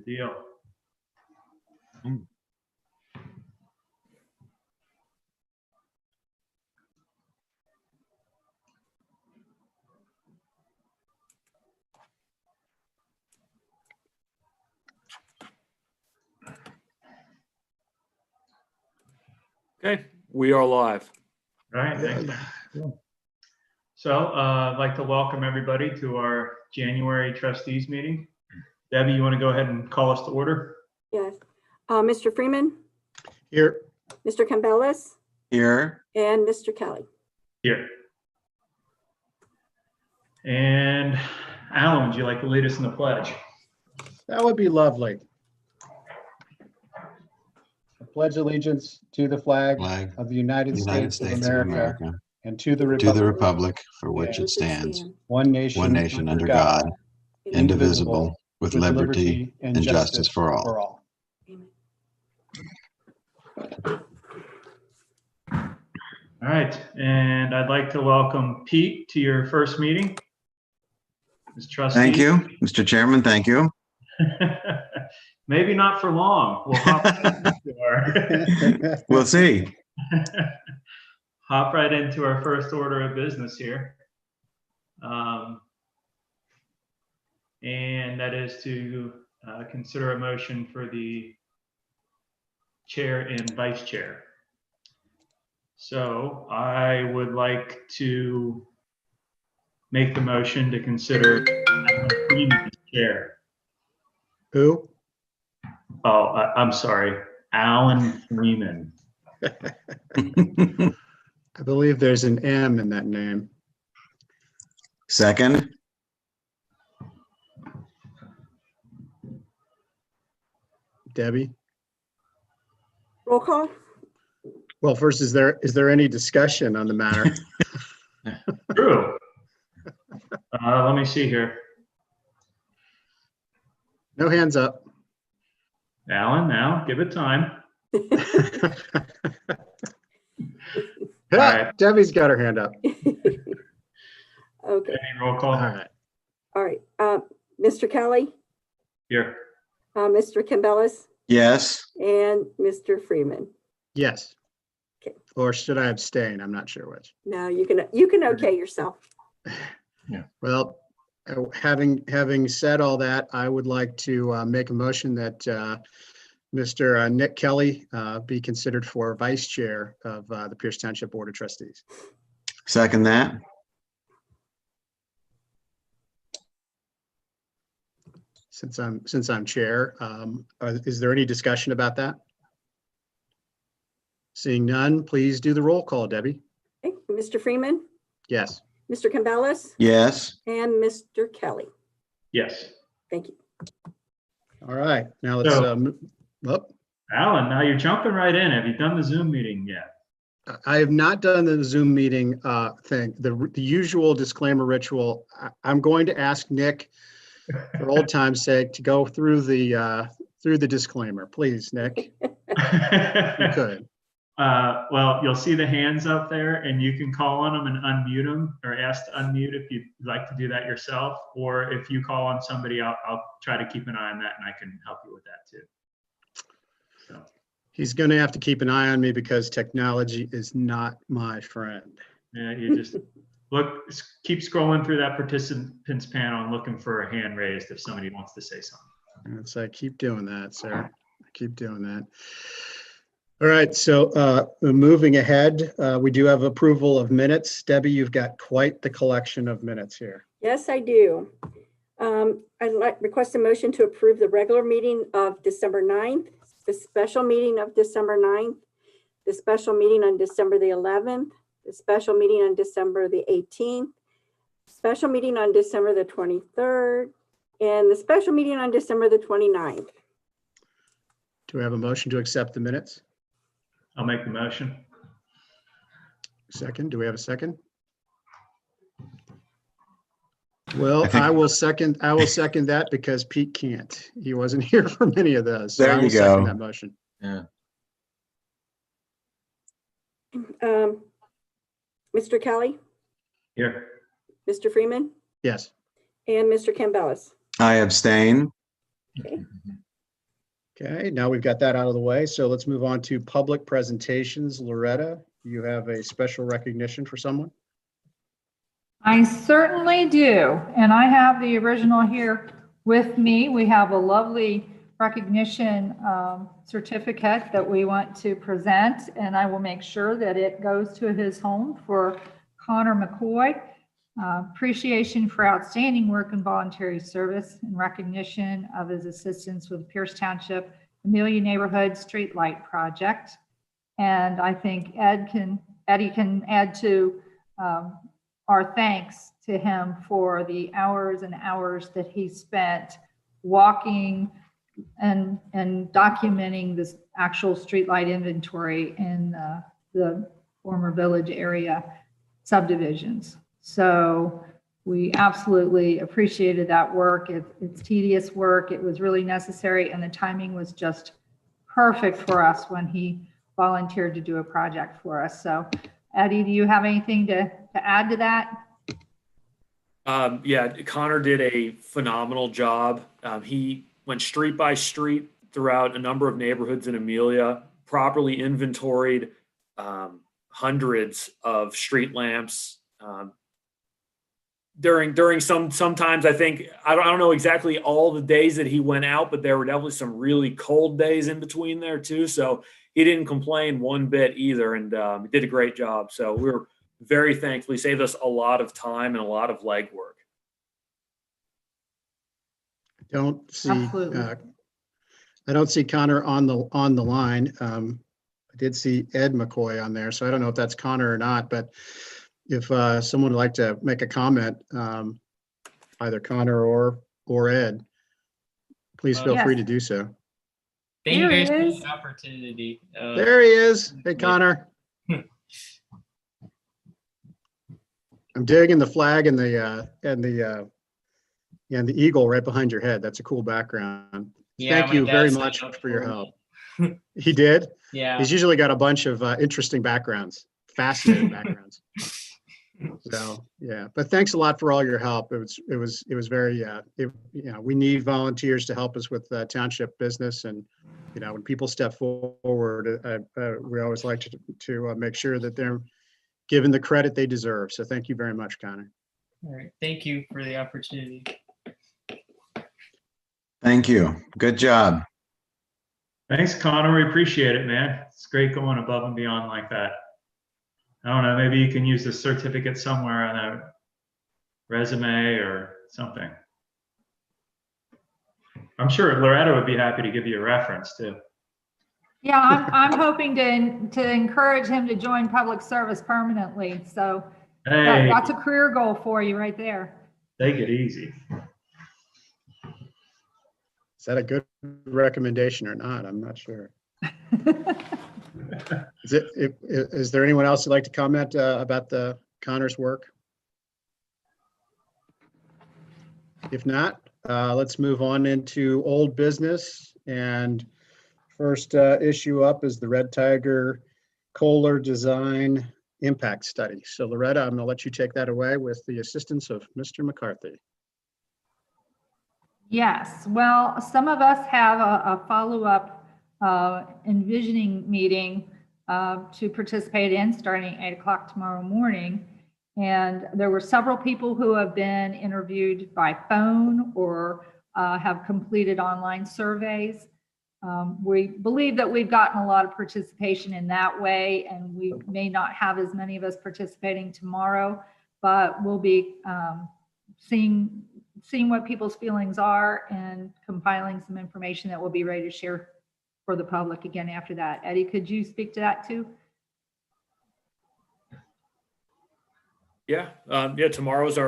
deal. Okay, we are live. All right, thank you. So I'd like to welcome everybody to our January trustees meeting. Debbie, you want to go ahead and call us to order? Yes. Mr. Freeman, Here. Mr. Campbellis, Here. and Mr. Kelly. Here. And Alan, would you like to lead us in the pledge? That would be lovely. I pledge allegiance to the flag of the United States of America and to the republic for which it stands, one nation under God, indivisible, with liberty and justice for all. All right, and I'd like to welcome Pete to your first meeting as trustee. Thank you, Mr. Chairman. Thank you. Maybe not for long. We'll hop We'll see. hop right into our first order of business here. And that is to consider a motion for the chair and vice chair. So I would like to make the motion to consider Alan Freeman as chair. Who? Oh, I'm sorry, Alan Freeman. I believe there's an M in that name. Second. Debbie? Roll call? Well, first, is there any discussion on the matter? True. Let me see here. No hands up. Alan, now give it time. Yeah, right. Debbie's got her hand up. Okay. Any roll call? All right. All right. Mr. Kelly, Here. Mr. Campbellis, Yes. and Mr. Freeman. Yes. Okay. Or should I abstain? I'm not sure which. No, you can okay yourself. Well, having said all that, I would like to make a motion that Mr. Nick Kelly be considered for vice chair of the Pierce Township Board of Trustees. Second that. Since I'm chair, is there any discussion about that? Seeing none, please do the roll call, Debbie. Okay. Mr. Freeman, Yes. Mr. Campbellis, Yes. and Mr. Kelly. Yes. Thank you. All right. Now let's. Alan, now you're jumping right in. Have you done the Zoom meeting yet? I have not done the Zoom meeting thing. The usual disclaimer ritual. I'm going to ask Nick, for old time's sake, to go through the disclaimer, please, Nick. If you could. Well, you'll see the hands up there, and you can call on them and unmute them, or ask to unmute if you'd like to do that yourself. Or if you call on somebody, I'll try to keep an eye on that, and I can help you with that too. So. He's going to have to keep an eye on me because technology is not my friend. Yeah, you just keep scrolling through that participants panel and looking for a hand raised if somebody wants to say something. And it's like, keep doing that, sir. Keep doing that. All right, so moving ahead, we do have approval of minutes. Debbie, you've got quite the collection of minutes here. Yes, I do. I'd request a motion to approve the regular meeting of December 9th, the special meeting of December 9th, the special meeting on December the 11th, the special meeting on December the 18th, special meeting on December the 23rd, and the special meeting on December the 29th. Do we have a motion to accept the minutes? I'll make the motion. Second, do we have a second? Well, I will second that because Pete can't. He wasn't here for many of those. So There I will you second go. that motion. Yeah. Mr. Kelly, Here. Mr. Freeman, Yes. and Mr. Campbellis. I abstain. Okay. Okay, now we've got that out of the way. So let's move on to public presentations. Loretta, you have a special recognition for someone? I certainly do. And I have the original here with me. We have a lovely recognition certificate that we want to present, and I will make sure that it goes to his home for Connor McCoy. Appreciation for outstanding work and voluntary service and recognition of his assistance with Pierce Township Amelia Neighborhood Streetlight Project. And I think Eddie can add to our thanks to him for the hours and hours that he spent walking and documenting this actual streetlight inventory in the former village area subdivisions. So we absolutely appreciated that work. It's tedious work. It was really necessary, and the timing was just perfect for us when he volunteered to do a project for us. So Eddie, do you have anything to add to that? Yeah, Connor did a phenomenal job. He went street by street throughout a number of neighborhoods in Amelia, properly inventoried hundreds of street lamps. During sometimes I think, I don't know exactly all the days that he went out, but there were definitely some really cold days in between there too. So he didn't complain one bit either, and he did a great job. So we were very thankful. He saved us a lot of time and a lot of legwork. I don't see Absolutely. I don't see Connor on the line. I did see Ed McCoy on there, so I don't know if that's Connor or not, but if someone would like to make a comment, either Connor or Ed, please feel free to do so. Thank you guys There he for is. the opportunity. There he is. Hey, Connor. I'm digging the flag and the eagle right behind your head. That's a cool background. Yeah, Thank my you dad very signed much up for your for it. help. He did? Yeah. He's usually got a bunch of interesting backgrounds, fascinating backgrounds. So, yeah, but thanks a lot for all your help. It was very, we need volunteers to help us with township business. And, when people step forward, we always like to make sure that they're given the credit they deserve. So thank you very much, Connor. All right. Thank you for the opportunity. Thank you. Good job. Thanks, Connor. We appreciate it, man. It's great going above and beyond like that. I don't know, maybe you can use the certificate somewhere on a resume or something. I'm sure Loretta would be happy to give you a reference too. Yeah, I'm hoping to encourage him to join public service permanently. So Hey, that's a career goal for you right there. take it easy. Is that a good recommendation or not? I'm not sure. Is there anyone else who'd like to comment about Connor's work? If not, let's move on into old business. And first issue up is the Red Tiger Kohler Design Impact Study. So Loretta, I'm going to let you take that away with the assistance of Mr. McCarthy. Yes, well, some of us have a follow-up envisioning meeting to participate in starting at 8 o'clock tomorrow morning. And there were several people who have been interviewed by phone or have completed online surveys. We believe that we've gotten a lot of participation in that way, and we may not have as many of us participating tomorrow, but we'll be seeing what people's feelings are and compiling some information that we'll be ready to share for the public again after that. Eddie, could you speak to that too? Yeah, tomorrow's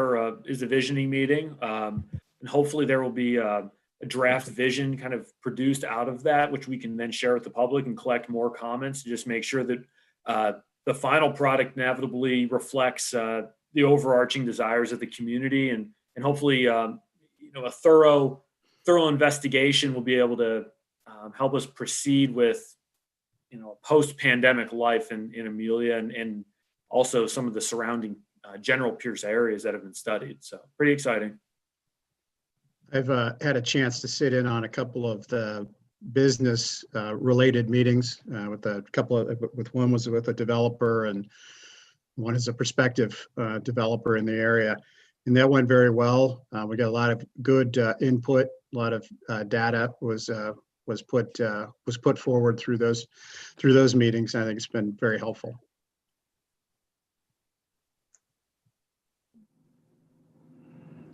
is the visioning meeting, and hopefully there will be a draft vision kind of produced out of that, which we can then share with the public and collect more comments to just make sure that the final product inevitably reflects the overarching desires of the community, and hopefully a thorough investigation will be able to help us proceed with post-pandemic life in Amelia and also some of the surrounding general Pierce areas that have been studied. So pretty exciting. I've had a chance to sit in on a couple of the business related meetings with a couple of, with one was with a developer and one is a prospective developer in the area. And that went very well. We got a lot of good input, a lot of data was put forward through those meetings. I think it's been very helpful.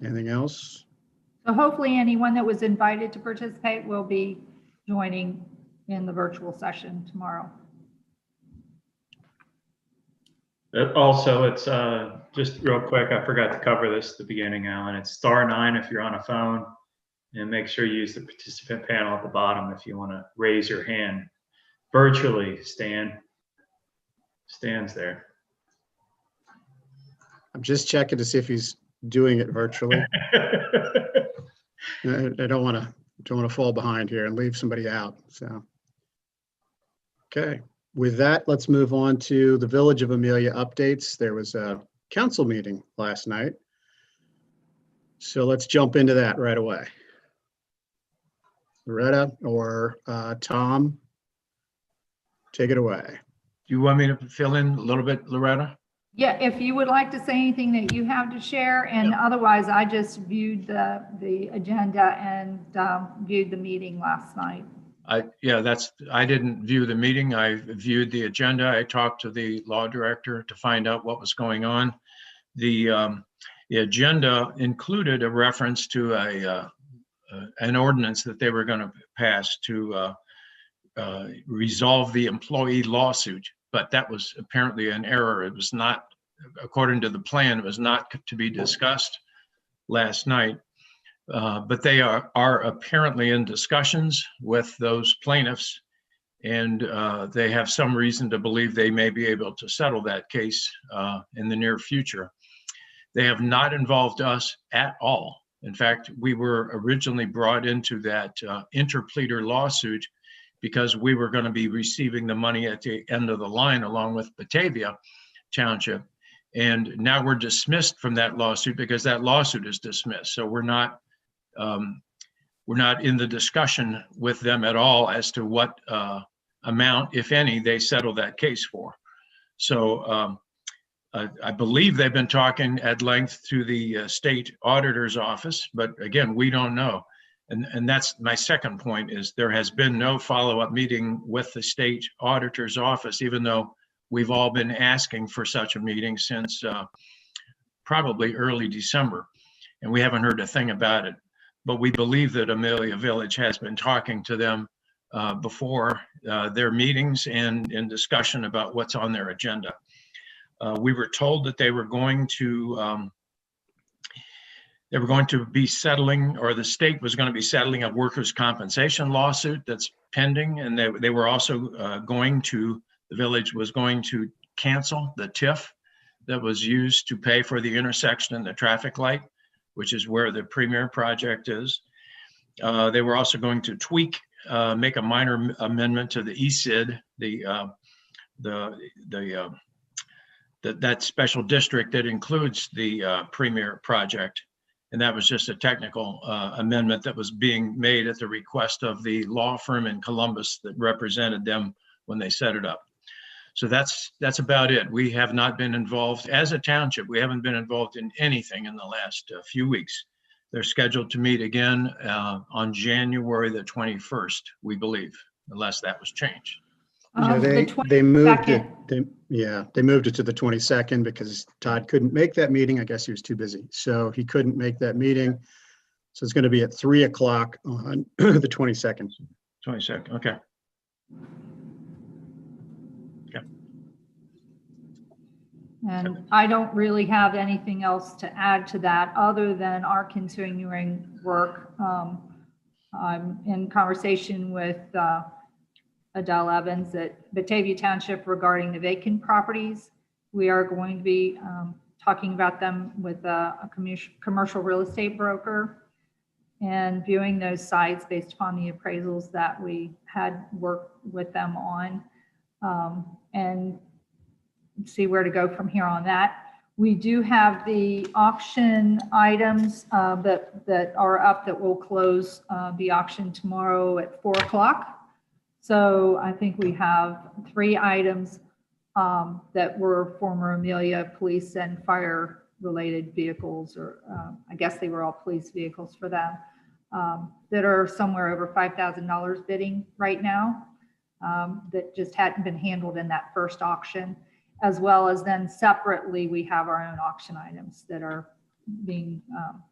Anything else? So hopefully anyone that was invited to participate will be joining in the virtual session tomorrow. Also, it's just real quick, I forgot to cover this at the beginning, Alan. It's *9 if you're on a phone, and make sure you use the participant panel at the bottom if you want to raise your hand virtually. Stan's there. I'm just checking to see if he's doing it virtually. I don't want to fall behind here and leave somebody out. So, okay. With that, let's move on to the Village of Amelia updates. There was a council meeting last night. So let's jump into that right away. Loretta or Tom, take it away. Do you want me to fill in a little bit, Loretta? Yeah, if you would like to say anything that you have to share, and otherwise I just viewed the agenda and viewed the meeting last night. I didn't view the meeting. I viewed the agenda. I talked to the law director to find out what was going on. The agenda included a reference to an ordinance that they were going to pass to resolve the employee lawsuit, but that was apparently an error. It was not, according to the plan, it was not to be discussed last night. But they are apparently in discussions with those plaintiffs, and they have some reason to believe they may be able to settle that case in the near future. They have not involved us at all. In fact, we were originally brought into that interpleader lawsuit because we were going to be receiving the money at the end of the line along with Batavia Township. And now we're dismissed from that lawsuit because that lawsuit is dismissed. So we're not in the discussion with them at all as to what amount, if any, they settle that case for. So I believe they've been talking at length to the state auditor's office, but again, we don't know. And that's my second point, is there has been no follow-up meeting with the state auditor's office, even though we've all been asking for such a meeting since probably early December, and we haven't heard a thing about it. But we believe that Amelia Village has been talking to them before their meetings and in discussion about what's on their agenda. We were told that they were going to be settling, or the state was going to be settling a workers' compensation lawsuit that's pending, and they were also the village was going to cancel the TIF that was used to pay for the intersection and the traffic light, which is where the Premier project is. They were also going to make a minor amendment to the ESID, that special district that includes the Premier project. And that was just a technical amendment that was being made at the request of the law firm in Columbus that represented them when they set it up. So that's about it. We have not been involved as a township. We haven't been involved in anything in the last few weeks. They're scheduled to meet again on January the 21st, we believe, unless that was changed. Yeah, they moved it. They moved it to the 22nd because Todd couldn't make that meeting. I guess he was too busy, so he couldn't make that meeting. So it's going to be at 3 o'clock on the 22nd. 22nd. Okay. And I don't really have anything else to add to that other than our continuing work. I'm in conversation with Adele Evans at Batavia Township regarding the vacant properties. We are going to be talking about them with a commercial real estate broker and viewing those sites based upon the appraisals that we had worked with them on, and see where to go from here on that. We do have the auction items that are up that will close the auction tomorrow at 4 o'clock. So I think we have 3 items that were former Amelia police and fire related vehicles, or I guess they were all police vehicles for them, that are somewhere over $5,000 bidding right now, that just hadn't been handled in that first auction, as well as then separately, we have our own auction items that are being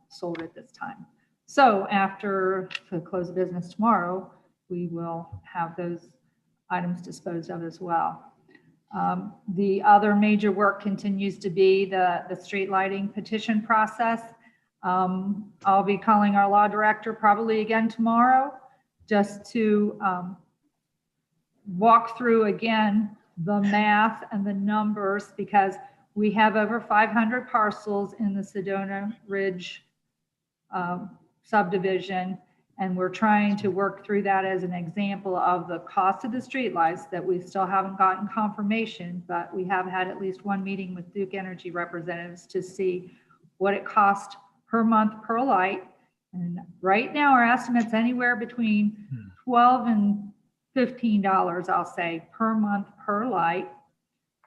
sold at this time. So after the close of business tomorrow, we will have those items disposed of as well. The other major work continues to be the street lighting petition process. I'll be calling our law director probably again tomorrow, just to walk through again the math and the numbers, because we have over 500 parcels in the Sedona Ridge subdivision, and we're trying to work through that as an example of the cost of the streetlights that we still haven't gotten confirmation, but we have had at least one meeting with Duke Energy representatives to see what it cost per month per light. And right now our estimate's anywhere between $12 and $15, I'll say, per month per light,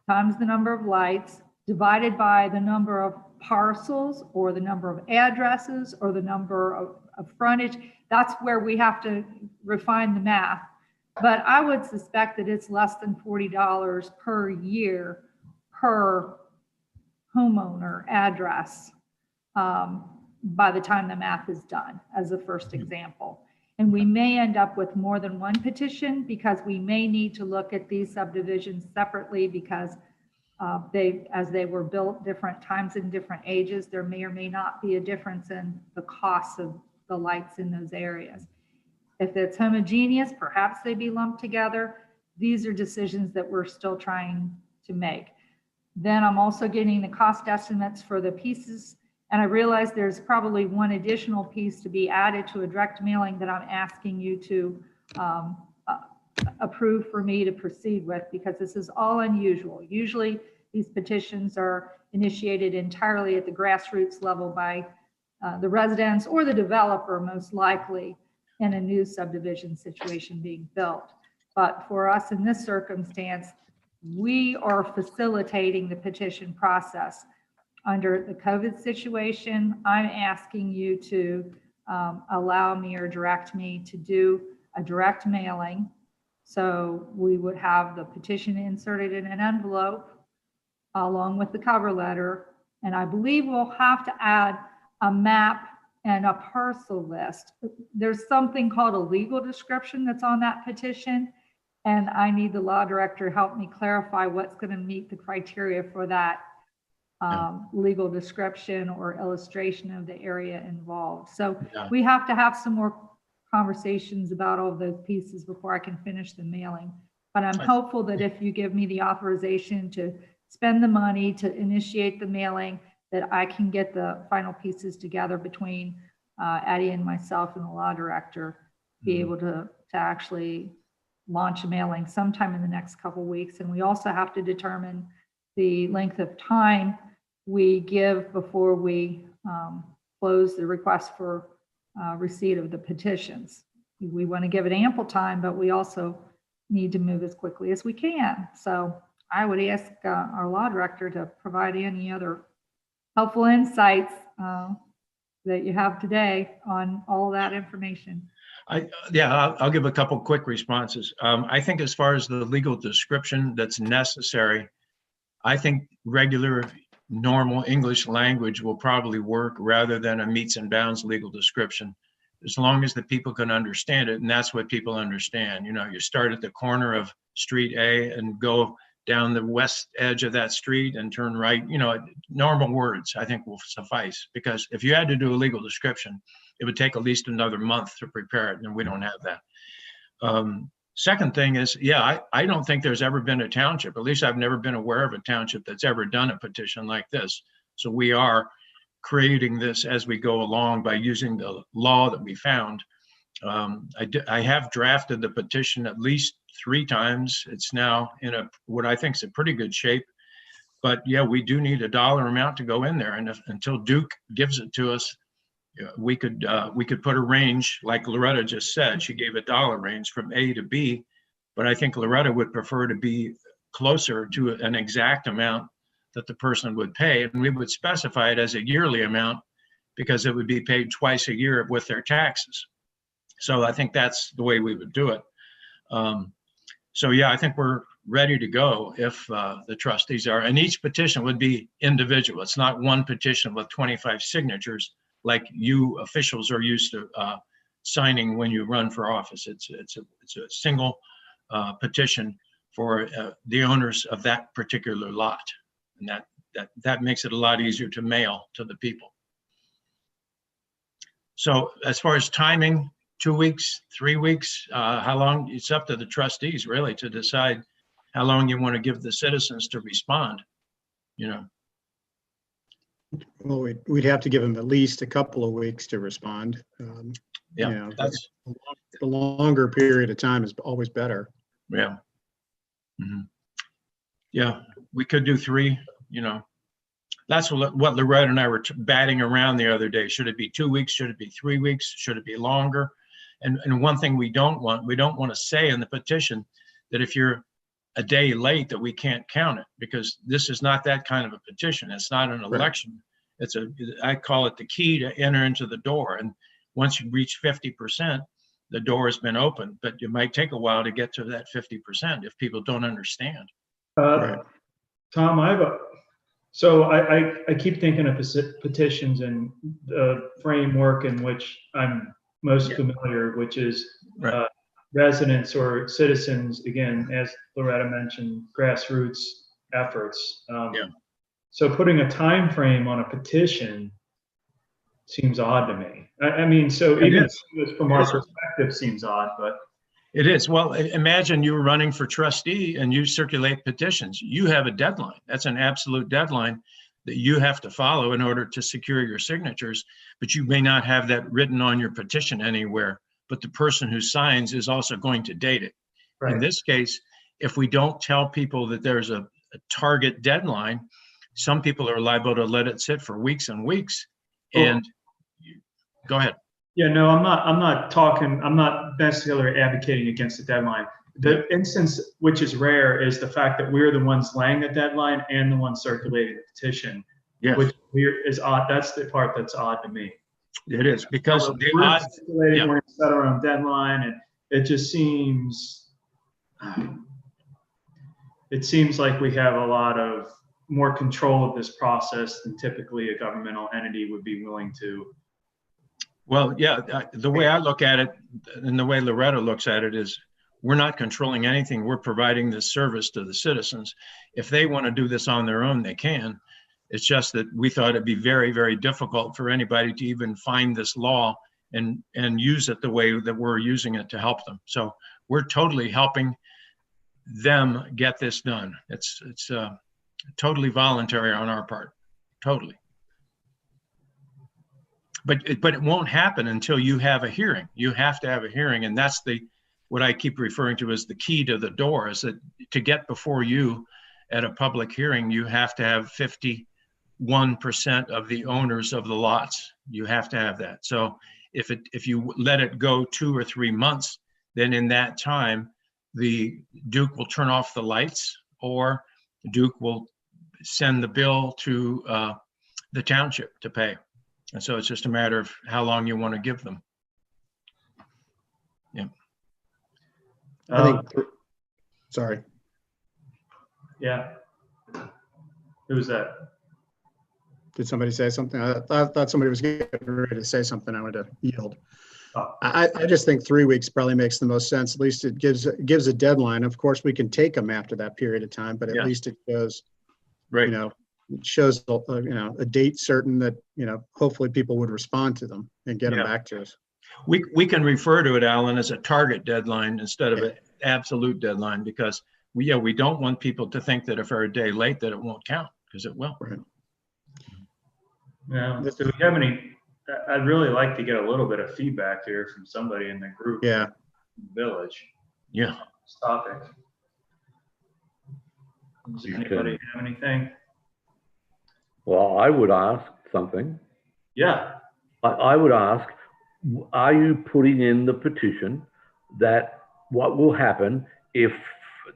times the number of lights, divided by the number of parcels or the number of addresses or the number of frontage. That's where we have to refine the math. But I would suspect that it's less than $40 per year per homeowner address by the time the math is done, as a first example. And we may end up with more than one petition, because we may need to look at these subdivisions separately, because as they were built different times and different ages, there may or may not be a difference in the costs of the lights in those areas. If it's homogeneous, perhaps they be lumped together. These are decisions that we're still trying to make. Then I'm also getting the cost estimates for the pieces, and I realize there's probably one additional piece to be added to a direct mailing that I'm asking you to approve for me to proceed with, because this is all unusual. Usually these petitions are initiated entirely at the grassroots level by the residents or the developer, most likely, in a new subdivision situation being built. But for us in this circumstance, we are facilitating the petition process. Under the COVID situation, I'm asking you to allow me or direct me to do a direct mailing. So we would have the petition inserted in an envelope along with the cover letter. And I believe we'll have to add a map and a parcel list. There's something called a legal description that's on that petition. And I need the law director to help me clarify what's going to meet the criteria for that legal description or illustration of the area involved. So we have to have some more conversations about all of those pieces before I can finish the mailing. But I'm hopeful that if you give me the authorization to spend the money to initiate the mailing, that I can get the final pieces together between Addie and myself and the law director, be able to actually launch a mailing sometime in the next couple of weeks. And we also have to determine the length of time we give before we close the request for receipt of the petitions. We want to give it ample time, but we also need to move as quickly as we can. So I would ask our law director to provide any other helpful insights that you have today on all that information. I'll give a couple quick responses. I think as far as the legal description that's necessary, I think regular, normal English language will probably work rather than a meets and bounds legal description, as long as the people can understand it. And that's what people understand. You know, you start at the corner of Street A and go down the west edge of that street and turn right. You know, normal words I think will suffice, because if you had to do a legal description, it would take at least another month to prepare it, and we don't have that. Second thing is, I don't think there's ever been a township, at least I've never been aware of a township that's ever done a petition like this. So we are creating this as we go along by using the law that we found. I have drafted the petition at least 3 times. It's now in what I think is a pretty good shape. But yeah, we do need a dollar amount to go in there. And until Duke gives it to us, we could put a range, like Loretta just said. She gave a dollar range from A to B, but I think Loretta would prefer to be closer to an exact amount that the person would pay. And we would specify it as a yearly amount because it would be paid twice a year with their taxes. So I think that's the way we would do it. So yeah, I think we're ready to go if the trustees are, and each petition would be individual. It's not one petition with 25 signatures like you officials are used to signing when you run for office. It's a single petition for the owners of that particular lot, and that makes it a lot easier to mail to the people. So as far as timing, 2 weeks, 3 weeks, how long? It's up to the trustees really to decide how long you want to give the citizens to respond, you know. Well, we'd have to give them at least a couple of weeks to respond. Yeah, You know, that's, the longer period of time is always better. yeah. Yeah, we could do 3, you know. That's what Loretta and I were batting around the other day. Should it be 2 weeks? Should it be 3 weeks? Should it be longer? And one thing we don't want to say in the petition that if you're a day late that we can't count it, because this is not that kind of a petition. It's not an election. It's I call it the key to enter into the door. And once you reach 50%, the door has been opened, but it might take a while to get to that 50% if people don't understand. Right. Tom, I keep thinking of petitions and the framework in which I'm most familiar, which is Right. Residents or citizens, again, as Loretta mentioned, grassroots efforts. So putting a time frame on a petition seems odd to me. I mean, so even from our perspective seems odd, but. It is. Well, imagine you're running for trustee and you circulate petitions. You have a deadline. That's an absolute deadline that you have to follow in order to secure your signatures, but you may not have that written on your petition anywhere, but the person who signs is also going to date it. Right. In this case, if we don't tell people that there's a target deadline, some people are liable to let it sit for weeks and weeks. And go ahead. Yeah, no, I'm not necessarily advocating against the deadline. The instance, which is rare, is the fact that we're the ones laying the deadline and the ones circulating the petition. Yes. Which is odd. That's the part that's odd to me. It is, because we're going to set our own deadline, and it just seems like we have a lot of more control of this process than typically a governmental entity would be willing to. Well, yeah, the way I look at it and the way Loretta looks at it is we're not controlling anything. We're providing this service to the citizens. If they want to do this on their own, they can. It's just that we thought it'd be very, very difficult for anybody to even find this law and use it the way that we're using it to help them. So we're totally helping them get this done. It's totally voluntary on our part, totally. But it won't happen until you have a hearing. You have to have a hearing, and that's what I keep referring to as the key to the door. Is that to get before you at a public hearing, you have to have 51% of the owners of the lots. You have to have that. So if you let it go 2 or 3 months, then in that time, the Duke will turn off the lights, or Duke will send the bill to the township to pay. And so it's just a matter of how long you want to give them. Yeah. I think, sorry. Yeah. Who was that? Did somebody say something? I thought somebody was getting ready to say something. I wanted to yield. I just think 3 weeks probably makes the most sense. At least it gives a deadline. Of course, we can take them after that period of time, but at least it shows, right. It shows, a date certain that, hopefully people would respond to them and get them back to us. We can refer to it, Alan, as a target deadline instead of an absolute deadline, because we don't want people to think that if they're a day late that it won't count, because it will. Right. Now, do we have any? I'd really like to get a little bit of feedback here from somebody in the group. Yeah. Village. Yeah. Topic. Does anybody have anything? Well, I would ask something. Yeah. I would ask, are you putting in the petition that what will happen if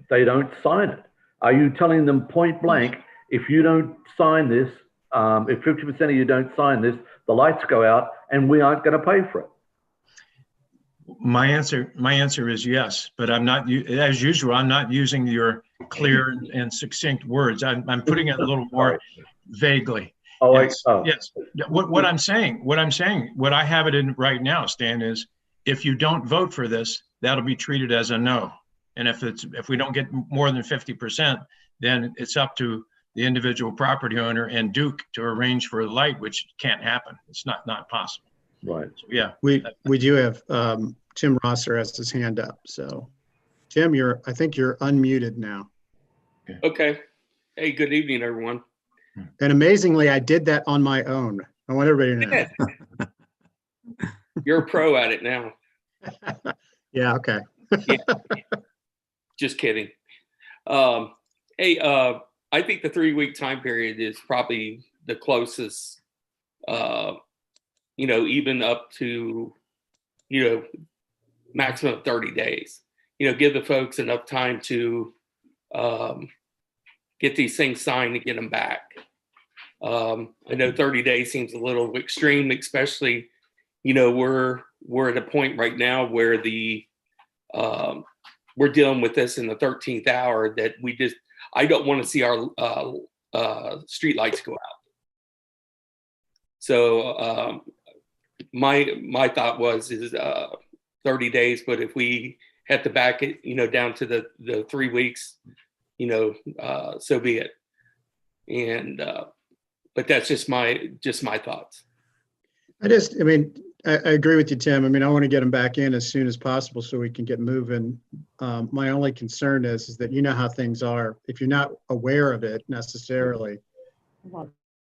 they don't sign it? Are you telling them point blank, if you don't sign this, if 50% of you don't sign this, the lights go out and we aren't going to pay for it? My answer is yes, but I'm not, as usual, I'm not using your clear and succinct words. I'm putting it a little more vaguely. Oh, Yes. Yes. What I'm saying, what I have it in right now, Stan, is if you don't vote for this, that'll be treated as a no. And if we don't get more than 50%, then it's up to the individual property owner and Duke to arrange for a light, which can't happen. It's not possible. Right. So, yeah. We do have Tim Rosser has his hand up. So Tim, I think you're unmuted now. Okay. Hey, good evening, everyone. And amazingly, I did that on my own. I want everybody to know. You're a pro at it now. Yeah, okay. Yeah. Just kidding. Hey, I think the 3-week time period is probably the closest, even up to, maximum of 30 days. Give the folks enough time to get these things signed and get them back. I know 30 days seems a little extreme, especially, we're at a point right now where we're dealing with this in the 13th hour that I don't want to see our street lights go out. So my thought is 30 days, but if we have to back it, down to the 3 weeks, so be it. And but that's just my thoughts. I agree with you, Tim. I want to get them back in as soon as possible so we can get moving. My only concern is that how things are. If you're not aware of it necessarily,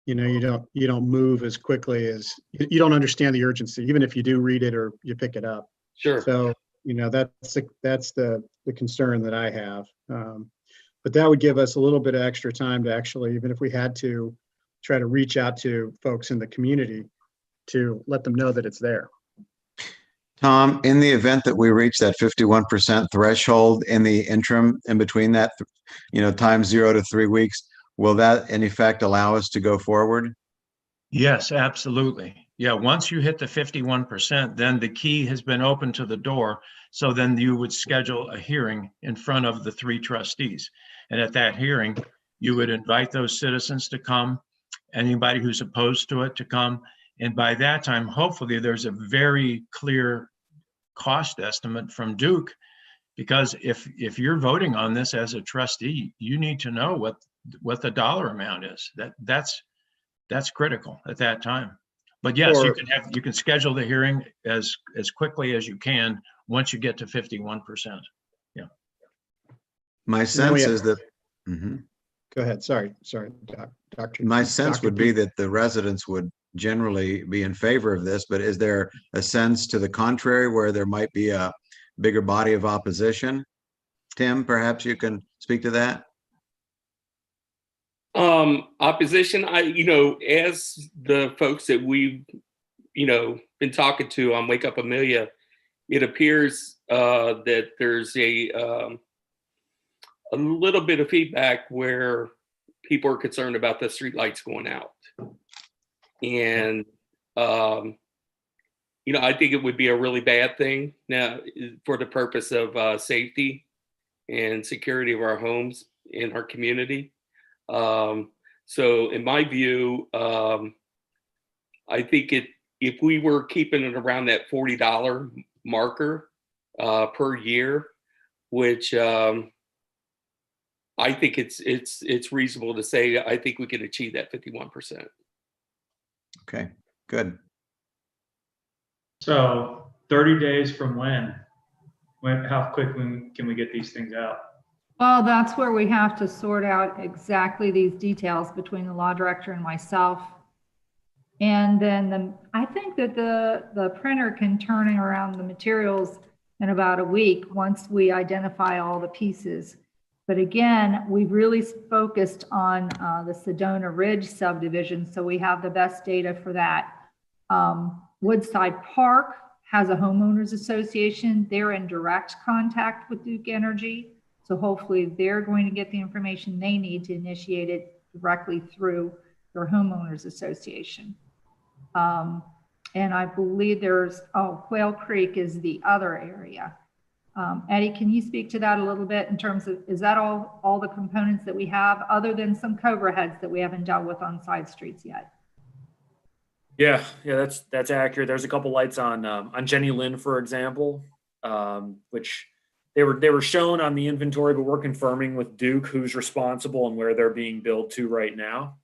you don't move as quickly as you don't understand the urgency, even if you do read it or you pick it up. Sure. So that's the concern that I have. But that would give us a little bit of extra time to actually, even if we had to, try to reach out to folks in the community to let them know that it's there. Tom, in the event that we reach that 51% threshold in the interim, in between that, time 0 to 3 weeks, will that in effect allow us to go forward? Yes, absolutely. Yeah, once you hit the 51%, then the key has been opened to the door. So then you would schedule a hearing in front of the 3 trustees. And at that hearing, you would invite those citizens to come, anybody who's opposed to it to come. And by that time, hopefully there's a very clear cost estimate from Duke, because if you're voting on this as a trustee, you need to know what the dollar amount is. That's critical at that time. But yes, you can schedule the hearing as quickly as you can once you get to 51%. Yeah. My sense is that. Go ahead. Sorry, Doctor. My sense would be that the residents would generally be in favor of this, but is there a sense to the contrary where there might be a bigger body of opposition? Tim, perhaps you can speak to that. Opposition, as the folks that we've, been talking to on Wake Up Amelia, it appears that there's a little bit of feedback where people are concerned about the streetlights going out. And, I think it would be a really bad thing now for the purpose of safety and security of our homes in our community. So in my view, I think if we were keeping it around that $40 marker per year, which I think it's reasonable to say, I think we can achieve that 51%. Okay, good. So 30 days from when? How quick can we get these things out? Well, that's where we have to sort out exactly these details between the law director and myself. And then I think that the printer can turn around the materials in about a week once we identify all the pieces. But again, we've really focused on the Sedona Ridge subdivision, so we have the best data for that. Woodside Park has a homeowners association. They're in direct contact with Duke Energy. So hopefully they're going to get the information they need to initiate it directly through their homeowners association. And I believe there's, Quail Creek is the other area. Eddie, can you speak to that a little bit in terms of, is that all the components that we have other than some Cobra heads that we haven't dealt with on side streets yet? Yeah, that's accurate. There's a couple lights on Jenny Lynn, for example, which they were shown on the inventory, but we're confirming with Duke who's responsible and where they're being billed to right now.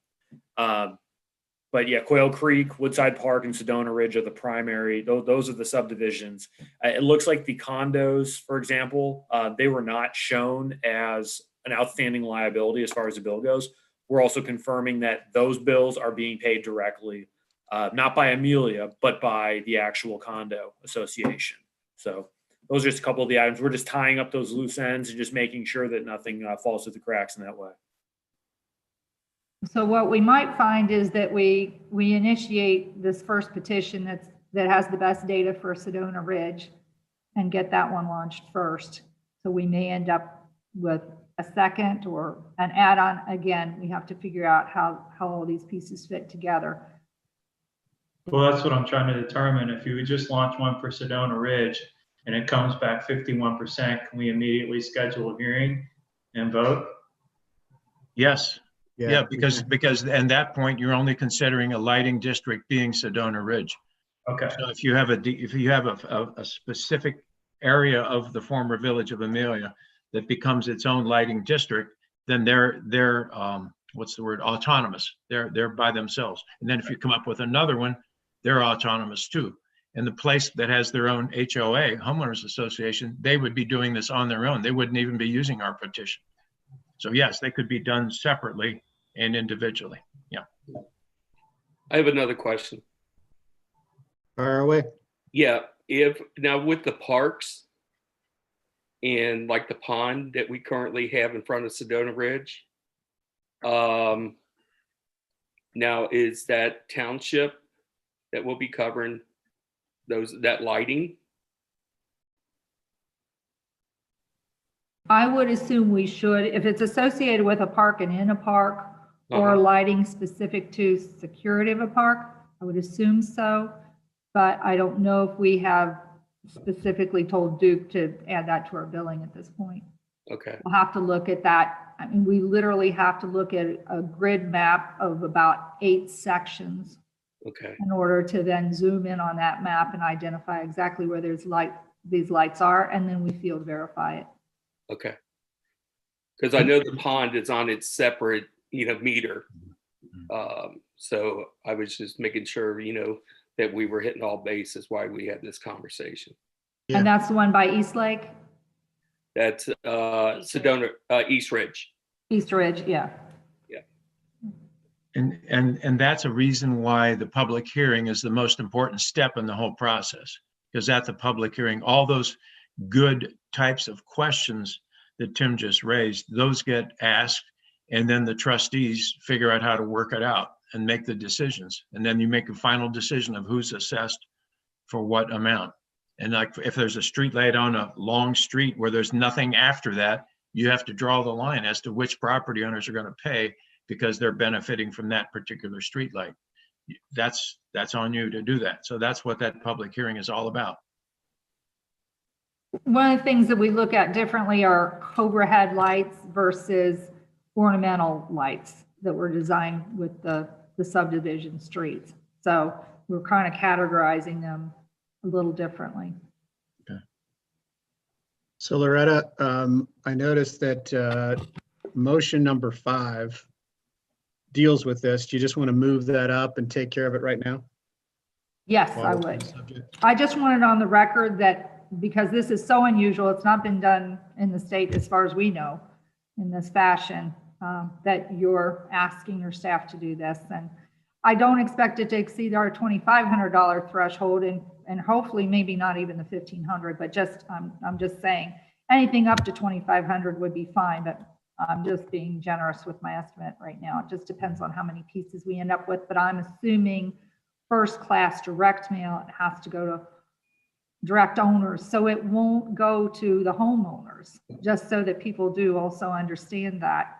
But yeah, Quail Creek, Woodside Park, and Sedona Ridge are the primary. Those are the subdivisions. It looks like the condos, for example, they were not shown as an outstanding liability as far as the bill goes. We're also confirming that those bills are being paid directly, not by Amelia, but by the actual condo association. So those are just a couple of the items. We're just tying up those loose ends and just making sure that nothing falls through the cracks in that way. So what we might find is that we initiate this first petition that has the best data for Sedona Ridge and get that one launched first. So we may end up with a second or an add-on. Again, we have to figure out how all these pieces fit together. Well, that's what I'm trying to determine. If you would just launch one for Sedona Ridge and it comes back 51%, can we immediately schedule a hearing and vote? Yes. Yeah, because at that point, you're only considering a lighting district being Sedona Ridge. Okay. So if you have a specific area of the former village of Amelia that becomes its own lighting district, then they're what's the word, autonomous. They're by themselves. And then if you come up with another one, they're autonomous too. And the place that has their own HOA, homeowners association, they would be doing this on their own. They wouldn't even be using our petition. So yes, they could be done separately and individually. Yeah. I have another question. Fire away. Yeah, if now with the parks and like the pond that we currently have in front of Sedona Ridge, now is that township that will be covering that lighting? I would assume we should, if it's associated with a park and in a park or lighting specific to security of a park, I would assume so. But I don't know if we have specifically told Duke to add that to our billing at this point. Okay. We'll have to look at that. I mean, we literally have to look at a grid map of about 8 sections. Okay. In order to then zoom in on that map and identify exactly where these lights are, and then we field verify it. Okay. Because I know the pond is on its separate, meter. So I was just making sure, that we were hitting all bases while we had this conversation. Yeah. And that's the one by East Lake? That's Sedona, East Ridge. East Ridge, yeah. And that's a reason why the public hearing is the most important step in the whole process. Because at the public hearing, all those good types of questions that Tim just raised, those get asked, and then the trustees figure out how to work it out and make the decisions. And then you make a final decision of who's assessed for what amount. And like if there's a street light on a long street where there's nothing after that, you have to draw the line as to which property owners are going to pay because they're benefiting from that particular street light. That's on you to do that. So that's what that public hearing is all about. One of the things that we look at differently are Cobra head lights versus ornamental lights that were designed with the subdivision streets. So we're kind of categorizing them a little differently. Okay. So Loretta, I noticed that motion number 5 deals with this. Do you just want to move that up and take care of it right now? Yes, I would. I just wanted on the record that because this is so unusual, it's not been done in the state as far as we know in this fashion, that you're asking your staff to do this. And I don't expect it to exceed our $2,500 threshold and hopefully maybe not even the $1,500, but just, I'm just saying anything up to $2,500 would be fine, but I'm just being generous with my estimate right now. It just depends on how many pieces we end up with, but I'm assuming first class direct mail, it has to go to direct owners. So it won't go to the homeowners, just so that people do also understand that.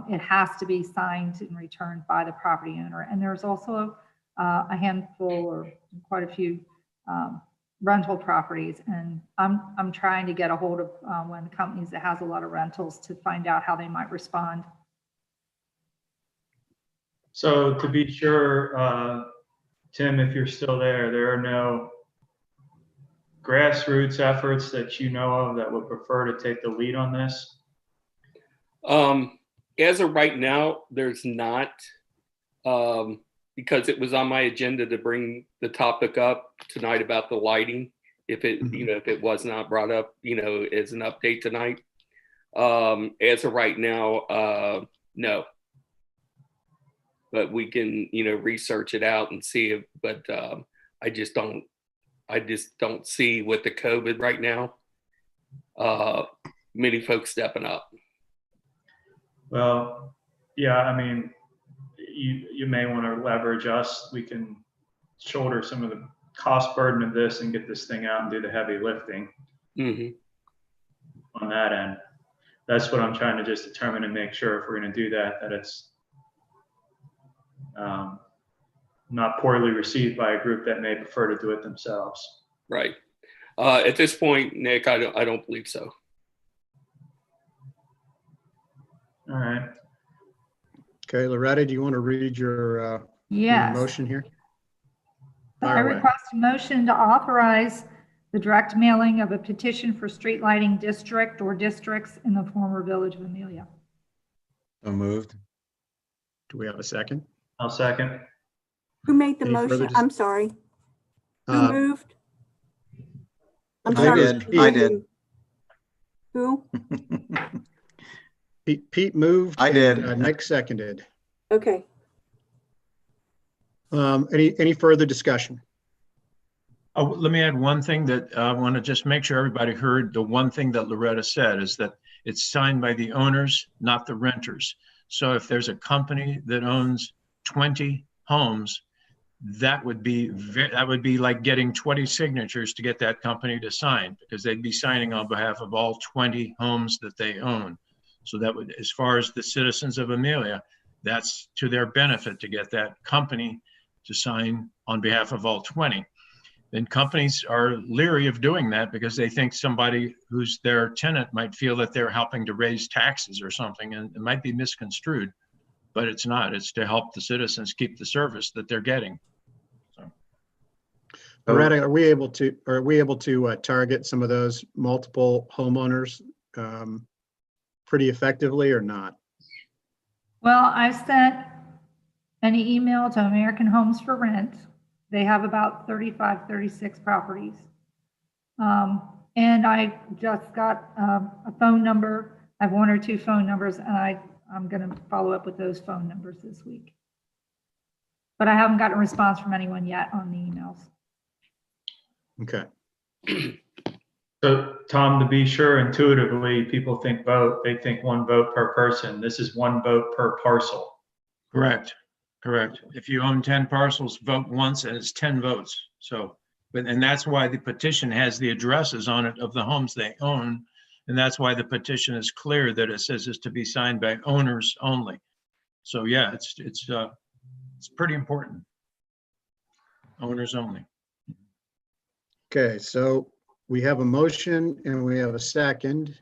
It has to be signed and returned by the property owner. And there's also a handful or quite a few rental properties. And I'm trying to get a hold of one of the companies that has a lot of rentals to find out how they might respond. So to be sure, Tim, if you're still there, there are no grassroots efforts that you know of that would prefer to take the lead on this? As of right now, there's not, because it was on my agenda to bring the topic up tonight about the lighting. If it, if it was not brought up, as an update tonight. As of right now, no. But we can, research it out and see if, but I just don't see with the COVID right now, many folks stepping up. Well, yeah, I mean, you may want to leverage us. We can shoulder some of the cost burden of this and get this thing out and do the heavy lifting on that end. That's what I'm trying to just determine and make sure if we're going to do that, that it's not poorly received by a group that may prefer to do it themselves. Right. At this point, Nick, I don't believe so. All right. Okay, Loretta, do you want to read your Yes. motion here? I Fire away. request a motion to authorize the direct mailing of a petition for street lighting district or districts in the former village of Amelia. So moved. Do we have a second? I'll second. Who made the Any further motion? dis- I'm sorry. Who Uh, moved? I'm I sorry. did. I did. Who? Pete moved. I did. and, Nick seconded. Okay. Any further discussion? Oh, let me add one thing that I want to just make sure everybody heard. The one thing that Loretta said is that it's signed by the owners, not the renters. So if there's a company that owns 20 homes, that would be like getting 20 signatures to get that company to sign, because they'd be signing on behalf of all 20 homes that they own. So that would, as far as the citizens of Amelia, that's to their benefit to get that company to sign on behalf of all 20. And companies are leery of doing that because they think somebody who's their tenant might feel that they're helping to raise taxes or something, and it might be misconstrued, but it's not. It's to help the citizens keep the service that they're getting. So. Loretta, are we able to target some of those multiple homeowners pretty effectively or not? Well, I've sent an email to American Homes for Rent. They have about 35, 36 properties. And I just got a phone number. I have one or two phone numbers, and I'm going to follow up with those phone numbers this week. But I haven't gotten a response from anyone yet on the emails. Okay. So Tom, to be sure, intuitively, people think vote, they think one vote per person. This is one vote per parcel. Correct. Correct. If you own 10 parcels, vote once and it's 10 votes. So, and that's why the petition has the addresses on it of the homes they own. And that's why the petition is clear that it says it's to be signed by owners only. So yeah, it's pretty important. Owners only. Okay, so we have a motion and we have a second.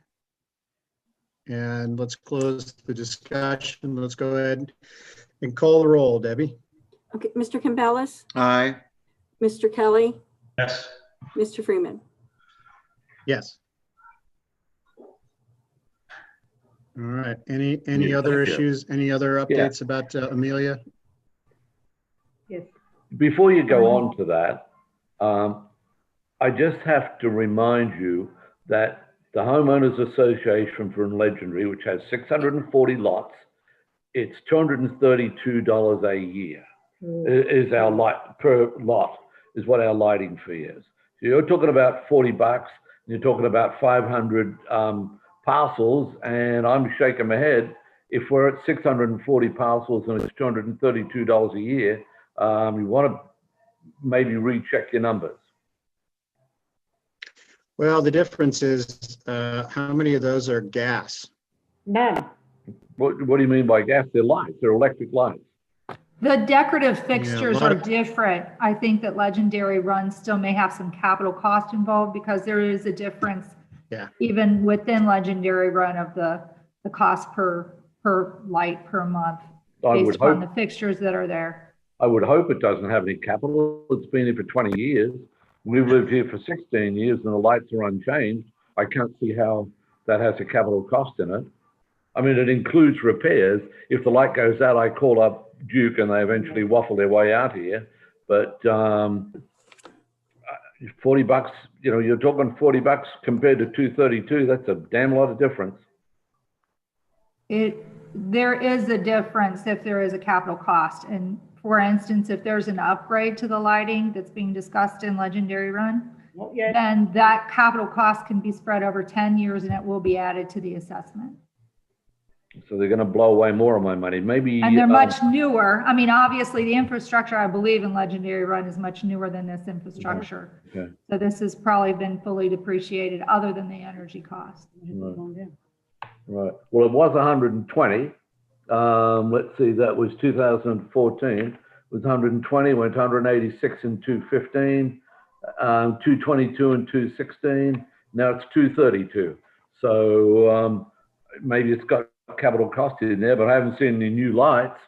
And let's close the discussion. Let's go ahead and call the roll, Debbie. Okay, Mr. Campbell, Aye. Mr. Kelly, Yes. Mr. Freeman. Yes. All right. Any Yeah, other thank you. issues? Any other updates about Amelia? Yes. Before you go on to that, I just have to remind you that the Homeowners Association from Legendary, which has 640 lots, it's $232 a year is our light per lot is what our lighting fee is. So you're talking about $40, and you're talking about 500 parcels, and I'm shaking my head. If we're at 640 parcels and it's $232 a year, you want to maybe recheck your numbers. Well, the difference is, how many of those are gas? None. What do you mean by gas? They're lights, they're electric lights. The decorative fixtures lot are of- different. I think that Legendary Run still may have some capital cost involved because there is a difference. Yeah. Even within Legendary Run of the cost per light per month I based would upon hope, the fixtures that are there. I would hope it doesn't have any capital. It's been here for 20 years. We've lived here for 16 years and the lights are unchanged. I can't see how that has a capital cost in it. I mean, it includes repairs. If the light goes out, I call up Duke and they eventually waffle their way out here. But $40, you know, you're talking $40 compared to $232. That's a damn lot of difference. There is a difference if there is a capital cost. And for instance, if there's an upgrade to the lighting that's being discussed in Legendary Run, then that capital cost can be spread over 10 years and it will be added to the assessment. So they're going to blow away more of my money. Maybe. And they're much newer. I mean, obviously the infrastructure, I believe in Legendary Run is much newer than this infrastructure. Okay. So this has probably been fully depreciated other than the energy cost. Right. Well, it was 120. Let's see, that was 2014. It was 120, went to 186 in 215, 222 in 216. Now it's 232. So maybe it's got capital cost in there, but I haven't seen any new lights.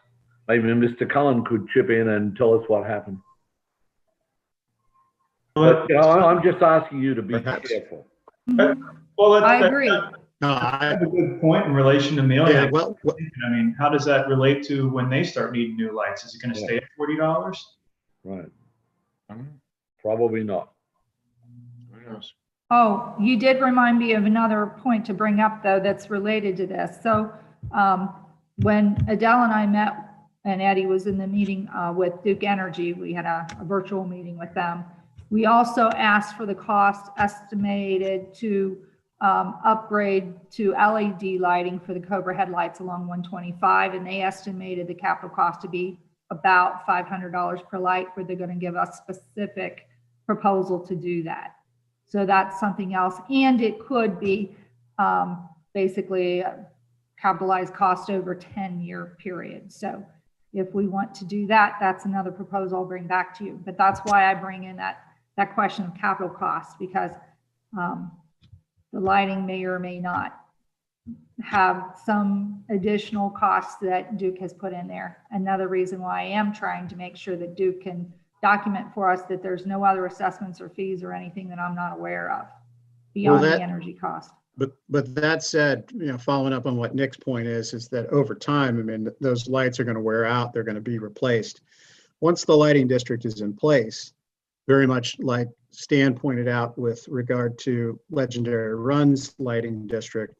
Maybe Mr. Cullen could chip in and tell us what happened. But you know, I'm just asking you to be Perhaps. careful. Well, I agree. No, That's a good point in relation to mail. yeah, well, I mean, how does that relate to when they start needing new lights? Is it going to stay at $40? Right. Probably not. Who knows? Oh, you did remind me of another point to bring up though that's related to this. So when Adele and I met and Eddie was in the meeting with Duke Energy, we had a virtual meeting with them. We also asked for the cost estimated to upgrade to LED lighting for the Cobra headlights along 125, and they estimated the capital cost to be about $500 per light, where they're going to give us specific proposal to do that. So that's something else, and it could be basically a capitalized cost over 10-year period. So if we want to do that, that's another proposal I'll bring back to you. But that's why I bring in that question of capital costs, because the lighting may or may not have some additional costs that Duke has put in there. Another reason why I am trying to make sure that Duke can document for us that there's no other assessments or fees or anything that I'm not aware of beyond the energy cost. But that said, you know, following up on what Nick's point is that over time, I mean, those lights are going to wear out. They're going to be replaced. Once the lighting district is in place, very much like Stan pointed out with regard to Legendary Run's lighting district,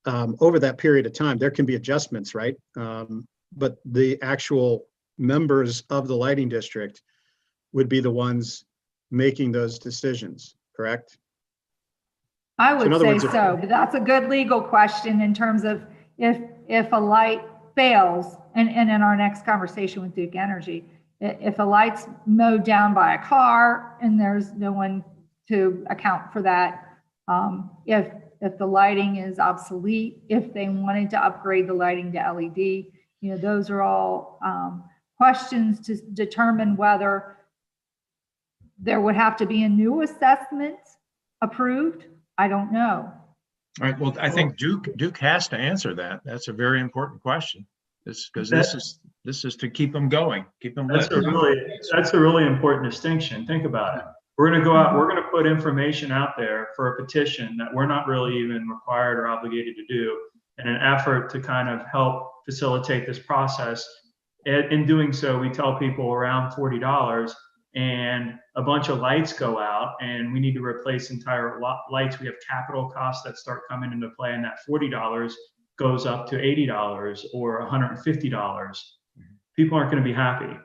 over that period of time, there can be adjustments, right? But the actual members of the lighting district would be the ones making those decisions, correct? I would in other say words, so, but that's a good legal question in terms of if a light fails, and in our next conversation with Duke Energy, if a light's mowed down by a car and there's no one to account for that, if the lighting is obsolete, if they wanted to upgrade the lighting to LED, you know, those are all questions to determine whether there would have to be a new assessment approved. I don't know. All right, well, I think Duke has to answer that. That's a very important question. Because this is to keep them going, keep them lit. That's a really important distinction. Think about it. We're going to go out, we're going to put information out there for a petition that we're not really even required or obligated to do in an effort to kind of help facilitate this process. In doing so, we tell people around $40 and a bunch of lights go out and we need to replace entire lights. We have capital costs that start coming into play, and that $40 goes up to $80 or $150. People aren't going to be happy.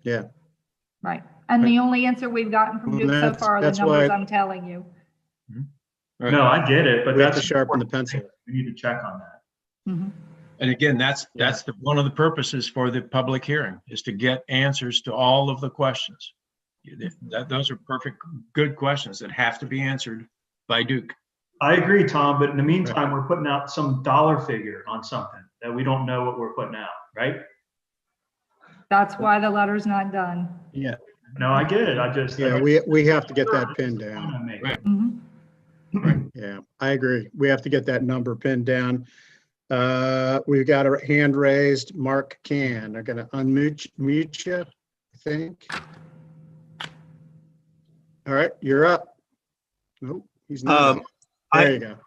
Yeah. Right. And the only answer we've gotten from Duke so far are the numbers I'm telling you. Right. No, I get it, but We have to that's sharpen the pencil. we need to check on that. Mhm. And again, that's one of the purposes for the public hearing, is to get answers to all of the questions. Those are perfect, good questions that have to be answered by Duke. I agree, Tom, but in the meantime, we're putting out some dollar figure on something that we don't know what we're putting out, right? That's why the letter's not done. Yeah, No, I get it. I just. yeah, we have to get that pinned down. Right. Mhm. Yeah, I agree. We have to get that number pinned down. We've got a hand raised. Mark Can. They're gonna unmute you, I think. All right, you're up. Nope, he's not. up. There you go.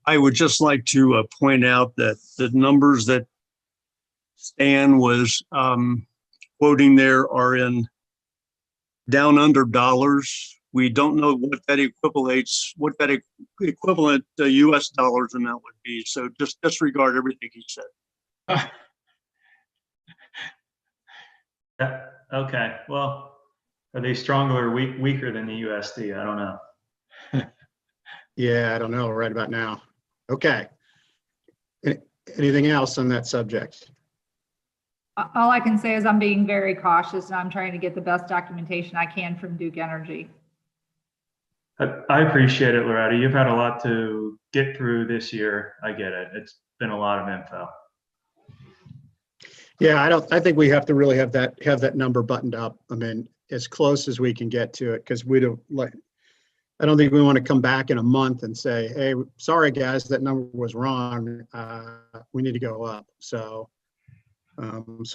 I would just like to point out that the numbers that Stan was quoting there are in down under dollars. We don't know what that equivalent US dollars amount would be. So just disregard everything he said. Yeah, okay, well, are they stronger or weaker than the USD? I don't know. Yeah, I don't know right about now. Okay. Anything else on that subject? All I can say is I'm being very cautious and I'm trying to get the best documentation I can from Duke Energy. I appreciate it, Loretta. You've had a lot to get through this year. I get it. It's been a lot of info. Yeah, I think we have to really have that number buttoned up. I mean, as close as we can get to it, because I don't think we want to come back in a month and say, hey, sorry guys, that number was wrong. We need to go up. So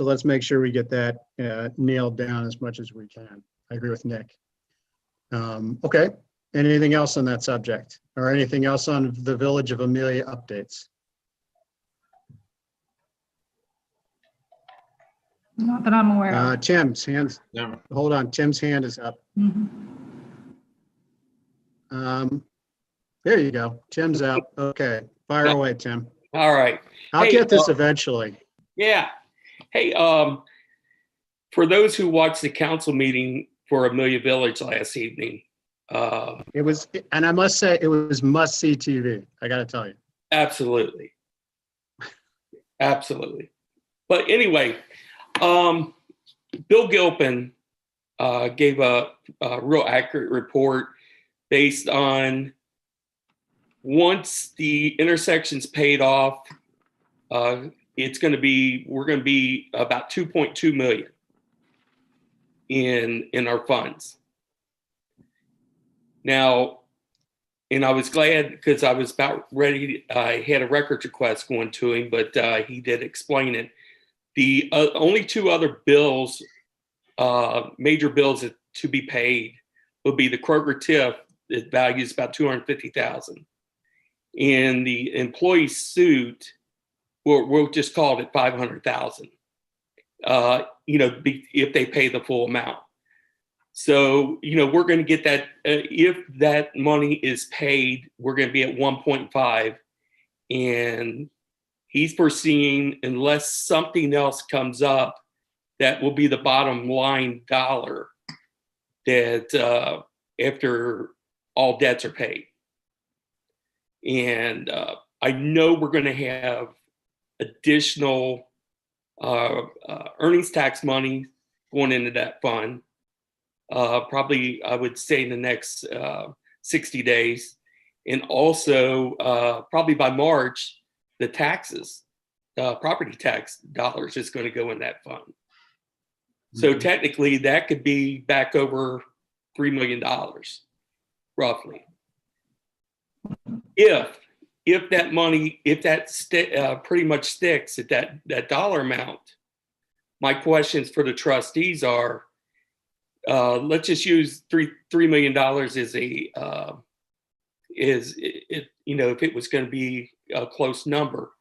let's make sure we get that nailed down as much as we can. I agree with Nick. Okay. Anything else on that subject, or anything else on the Village of Amelia updates? Not that I'm aware of. Tim's hands. Yeah. Hold on. Tim's hand is up. Mhm. There you go. Tim's up. Okay. Fire away, Tim. All right. I'll Hey, get this eventually. Yeah. Hey, for those who watched the council meeting for Amelia Village last evening, It was, and I must say, it was must-see TV. I got to tell you. absolutely. Absolutely. But anyway, Bill Gilpin gave a real accurate report based on once the intersection's paid off, we're going to be about 2.2 million in our funds. Now, and I was glad because I was about ready. I had a records request going to him, but he did explain it. The only two other bills, major bills to be paid, will be the Kroger TIF that values about $250,000, and the employee suit. We'll just call it $500,000. If they pay the full amount. So, we're going to get that. If that money is paid, we're going to be at 1.5. And he's foreseeing, unless something else comes up, that will be the bottom line dollar that after all debts are paid. And I know we're going to have additional earnings tax money going into that fund. Probably, I would say in the next 60 days. And also, probably by March, the taxes, property tax dollars is going to go in that fund. So technically, that could be back over $3 million, roughly. If that money, pretty much sticks at that dollar amount, my questions for the trustees are, let's just use $3 million as if it was going to be a close number,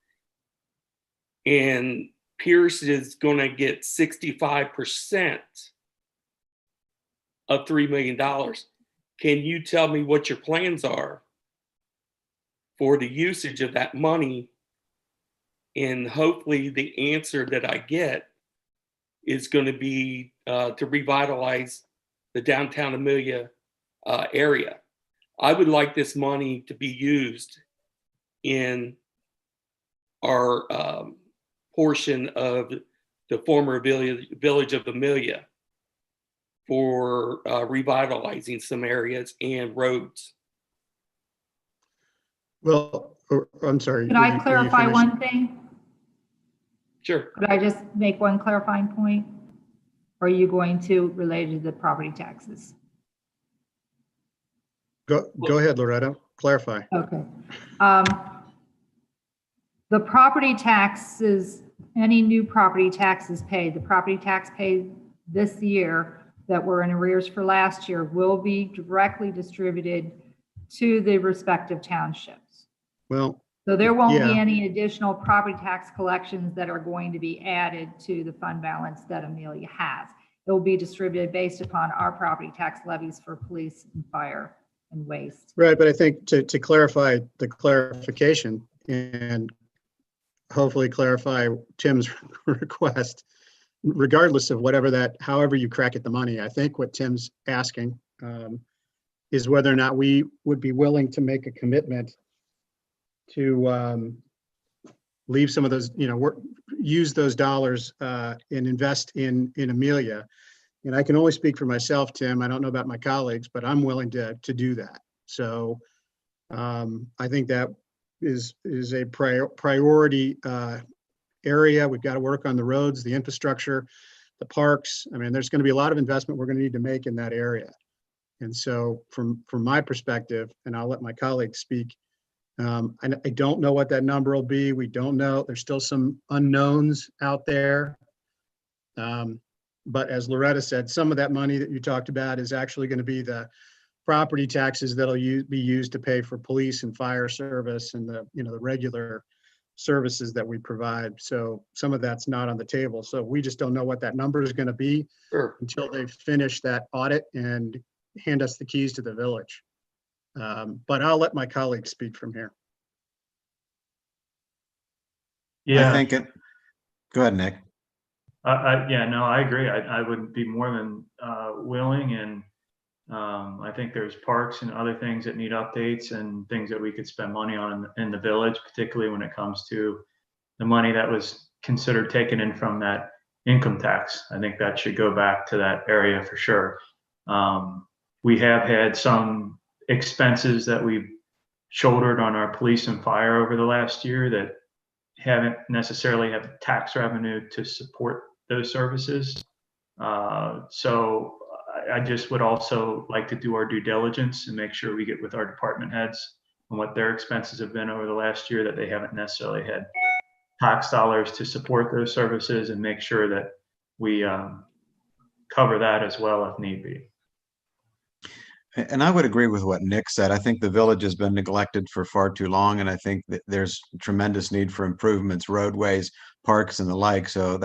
and Pierce is going to get 65% of $3 million. Can you tell me what your plans are for the usage of that money? And hopefully the answer that I get is going to be to revitalize the downtown Amelia area. I would like this money to be used in our portion of the former village of Amelia for revitalizing some areas and roads. Well, I'm sorry. Can were I you- were you clarify finished? one thing? Sure. Could I just make one clarifying point? Or are you going to relate to the property taxes? Go ahead, Loretta, clarify. Okay. The property taxes, any new property taxes paid, the property tax paid this year that were in arrears for last year will be directly distributed to the respective townships. Well, So there won't be Yeah. any additional property tax collections that are going to be added to the fund balance that Amelia has. It will be distributed based upon our property tax levies for police and fire and waste. right, but I think to clarify the clarification and hopefully clarify Tim's request, regardless of whatever that, however you crack at the money, I think what Tim's asking is whether or not we would be willing to make a commitment to leave some of those, use those dollars and invest in Amelia. And I can only speak for myself, Tim. I don't know about my colleagues, but I'm willing to do that. So I think that is a priority area. We've got to work on the roads, the infrastructure, the parks. I mean, there's going to be a lot of investment we're going to need to make in that area. And so from my perspective, and I'll let my colleagues speak, I don't know what that number will be. We don't know. There's still some unknowns out there. But as Loretta said, some of that money that you talked about is actually going to be the property taxes that'll be used to pay for police and fire service and the regular services that we provide. So some of that's not on the table. So we just don't know what that number is going to be until they finish that audit and hand us the keys to the village. But I'll let my colleagues speak from here. I think it, go ahead, Nick. Yeah, no, I agree. I would be more than willing, and I think there's parks and other things that need updates and things that we could spend money on in the village, particularly when it comes to the money that was considered taken in from that income tax. I think that should go back to that area for sure. We have had some expenses that we've shouldered on our police and fire over the last year that haven't necessarily have tax revenue to support those services. So I just would also like to do our due diligence and make sure we get with our department heads on what their expenses have been over the last year, that they haven't necessarily had tax dollars to support those services, and make sure that we cover that as well if need be. And I would agree with what Nick said. I think the village has been neglected for far too long, and I think that there's tremendous need for improvements, roadways, parks, and the like. So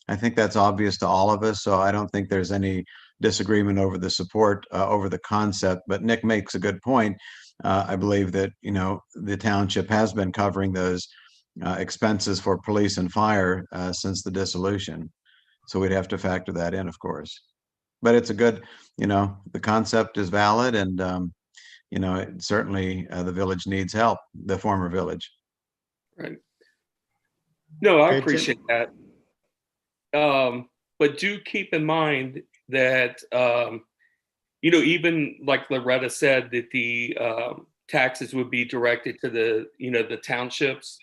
I think that's obvious to all of us. So I don't think there's any disagreement over the support, over the concept. But Nick makes a good point. I believe that, the township has been covering those expenses for police and fire since the dissolution. So we'd have to factor that in, of course. But it's a good, the concept is valid, and, certainly the village needs help, the former village. Right. No, I Okay, Tim. appreciate that. But do keep in mind that, even like Loretta said, that the taxes would be directed to the townships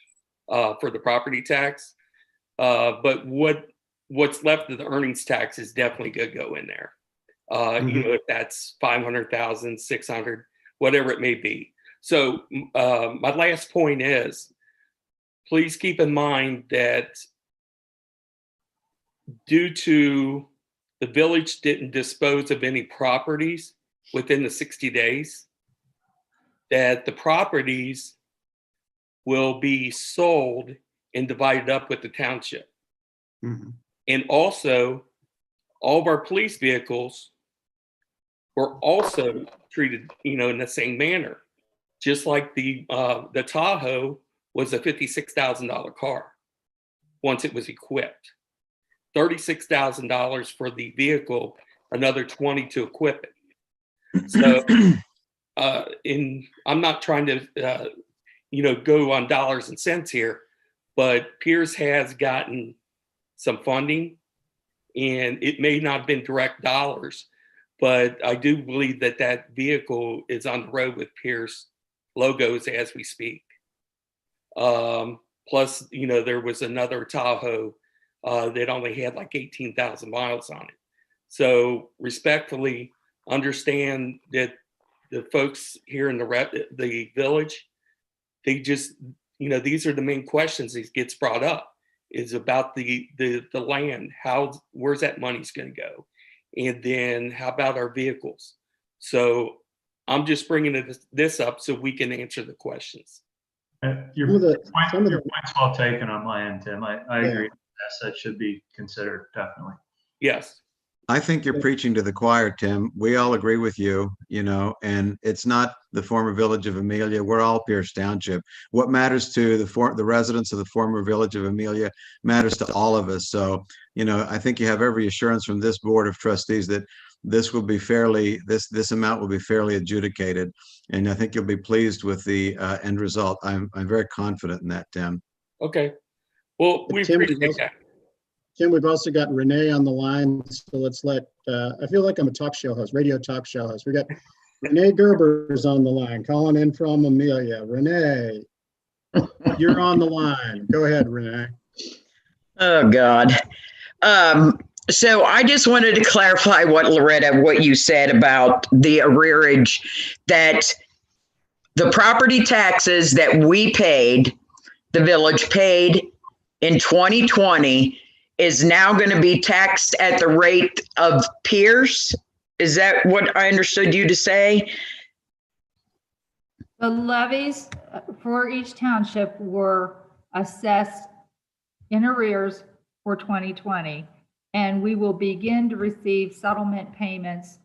for the property tax. But what's left of the earnings tax is definitely going to go in there. If that's 500,000, 600, whatever it may be. So my last point is, please keep in mind that due to the village didn't dispose of any properties within the 60 days, that the properties will be sold and divided up with the township. Mm-hmm. And also, all of our police vehicles were also treated, in the same manner. Just like the Tahoe was a $56,000 car once it was equipped. $36,000 for the vehicle, another $20,000 to equip it. So I'm not trying to, go on dollars and cents here, but Pierce has gotten some funding, and it may not have been direct dollars, but I do believe that that vehicle is on the road with Pierce logos as we speak. Plus, there was another Tahoe that only had like 18,000 miles on it. So respectfully understand that the folks here in the village, they just, these are the main questions that gets brought up, is about the land. Where's that money's going to go? And then how about our vehicles? So I'm just bringing this up so we can answer the questions. Your point's well taken on my end, Tim. I agree. That should be considered, definitely. Yes. I think you're preaching to the choir, Tim. We all agree with you, and it's not the former village of Amelia. We're all Pierce Township. What matters to the residents of the former village of Amelia matters to all of us. So, I think you have every assurance from this board of trustees that this will be this amount will be fairly adjudicated. And I think you'll be pleased with the end result. I'm very confident in that, Tim. Okay. Well, we appreciate that. Kim, we've also got Renee on the line, so let's let, I feel like I'm a talk show host, radio talk show host. We got Renee Gerber's on the line, calling in from Amelia. Renee, you're on the line. Go ahead, Renee. Oh, God. So I just wanted to clarify what you said about the arrearage, that the property taxes that we paid, the village paid in 2020, is now going to be taxed at the rate of Pierce? Is that what I understood you to say? The levies for each township were assessed in arrears for 2020, and we will begin to receive settlement payments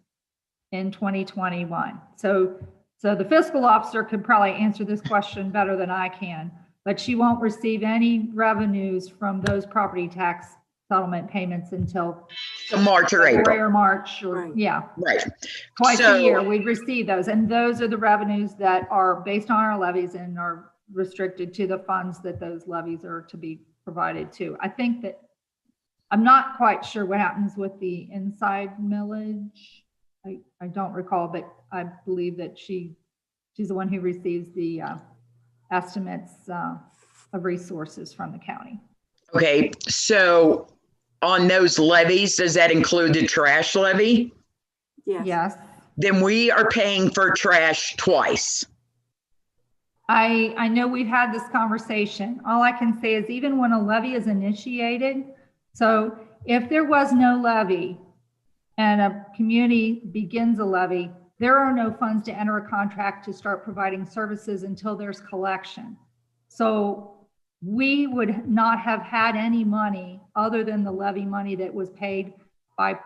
in 2021. So the fiscal officer could probably answer this question better than I can, but she won't receive any revenues from those property tax settlement payments until March or April. February or March, or Right. yeah, Right. twice a year we'd receive those, and those are the revenues that are based on our levies and are restricted to the funds that those levies are to be provided to. I think that I'm not quite sure what happens with the inside millage. I don't recall, but I believe that she's the one who receives the estimates of resources from the county. Okay, so on those levies, does that include the trash levy? Yes. Yes. Then we are paying for trash twice. I know we've had this conversation. All I can say is even when a levy is initiated, so if there was no levy and a community begins a levy, there are no funds to enter a contract to start providing services until there's collection. So we would not have had any money other than the levy money that was paid by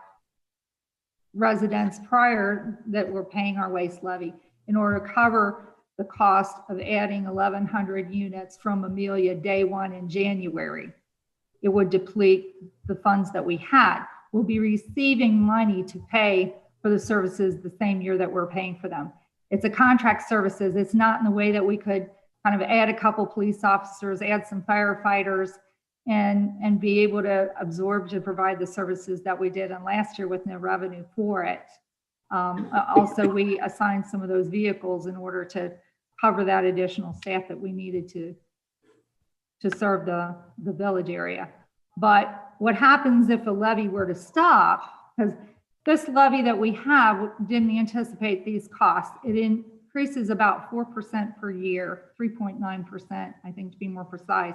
residents prior that were paying our waste levy in order to cover the cost of adding 1,100 units from Amelia day one in January. It would deplete the funds that we had. We'll be receiving money to pay for the services the same year that we're paying for them. It's a contract services. It's not in the way that we could kind of add a couple police officers, add some firefighters, and be able to absorb to provide the services that we did in last year with no revenue for it. Also, we assigned some of those vehicles in order to cover that additional staff that we needed to serve the village area. But what happens if a levy were to stop? Because this levy that we have didn't anticipate these costs. It increases about 4% per year, 3.9%, I think, to be more precise.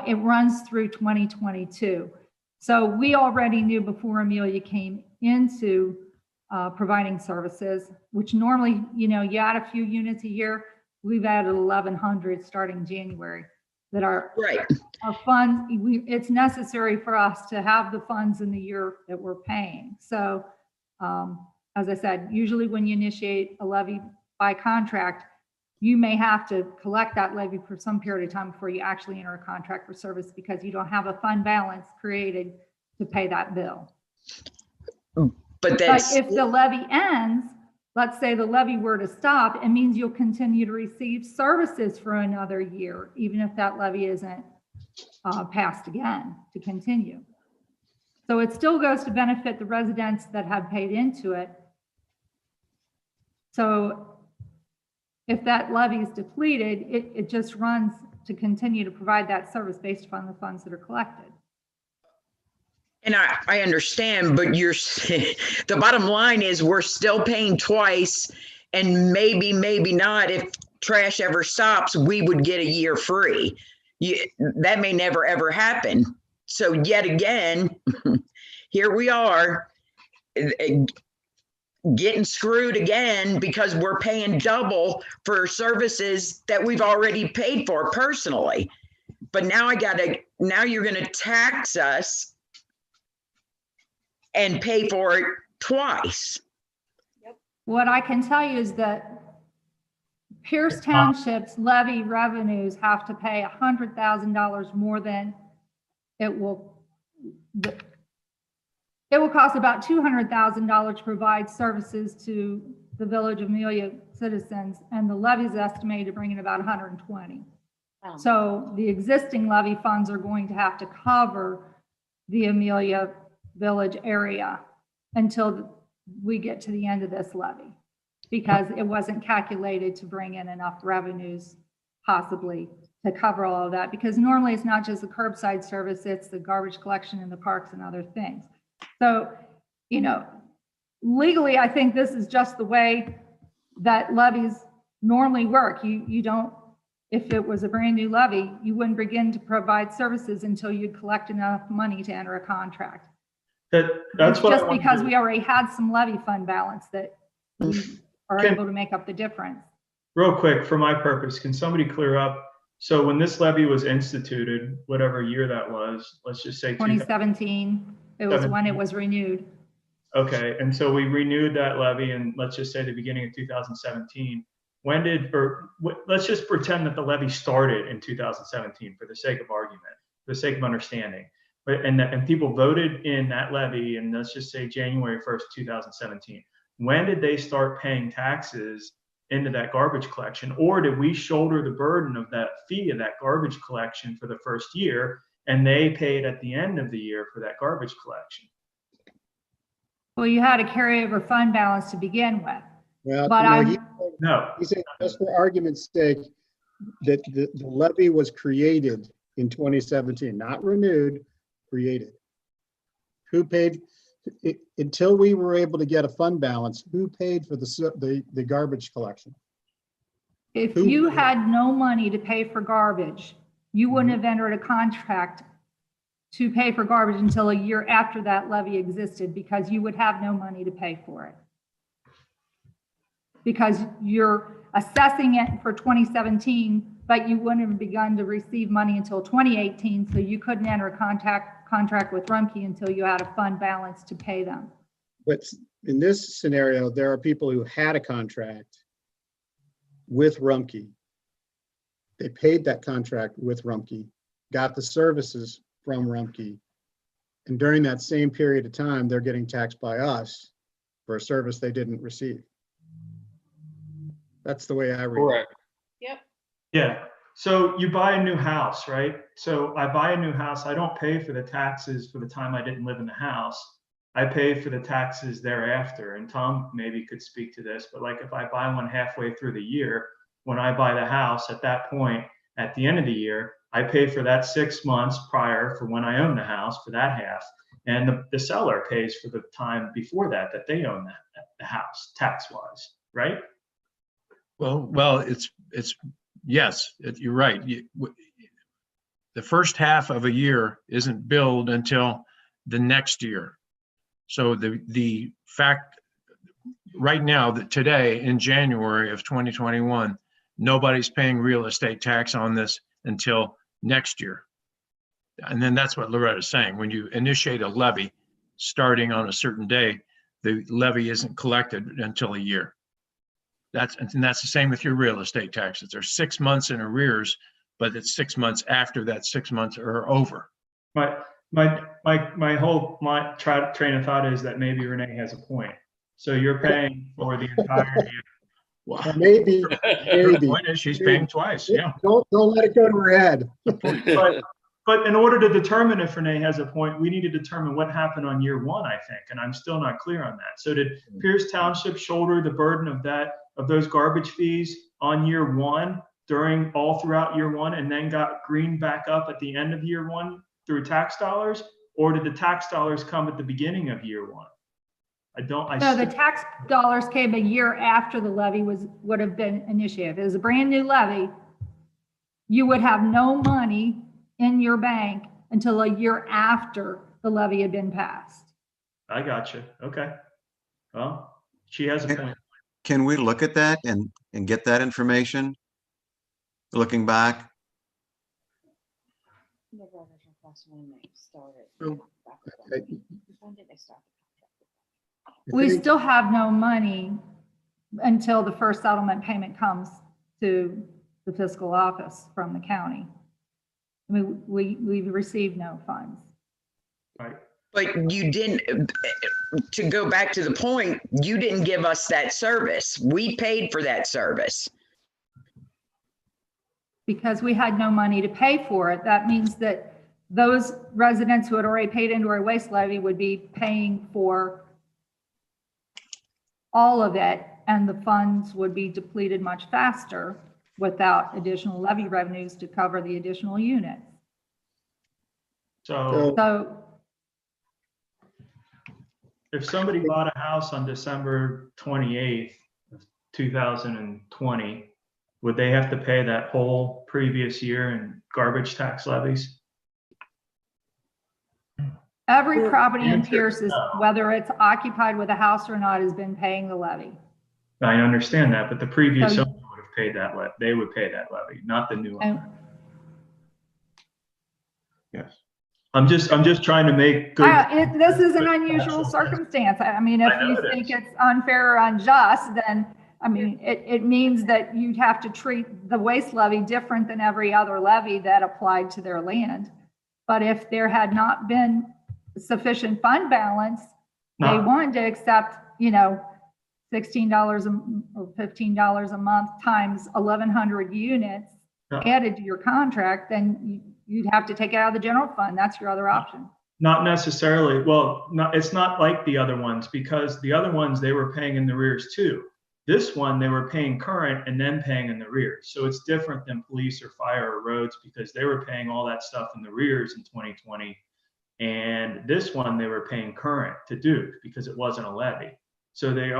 It runs through 2022. So we already knew before Amelia came into providing services, which normally, you add a few units a year. We've added 1,100 starting January. That are right. Our funds. It's necessary for us to have the funds in the year that we're paying. So, as I said, usually when you initiate a levy by contract, you may have to collect that levy for some period of time before you actually enter a contract for service because you don't have a fund balance created to pay that bill. But if the levy ends, let's say the levy were to stop, it means you'll continue to receive services for another year, even if that levy isn't passed again to continue. So it still goes to benefit the residents that have paid into it. So if that levy is depleted, it just runs to continue to provide that service based upon the funds that are collected. And I understand, but the bottom line is we're still paying twice, and maybe not, if trash ever stops, we would get a year free. That may never, ever happen. So yet again, here we are getting screwed again because we're paying double for services that we've already paid for personally. But now you're going to tax us and pay for it twice. What I can tell you is that Pierce Township's levy revenues have to pay $100,000 more than it will cost about $200,000 to provide services to the Village of Amelia citizens, and the levy is estimated to bring in about 120. So the existing levy funds are going to have to cover the Amelia Village area until we get to the end of this levy, because it wasn't calculated to bring in enough revenues possibly to cover all of that, because normally it's not just the curbside service, it's the garbage collection in the parks and other things. So, legally, I think this is just the way that levies normally work. You don't, if it was a brand new levy, you wouldn't begin to provide services until you'd collect enough money to enter a contract. That's It's what just because we already had some levy fund balance that we are able to make up the difference. Real quick, for my purpose, can somebody clear up? So when this levy was instituted, whatever year that was, let's just say 2017, it was when it was renewed. Okay, and so we renewed that levy, and let's just say the beginning of 2017. Let's just pretend that the levy started in 2017 for the sake of argument, for the sake of understanding. And people voted in that levy, and let's just say January 1st, 2017. When did they start paying taxes into that garbage collection? Or did we shoulder the burden of that fee of that garbage collection for the first year, and they paid at the end of the year for that garbage collection? Well, you had a carryover fund balance to begin with. Well, But he said, just for argument's sake, that the levy was created in 2017, not renewed, created. Who paid, until we were able to get a fund balance, who paid for the garbage collection? If you had no money to pay for garbage, you wouldn't have entered a contract to pay for garbage until a year after that levy existed, because you would have no money to pay for it. Because you're assessing it for 2017, but you wouldn't have begun to receive money until 2018, so you couldn't enter a contract with Rumpke until you had a fund balance to pay them. But in this scenario, there are people who had a contract with Rumpke. They paid that contract with Rumpke, got the services from Rumpke, and during that same period of time, they're getting taxed by us for a service they didn't receive. That's the way I read it. Correct. Yeah. So you buy a new house, right? So I buy a new house. I don't pay for the taxes for the time I didn't live in the house. I pay for the taxes thereafter. And Tom maybe could speak to this, but like if I buy one halfway through the year, when I buy the house at that point, at the end of the year, I pay for that 6 months prior for when I own the house for that half. And the seller pays for the time before that they own the house tax wise, right? Well, it's yes, you're right. The first half of a year isn't billed until the next year. So the fact right now that today in January of 2021, nobody's paying real estate tax on this until next year. And then that's what Loretta's saying. When you initiate a levy starting on a certain day, the levy isn't collected until a year. That's the same with your real estate taxes. They're 6 months in arrears, but it's 6 months after that 6 months are over. My whole train of thought is that maybe Renee has a point. So you're paying for the entire year. Well, maybe, The maybe. point is she's paying twice, yeah. Don't let it go to her head. But in order to determine if Renee has a point, we need to determine what happened on year one, I think, and I'm still not clear on that. So did Pierce Township shoulder the burden of those garbage fees on year one all throughout year one, and then got green back up at the end of year one through tax dollars? Or did the tax dollars come at the beginning of year one? No, the tax dollars came a year after the levy would have been initiated. If it was a brand new levy, you would have no money in your bank until a year after the levy had been passed. I got you. Okay. Well, she has a point. Can we look at that and get that information? Looking back? We still have no money until the first settlement payment comes to the fiscal office from the county. I mean, we've received no funds. Right. But you didn't, to go back to the point, you didn't give us that service. We paid for that service. Because we had no money to pay for it. That means that those residents who had already paid into our waste levy would be paying for all of it, and the funds would be depleted much faster without additional levy revenues to cover the additional units. So if somebody bought a house on December 28th, 2020, would they have to pay that whole previous year in garbage tax levies? Every property in Pierce, whether it's occupied with a house or not, has been paying the levy. I understand that, but the previous owner would have paid that levy. They would pay that levy, not the new owner. Yes. I'm just trying to make good. This is an unusual circumstance. I mean, if you think it's unfair or unjust, then I mean, it means that you'd have to treat the waste levy different than every other levy that applied to their land. But if there had not been sufficient fund balance, they wanted to accept, $16 or $15 a month times 1,100 units added to your contract, then you'd have to take it out of the general fund. That's your other option. Not necessarily. Well, it's not like the other ones, because the other ones, they were paying in the rears too. This one, they were paying current and then paying in the rears. So it's different than police or fire or roads, because they were paying all that stuff in the rears in 2020. And this one, they were paying current to Duke because it wasn't a levy. So they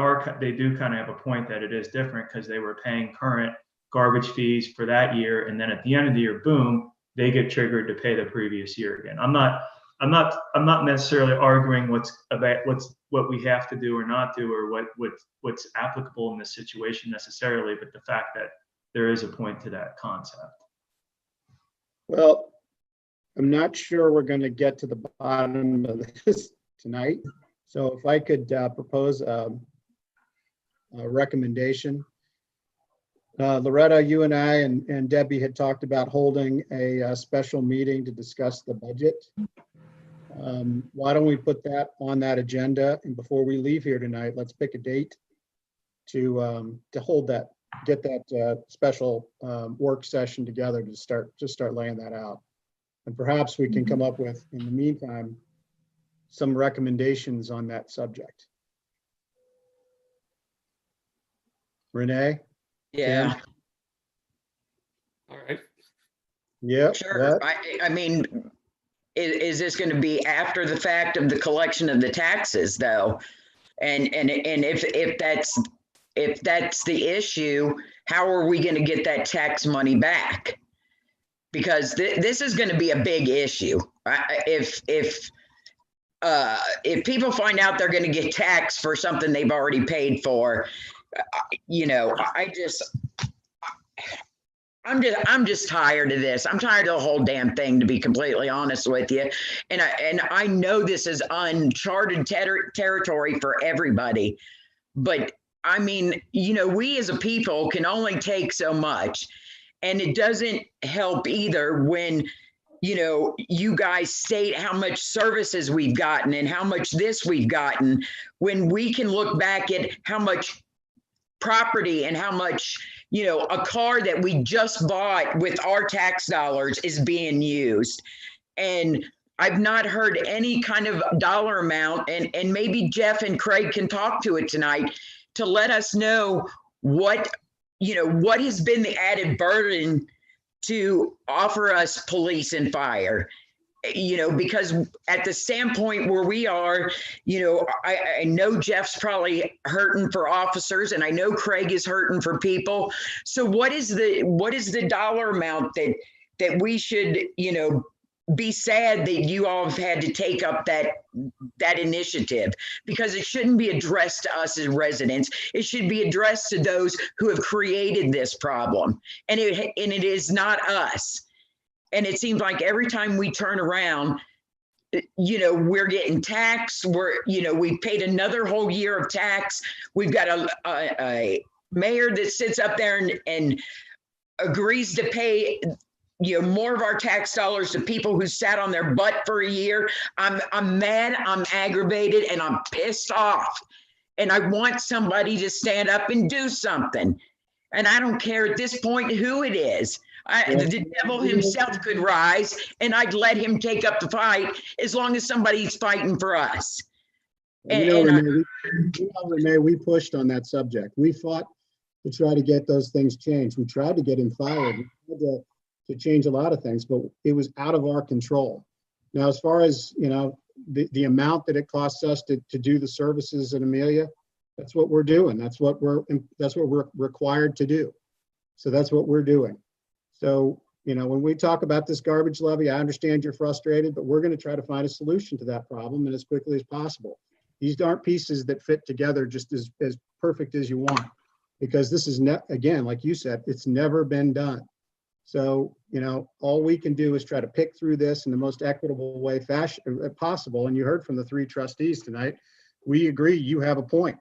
do kind of have a point that it is different, because they were paying current garbage fees for that year. And then at the end of the year, boom, they get triggered to pay the previous year again. I'm not necessarily arguing what we have to do or not do, or what's applicable in this situation necessarily, but the fact that there is a point to that concept. Well, I'm not sure we're going to get to the bottom of this tonight. So if I could propose a recommendation. Loretta, you and I and Debbie had talked about holding a special meeting to discuss the budget. Why don't we put that on that agenda? And before we leave here tonight, let's pick a date to hold that, get that special work session together to start laying that out. And perhaps we can come up with, in the meantime, some recommendations on that subject. Renee? Yeah. All right. Yeah. Sure. I mean, is this going to be after the fact of the collection of the taxes, though? And if that's the issue, how are we going to get that tax money back? Because this is going to be a big issue. If people find out they're going to get taxed for something they've already paid for, I'm just tired of this. I'm tired of the whole damn thing, to be completely honest with you. And I know this is uncharted territory for everybody, but I mean, we as a people can only take so much, and it doesn't help either when you know, you guys state how much services we've gotten and how much this we've gotten, when we can look back at how much property and how much, you know, a car that we just bought with our tax dollars is being used. And I've not heard any kind of dollar amount, and maybe Jeff and Craig can talk to it tonight to let us know what, you know, what has been the added burden to offer us police and fire. You know, because at the standpoint where we are, you know, I know Jeff's probably hurting for officers, and I know Craig is hurting for people. So what is the dollar amount that we should, you know, be sad that you all have had to take up that initiative? Because it shouldn't be addressed to us as residents. It should be addressed to those who have created this problem, and it is not us. And it seems like every time we turn around, you know, we're getting taxed. You know, we paid another whole year of tax. We've got a mayor that sits up there and agrees to pay, you know, more of our tax dollars to people who sat on their butt for a year. I'm mad, I'm aggravated, and I'm pissed off. And I want somebody to stand up and do something. And I don't care at this point who it is. The devil himself could rise, and I'd let him take up the fight as long as somebody's fighting for us. Renee, we pushed on that subject. We fought to try to get those things changed. We tried to get him fired. We tried to change a lot of things, but it was out of our control. Now, as far as, you know, the amount that it costs us to do the services in Amelia, that's what we're doing. That's what we're required to do. So that's what we're doing. So, you know, when we talk about this garbage levy, I understand you're frustrated, but we're going to try to find a solution to that problem, and as quickly as possible. These aren't pieces that fit together just as perfect as you want, because this is, again, like you said, it's never been done. So, you know, all we can do is try to pick through this in the most equitable way possible. And you heard from the 3 trustees tonight. We agree you have a point.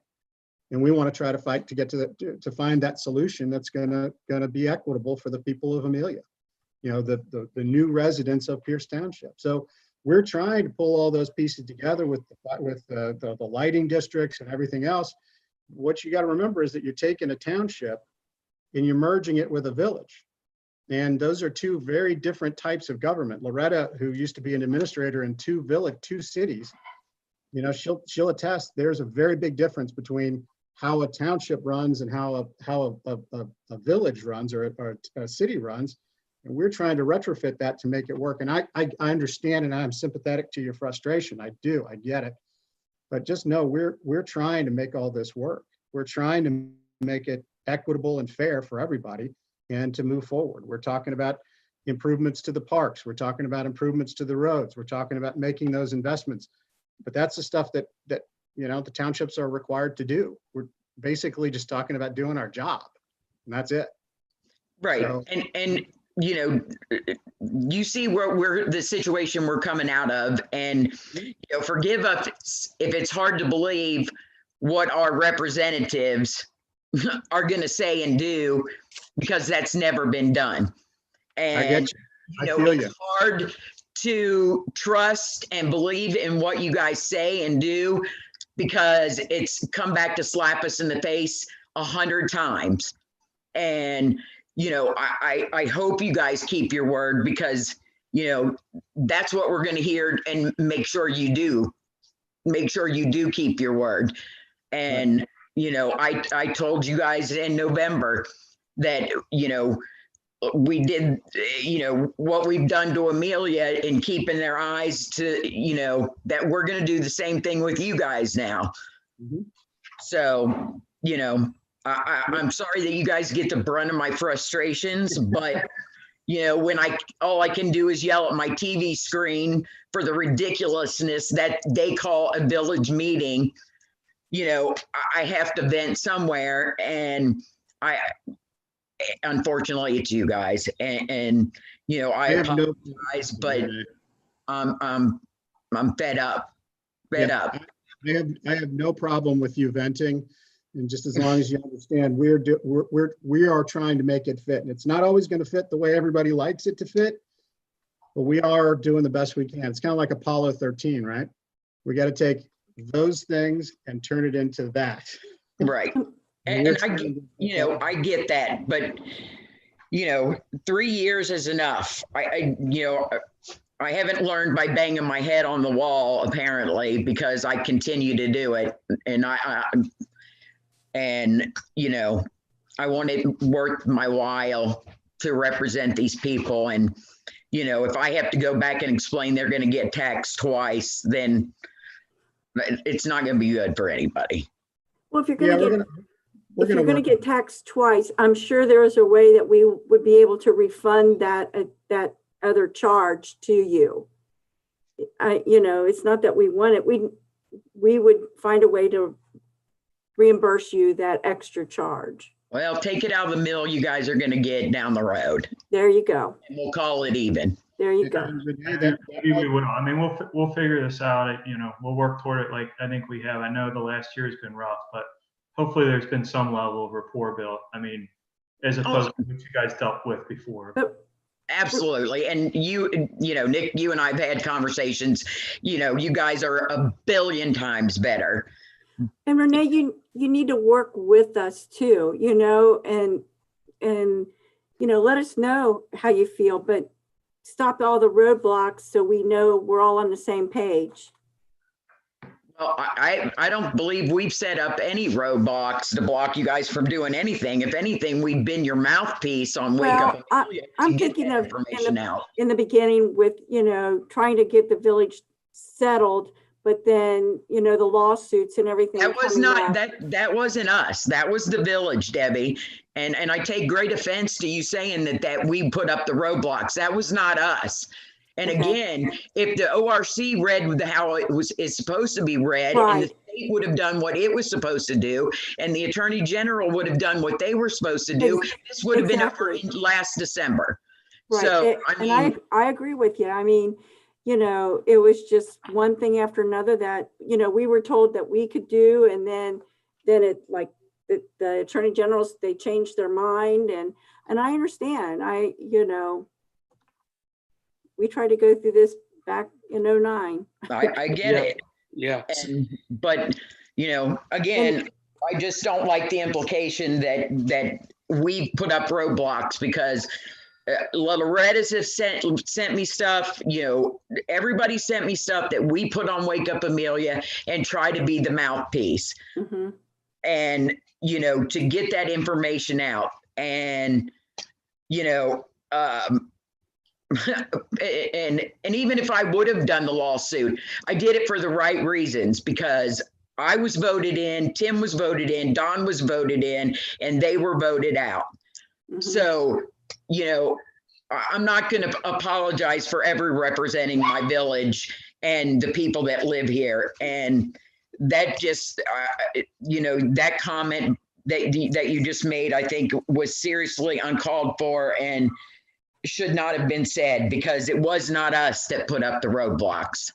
And we want to try to fight to get to find that solution that's gonna be equitable for the people of Amelia, you know, the new residents of Pierce Township. So we're trying to pull all those pieces together with the lighting districts and everything else. What you got to remember is that you're taking a township and you're merging it with a village. And those are 2 very different types of government. Loretta, who used to be an administrator in 2 cities, you know, she'll attest there's a very big difference between how a township runs and how a village runs or a city runs. And we're trying to retrofit that to make it work. And I understand, and I'm sympathetic to your frustration. I do, I get it. But just know we're trying to make all this work. We're trying to make it equitable and fair for everybody and to move forward. We're talking about improvements to the parks. We're talking about improvements to the roads. We're talking about making those investments. But that's the stuff that you know, the townships are required to do. We're basically just talking about doing our job, and that's it. Right. So, and you know, you see where the situation we're coming out of, and you know, forgive us if it's hard to believe what our representatives are going to say and do, because that's never been done. And I get you. I feel it's hard to trust and believe in what you guys say and do, because it's come back to slap us in the face 100 times. And, you know, I hope you guys keep your word, because, you know, that's what we're going to hear, and make sure you do. Make sure you do keep your word. And, you know, I told you guys in November that, you know, we did, you know, what we've done to Amelia in keeping their eyes to, you know, that we're going to do the same thing with you guys now. Mm-hmm. So, you know, I'm sorry that you guys get the brunt of my frustrations, but, you know, when all I can do is yell at my TV screen for the ridiculousness that they call a village meeting, you know, I have to vent somewhere, and unfortunately it's you guys, and you know, I apologize, but I'm fed up. I have no problem with you venting, and just as long as you understand, we are trying to make it fit, and it's not always going to fit the way everybody likes it to fit, But we are doing the best we can. It's kind of like Apollo 13, right? We got to take those things and turn it into that. Right. And I get that, but 3 years is enough. I haven't learned by banging my head on the wall, apparently, because I continue to do it. And I want it worth my while to represent these people. And, if I have to go back and explain they're going to get taxed twice, then it's not going to be good for anybody. Well, if you're going to get taxed twice, I'm sure there is a way that we would be able to refund that other charge to you. It's not that we want it. We would find a way to reimburse you that extra charge. Well, take it out of the mill you guys are going to get down the road. There you go. And we'll call it even. There you go. Maybe we will. I mean, we'll figure this out. We'll work toward it like I think we have. I know the last year has been rough, but hopefully there's been some level of rapport built. I mean, as opposed to what you guys dealt with before. Absolutely. And Nick, you and I've had conversations, you guys are a billion times better. And Renee, you need to work with us too, and let us know how you feel, but stop all the roadblocks so we know we're all on the same page. Well, I don't believe we've set up any roadblocks to block you guys from doing anything. If anything, we've been your mouthpiece on Wake Up. I'm thinking of in the beginning with, trying to get the village settled, but then, the lawsuits and everything. That was not, that wasn't us. That was the village, Debbie. And I take great offense to you saying that we put up the roadblocks. That was not us. And again, if the ORC read how is supposed to be read, and the state would have done what it was supposed to do, and the Attorney General would have done what they were supposed to do, this would have been over last December. Right. So I agree with you. I mean, it was just one thing after another that, we were told that we could do, and then it the Attorney Generals, they changed their mind, and I understand. We tried to go through this back in 2009. I get it. Yeah. But, again, I just don't like the implication that we put up roadblocks, because Loretta's have sent me stuff, everybody sent me stuff that we put on Wake Up Amelia and try to be the mouthpiece. Mm-hmm. And, to get that information out. And, and even if I would have done the lawsuit, I did it for the right reasons, because I was voted in, Tim was voted in, Don was voted in, and they were voted out. Mm-hmm. So, I'm not going to apologize for ever representing my village and the people that live here. And that just, that comment that you just made, I think was seriously uncalled for and should not have been said, because it was not us that put up the roadblocks.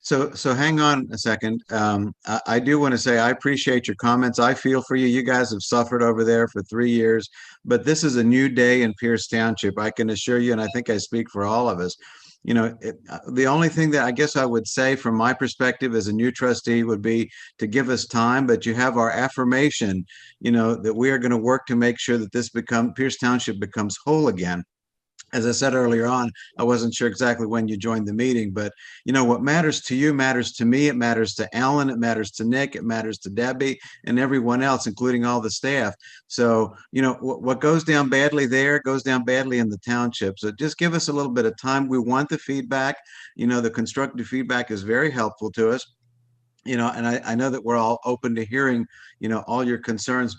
So hang on a second. I do want to say I appreciate your comments. I feel for you. You guys have suffered over there for 3 years, but this is a new day in Pierce Township. I can assure you, and I think I speak for all of us. The only thing that I guess I would say from my perspective as a new trustee would be to give us time, but you have our affirmation, that we are going to work to make sure that Pierce Township becomes whole again. As I said earlier on, I wasn't sure exactly when you joined the meeting, but what matters to you matters to me. It matters to Alan. It matters to Nick. It matters to Debbie and everyone else, including all the staff. So, what goes down badly there goes down badly in the township. So just give us a little bit of time. We want the feedback. The constructive feedback is very helpful to us. And I know that we're all open to hearing, all your concerns,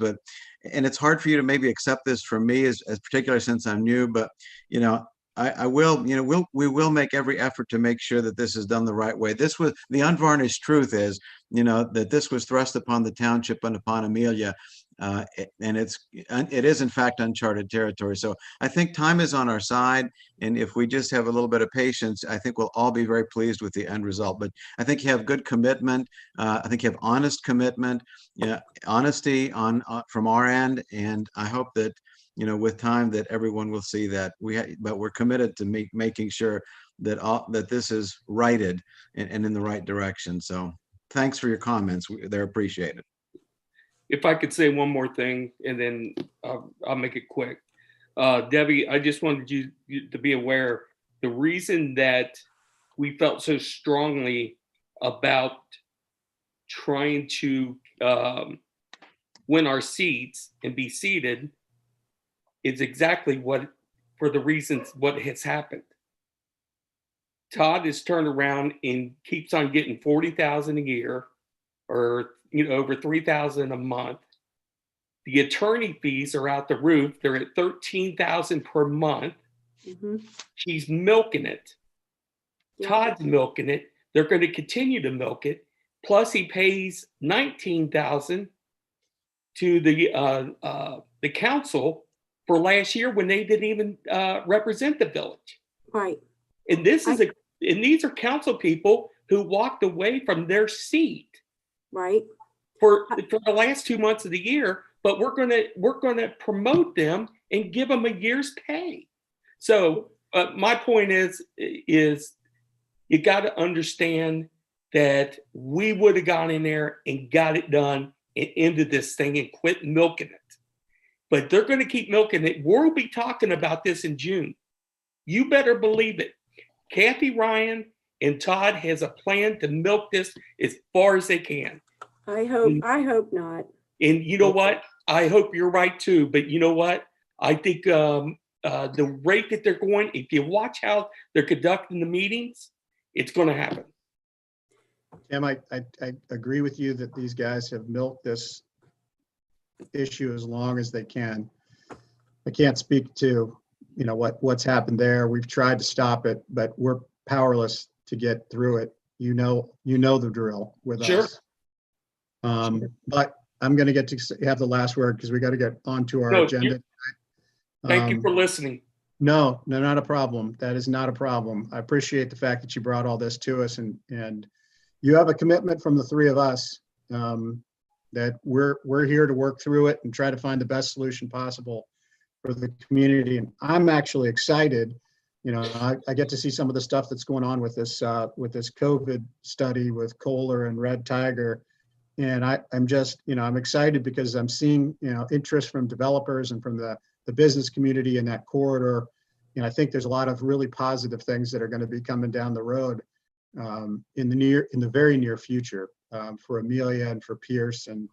and it's hard for you to maybe accept this from me as particularly since I'm new, but, I will, we will make every effort to make sure that this is done the right way. This was the unvarnished truth is, that this was thrust upon the township and upon Amelia. And it is in fact uncharted territory. So I think time is on our side. And if we just have a little bit of patience, I think we'll all be very pleased with the end result. But I think you have good commitment. I think you have honest commitment, honesty from our end. And I hope that, with time that everyone will see that but we're committed to making sure that this is righted and in the right direction. So thanks for your comments. They're appreciated. If I could say one more thing, and then I'll make it quick. Debbie, I just wanted you to be aware, the reason that we felt so strongly about trying to win our seats and be seated is exactly what has happened. Todd has turned around and keeps on getting $40,000 a year, or over $3,000 a month. The attorney fees are out the roof. They're at $13,000 per month. Mhm. She's milking it. Yeah. Todd's milking it. They're going to continue to milk it. Plus, he pays $19,000 to the council for last year when they didn't even represent the village. Right. And these are council people who walked away from their seat Right. for the last 2 months of the year. But we're gonna promote them and give them a year's pay. So my point is you got to understand that we would have gone in there and got it done and ended this thing and quit milking it. But they're going to keep milking it. We'll be talking about this in June. You better believe it. Kathy Ryan and Todd has a plan to milk this as far as they can. I hope not. And you know what? I hope you're right too. But you know what? I think the rate that they're going, if you watch how they're conducting the meetings, it's going to happen. Tim, I agree with you that these guys have milked this issue as long as they can. I can't speak to, what's happened there. We've tried to stop it, but we're powerless to get through it. You know the drill with us. But I'm going to get to have the last word because we got to get onto our agenda. Thank you for listening. No, not a problem. That is not a problem. I appreciate the fact that you brought all this to us, and you have a commitment from the three of us that we're here to work through it and try to find the best solution possible for the community. And I'm actually excited. I get to see some of the stuff that's going on with this COVID study with Kohler and Red Tiger. And I'm just, I'm excited because I'm seeing, interest from developers and from the business community in that corridor. And I think there's a lot of really positive things that are going to be coming down the road in the very near future for Amelia and for Pierce. And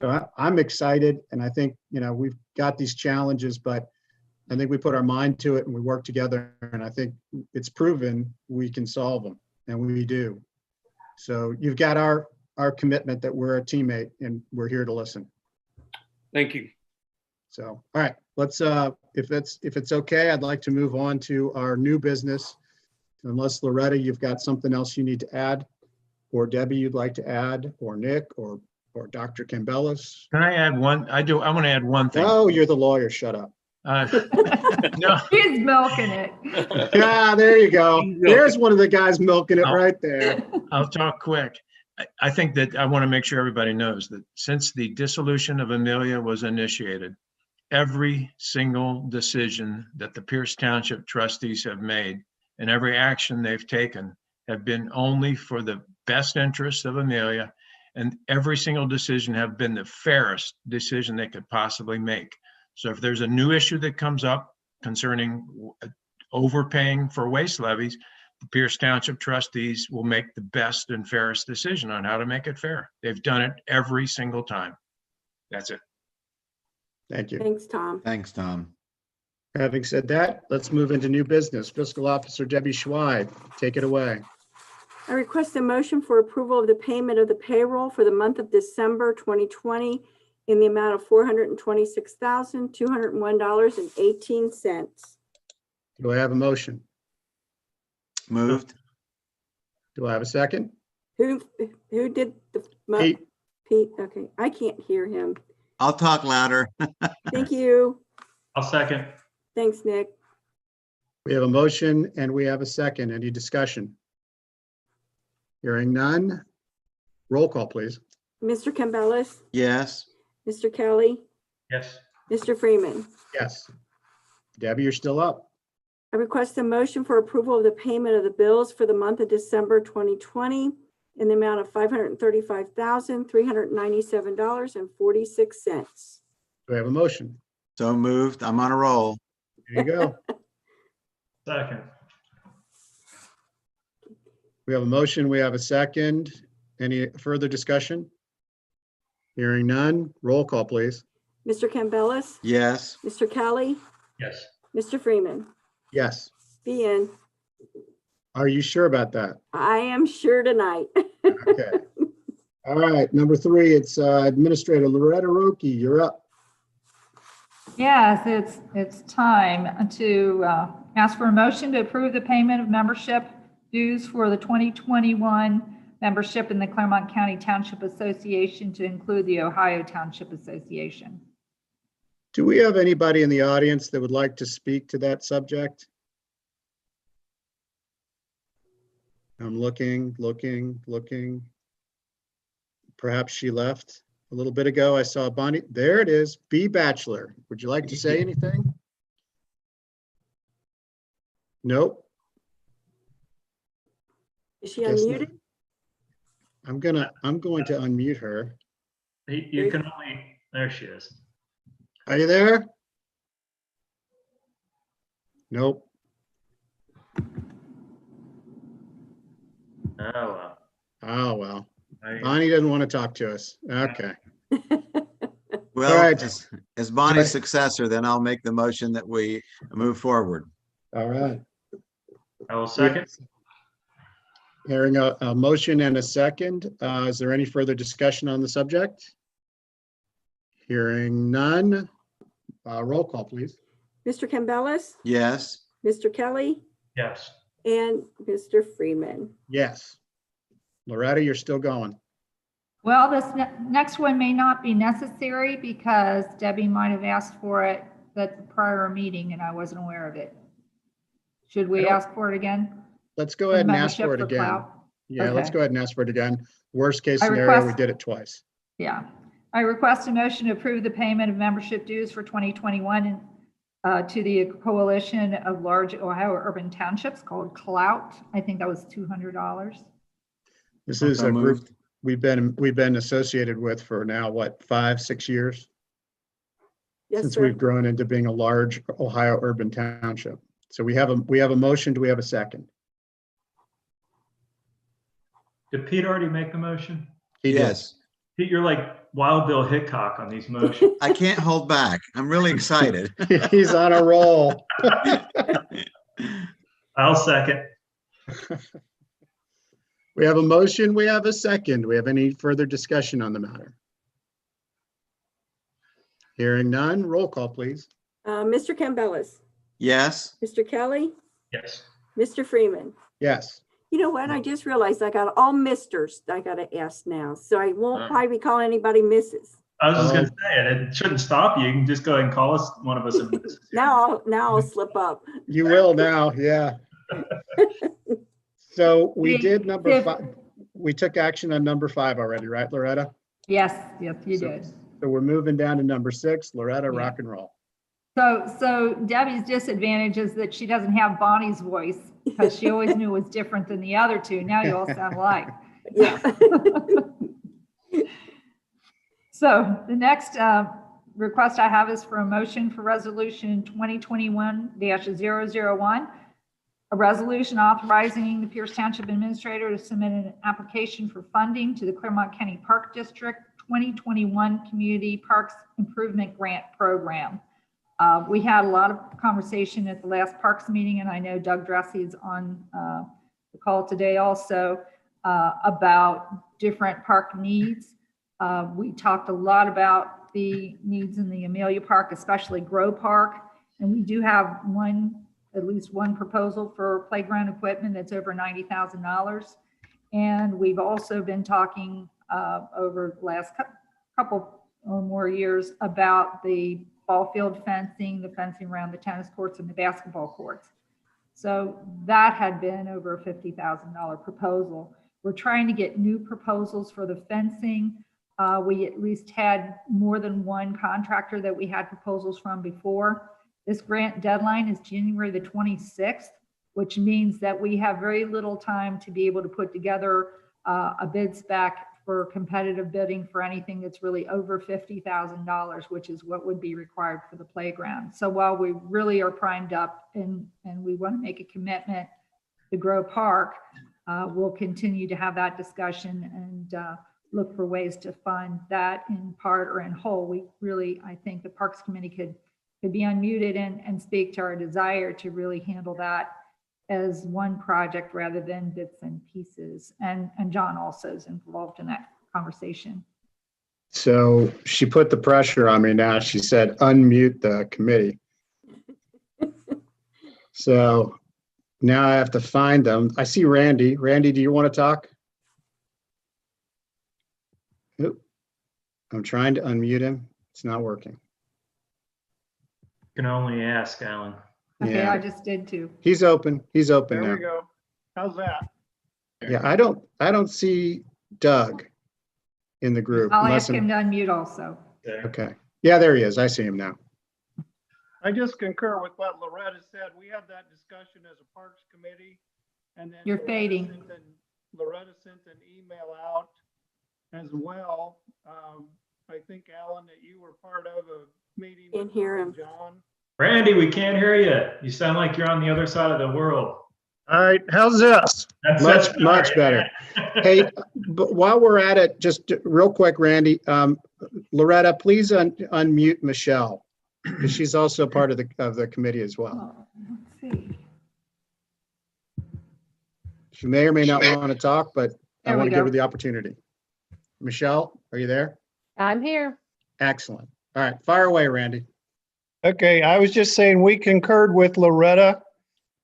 so I'm excited. And I think, we've got these challenges, but I think we put our mind to it and we work together. And I think it's proven we can solve them, and we do. So you've got our commitment that we're a teammate and we're here to listen. Thank you. So, all right, let's, if it's okay, I'd like to move on to our new business. Unless Loretta, you've got something else you need to add, or Debbie, you'd like to add, or Nick, or Dr. Cambelis. Can I add one? I want to add one thing. Oh, you're the lawyer. Shut up. No. He's milking it. Yeah, there you go. There's one of the guys milking it right there. I'll talk quick. I think that I want to make sure everybody knows that since the dissolution of Amelia was initiated, every single decision that the Pierce Township trustees have made and every action they've taken have been only for the best interest of Amelia, and every single decision have been the fairest decision they could possibly make. So if there's a new issue that comes up concerning overpaying for waste levies, the Pierce Township trustees will make the best and fairest decision on how to make it fair. They've done it every single time. That's it. Thank you. Thanks, Tom. Thanks, Tom. Having said that, let's move into new business. Fiscal Officer Debbie Schweid, take it away. I request a motion for approval of the payment of the payroll for the month of December 2020 in the amount of $426,201.18. Do I have a motion? Moved. Do I have a second? Who did the? Pete. Pete, okay. I can't hear him. I'll talk louder. Thank you. I'll second. Thanks, Nick. We have a motion and we have a second. Any discussion? Hearing none. Roll call, please. Mr. Cambelis, Yes. Mr. Kelly, Yes. Mr. Freeman. Yes. Debbie, you're still up. I request a motion for approval of the payment of the bills for the month of December 2020 in the amount of $535,397.46. Do we have a motion? So moved. I'm on a roll. There you go. Second. We have a motion. We have a second. Any further discussion? Hearing none. Roll call, please. Mr. Campbell. Yes. Mr. Kelly. Yes. Mr. Freeman. Yes. Be Are you sure about that? I am sure tonight. Okay. All right. Number 3, it's Administrator Loretta Roque. You're up. Yes, it's time to ask for a motion to approve the payment of membership dues for the 2021 membership in the Clermont County Township Association to include the Ohio Township Association. Do we have anybody in the audience that would like to speak to that subject? I'm looking. Perhaps she left a little bit ago. I saw Bonnie. There it is. B. Bachelor. Would you like to say anything? Nope. Is she Guess unmuted? I'm going to unmute her. You can only, there she is. Are you there? Nope. Oh, well. Oh, well. Bonnie doesn't want to talk to us. Okay. Well, All right. as Bonnie's successor, then I'll make the motion that we move forward. All right. I will second. Hearing a motion and a second. Is there any further discussion on the subject? Hearing none. Roll call, please. Mr. Campbell. Yes. Mr. Kelly. Yes. And Mr. Freeman. Yes. Loretta, you're still going. Well, this next one may not be necessary because Debbie might have asked for it at the prior meeting and I wasn't aware of it. Should we ask for it again? Let's go ahead and ask Membership for it again. clout? Yeah, let's Okay. go ahead and ask for it again. Worst case I scenario, we request- did it twice. Yeah. I request a motion to approve the payment of membership dues for 2021 to the Coalition of Large Ohio Urban Townships called CLOUT. I think that was $200. This is So a group moved. we've been associated with for now, what, 5-6 years? Yes, Since sir. we've grown into being a large Ohio urban township. So we have a motion. Do we have a second? Did Pete already make the motion? He did. Yes. Pete, you're like Wild Bill Hickok on these motions. I can't hold back. I'm really excited. He's on a roll. I'll second. We have a motion. We have a second. Do we have any further discussion on the matter? Hearing none. Roll call, please. Mr. Campbell. Yes. Mr. Kelly. Yes. Mr. Freeman. Yes. You know what? I just realized I got all misters I got to ask now. So I won't Oh. probably be calling anybody Mrs. I was just gonna say it. It shouldn't stop you. You can just go ahead and call us, one of us. a Mrs. Now I'll slip up. You will now. Yeah. So we The- did number the- 5. We took action on number 5 already, right, Loretta? Yes, you So- did. So we're moving down to number 6. Loretta, Yeah. rock and roll. So Debbie's disadvantage is that she doesn't have Bonnie's voice because she always knew it was different than the other two. Now you all sound alike. Yeah. So the next request I have is for a motion for resolution 2021-001, a resolution authorizing the Pierce Township Administrator to submit an application for funding to the Clermont County Park District 2021 Community Parks Improvement Grant Program. We had a lot of conversation at the last Parks meeting, and I know Doug Dressy is on the call today also about different park needs. We talked a lot about the needs in the Amelia Park, especially Grow Park, and we do have at least one proposal for playground equipment that's over $90,000. And we've also been talking over the last couple or more years about the ball field fencing, the fencing around the tennis courts and the basketball courts. So that had been over a $50,000 proposal. We're trying to get new proposals for the fencing. We at least had more than one contractor that we had proposals from before. This grant deadline is January the 26th, which means that we have very little time to be able to put together a bid spec for competitive bidding for anything that's really over $50,000, which is what would be required for the playground. So while we really are primed up and we want to make a commitment to grow park, we'll continue to have that discussion and look for ways to fund that in part or in whole. We really, I think the Parks Committee could be unmuted and speak to our desire to really handle that as one project rather than bits and pieces. And John also is involved in that conversation. So she put the pressure on me now. She said, unmute the committee. So now I have to find them. I see Randy. Randy, do you want to talk? Oop. I'm trying to unmute him. It's not working. Can only ask, Alan. Okay, Yeah. I just did too. He's open. He's open There now. we go. How's that? Yeah, I don't see Doug in the group. I'll unless ask him to unmute also. Okay. Yeah, there he is. I see him now. I just concur with what Loretta said. We had that discussion as a Parks Committee, and then You're fading. Loretta sent an email out as well. I think, Alan, that you were part of a meeting Can't with hear him. John. Randy, we can't hear you. You sound like you're on the other side of the world. All right, how's this? Much better. Hey, but while we're at it, just real quick, Randy, Loretta, please unmute Michelle, because she's also part of the committee as well. Oh, let's see. She may or may not want to talk, but I There we want to give go. her the opportunity. Michelle, are you there? I'm here. Excellent. All right, fire away, Randy. Okay, I was just saying we concurred with Loretta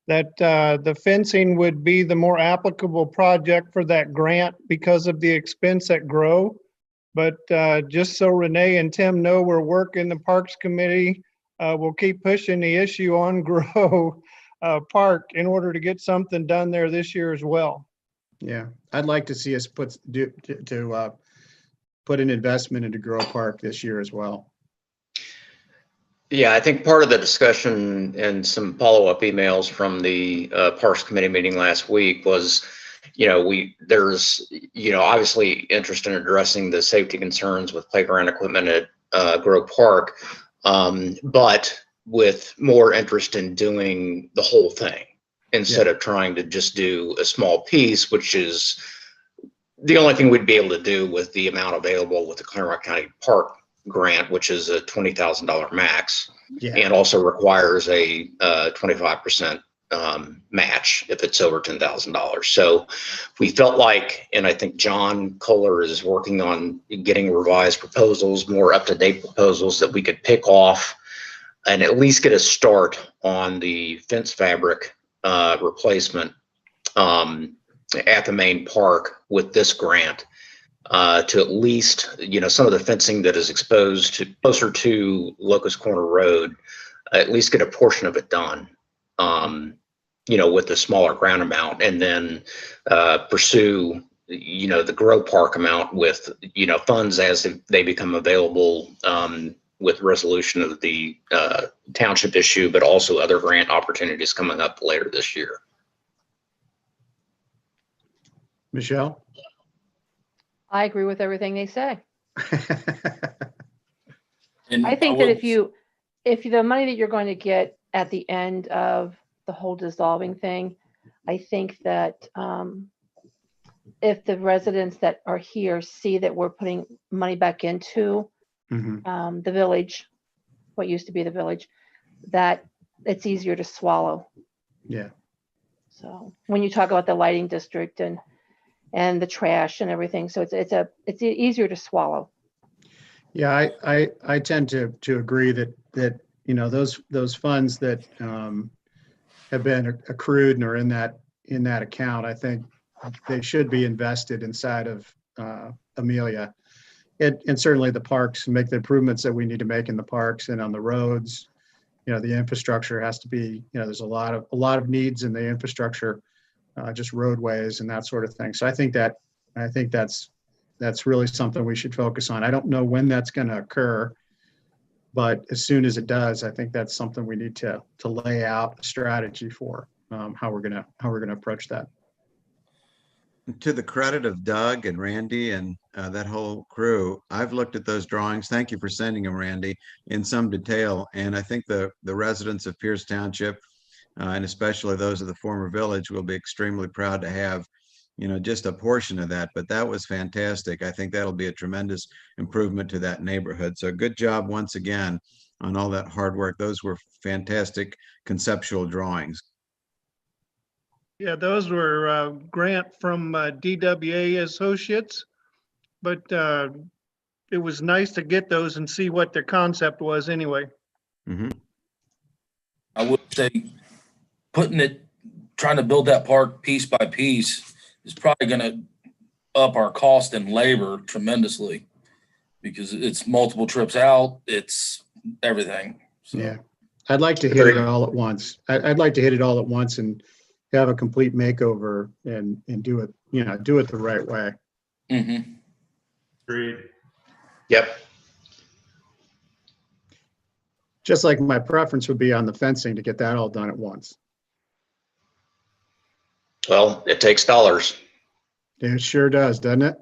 that the fencing would be the more applicable project for that grant because of the expense at Grow. But just so Renee and Tim know, we're working the Parks Committee. We'll keep pushing the issue on Grow Park in order to get something done there this year as well. Yeah, I'd like to see us put an investment into Grow Park this year as well. Yeah, I think part of the discussion and some follow-up emails from the Parks Committee meeting last week was, there's obviously interest in addressing the safety concerns with playground equipment at Grove Park, but with more interest in doing the whole thing instead of trying to just do a small piece, which is the only thing we'd be able to do with the amount available with the Clermont County Park grant, which is a $20,000 max, and also requires a 25% match if it's over $10,000. So we felt like, and I think John Kohler is working on getting revised proposals, more up-to-date proposals that we could pick off and at least get a start on the fence fabric replacement at the main park with this grant. To at least, some of the fencing that is exposed to closer to Locust Corner Road, at least get a portion of it done, with the smaller ground amount, and then pursue, the Grow Park amount with, funds as they become available with resolution of the township issue, but also other grant opportunities coming up later this year. Michelle? I agree with everything they say. And I think that if the money that you're going to get at the end of the whole dissolving thing, I think that if the residents that are here see that we're putting money back into the village, what used to be the village, that it's easier to swallow. Yeah. So when you talk about the lighting district and the trash and everything, so it's easier to swallow. Yeah, I tend to agree that those funds that have been accrued and are in that account, I think they should be invested inside of Amelia, and certainly the parks, and make the improvements that we need to make in the parks and on the roads. The infrastructure has to be, there's a lot of needs in the infrastructure, just roadways and that sort of thing. So I think that's that's really something we should focus on. I don't know when that's going to occur, but as soon as it does, I think that's something we need to lay out a strategy for how we're going to approach that. To the credit of Doug and Randy and that whole crew, I've looked at those drawings. Thank you for sending them, Randy, in some detail. And I think the residents of Pierce Township, and especially those of the former village, will be extremely proud to have, you know, just a portion of that. But that was fantastic. I think that'll be a tremendous improvement to that neighborhood. So good job once again on all that hard work. Those were fantastic conceptual drawings. Yeah, those were grant from DWA Associates, but it was nice to get those and see what their concept was anyway. Mm-hmm. I would say trying to build that park piece by piece is probably going to up our cost in labor tremendously because it's multiple trips out, it's everything. So. Yeah, I'd like to hit it all at once. I'd like to hit it all at once and have a complete makeover and do it, you know, do it the right way. Mm-hmm. Agreed. Yep. Just like my preference would be on the fencing to get that all done at once. Well, it takes dollars. It sure does, doesn't it?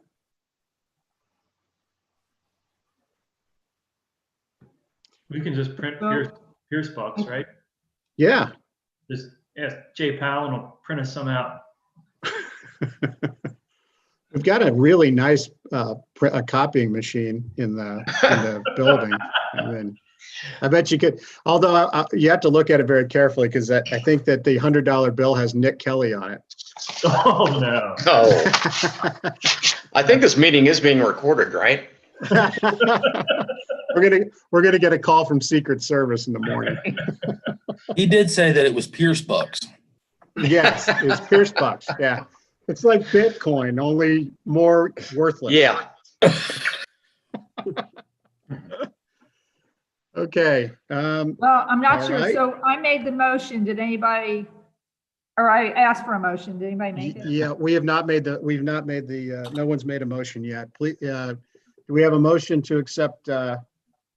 We can just print Pierce bucks, right? Yeah. Just ask Jay Powell and he'll print us some out. We've got a really nice a copying machine in the building. And then I bet you could, although you have to look at it very carefully because I think that the $100 bill has Nick Kelly on it. Oh, no. Oh, I think this meeting is being recorded, right? We're gonna get a call from Secret Service in the morning. He did say that it was Pierce bucks. Yes, it's Pierce bucks. Yeah, it's like Bitcoin, only more worthless. Yeah. Okay. Well, I'm not sure. right. So I made the motion. Did anybody, or I asked for a motion. Did anybody make it? Yeah, we've not made the, no one's made a motion yet. Please, do we have a motion to accept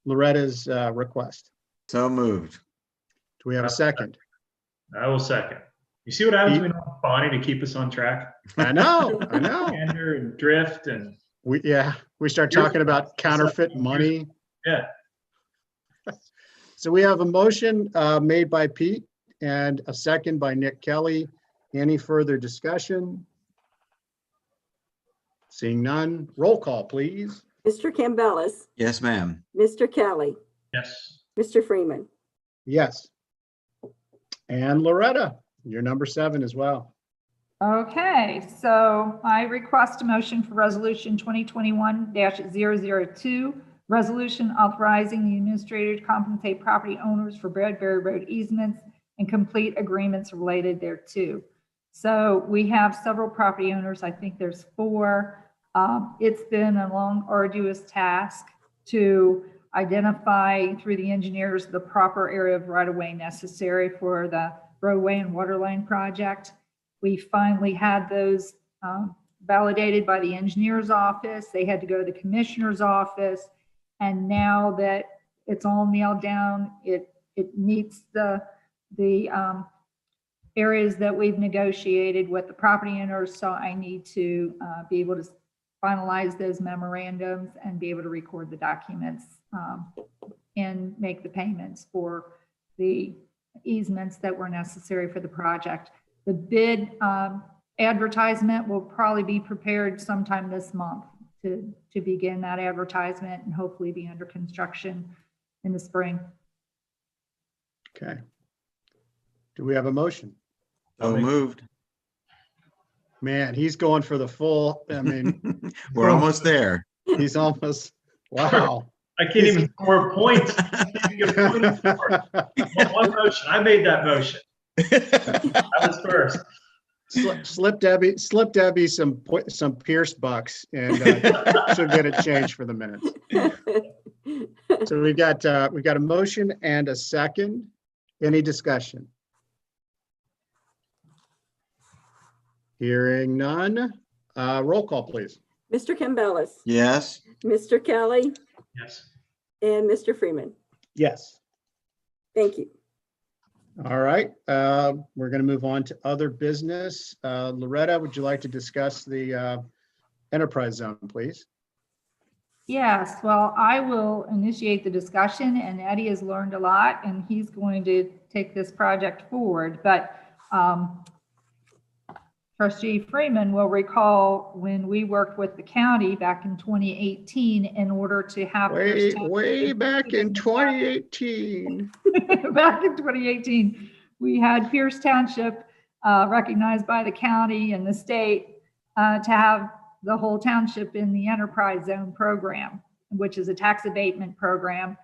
Loretta's request? So moved. Do we have a second? I will second. You see what happens when we want Bonnie to keep us on track? I know. Meander and drift and We start talking about counterfeit money. yeah. So we have a motion made by Pete and a second by Nick Kelly. Any further discussion? Seeing none, roll call, please. Mr. Campbell, Yes, ma'am. Mr. Kelly, Yes. Mr. Freeman. Yes. And Loretta, you're number 7 as well. Okay, so I request a motion for resolution 2021-002, resolution authorizing the administrator to compensate property owners for Bradbury Road easements and complete agreements related thereto. So we have several property owners. I think there's 4. It's been a long, arduous task to identify through the engineers the proper area of right-of-way necessary for the roadway and water line project. We finally had those validated by the engineer's office. They had to go to the commissioner's office. And now that it's all nailed down, it meets the areas that we've negotiated with the property owners. So I need to be able to finalize those memorandums and be able to record the documents and make the payments for the easements that were necessary for the project. The bid advertisement will probably be prepared sometime this month to begin that advertisement and hopefully be under construction in the spring. Okay. Do we have a motion? So moved. Man, he's going for the full, I mean. We're almost there. He's almost, wow. I can't even score points. One motion. I made that motion. I was first. Slip Debbie some Pierce bucks and she'll get it changed for the minutes. So we've got a motion and a second. Any discussion? Hearing none. Roll call, please. Mr. Campbell, Yes. Mr. Kelly, Yes. and Mr. Freeman. Yes. Thank you. All right, we're going to move on to other business. Loretta, would you like to discuss the enterprise zone, please? Yes, well, I will initiate the discussion, and Eddie has learned a lot and he's going to take this project forward. But Trustee Freeman will recall when we worked with the county back in 2018 in order to have Way back in 2018. back in 2018, we had Pierce Township recognized by the county and the state to have the whole township in the enterprise zone program, which is a tax abatement program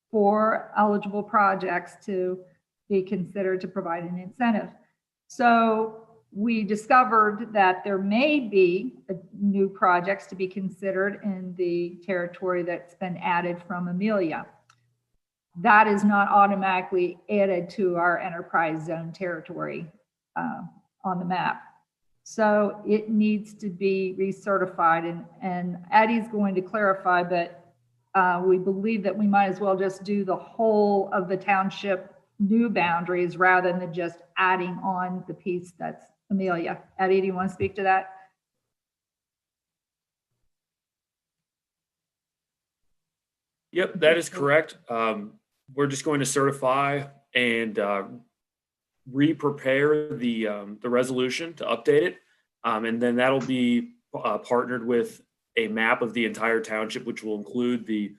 for eligible projects to be considered to provide an incentive. So we discovered that there may be new projects to be considered in the territory that's been added from Amelia. That is not automatically added to our enterprise zone territory on the map. So it needs to be recertified, and Eddie's going to clarify, but we believe that we might as well just do the whole of the township new boundaries rather than just adding on the piece that's Amelia. Eddie, do you want to speak to that? Yep, that is correct. We're just going to certify and re-prepare the resolution to update it. And then that'll be partnered with a map of the entire township, which will include the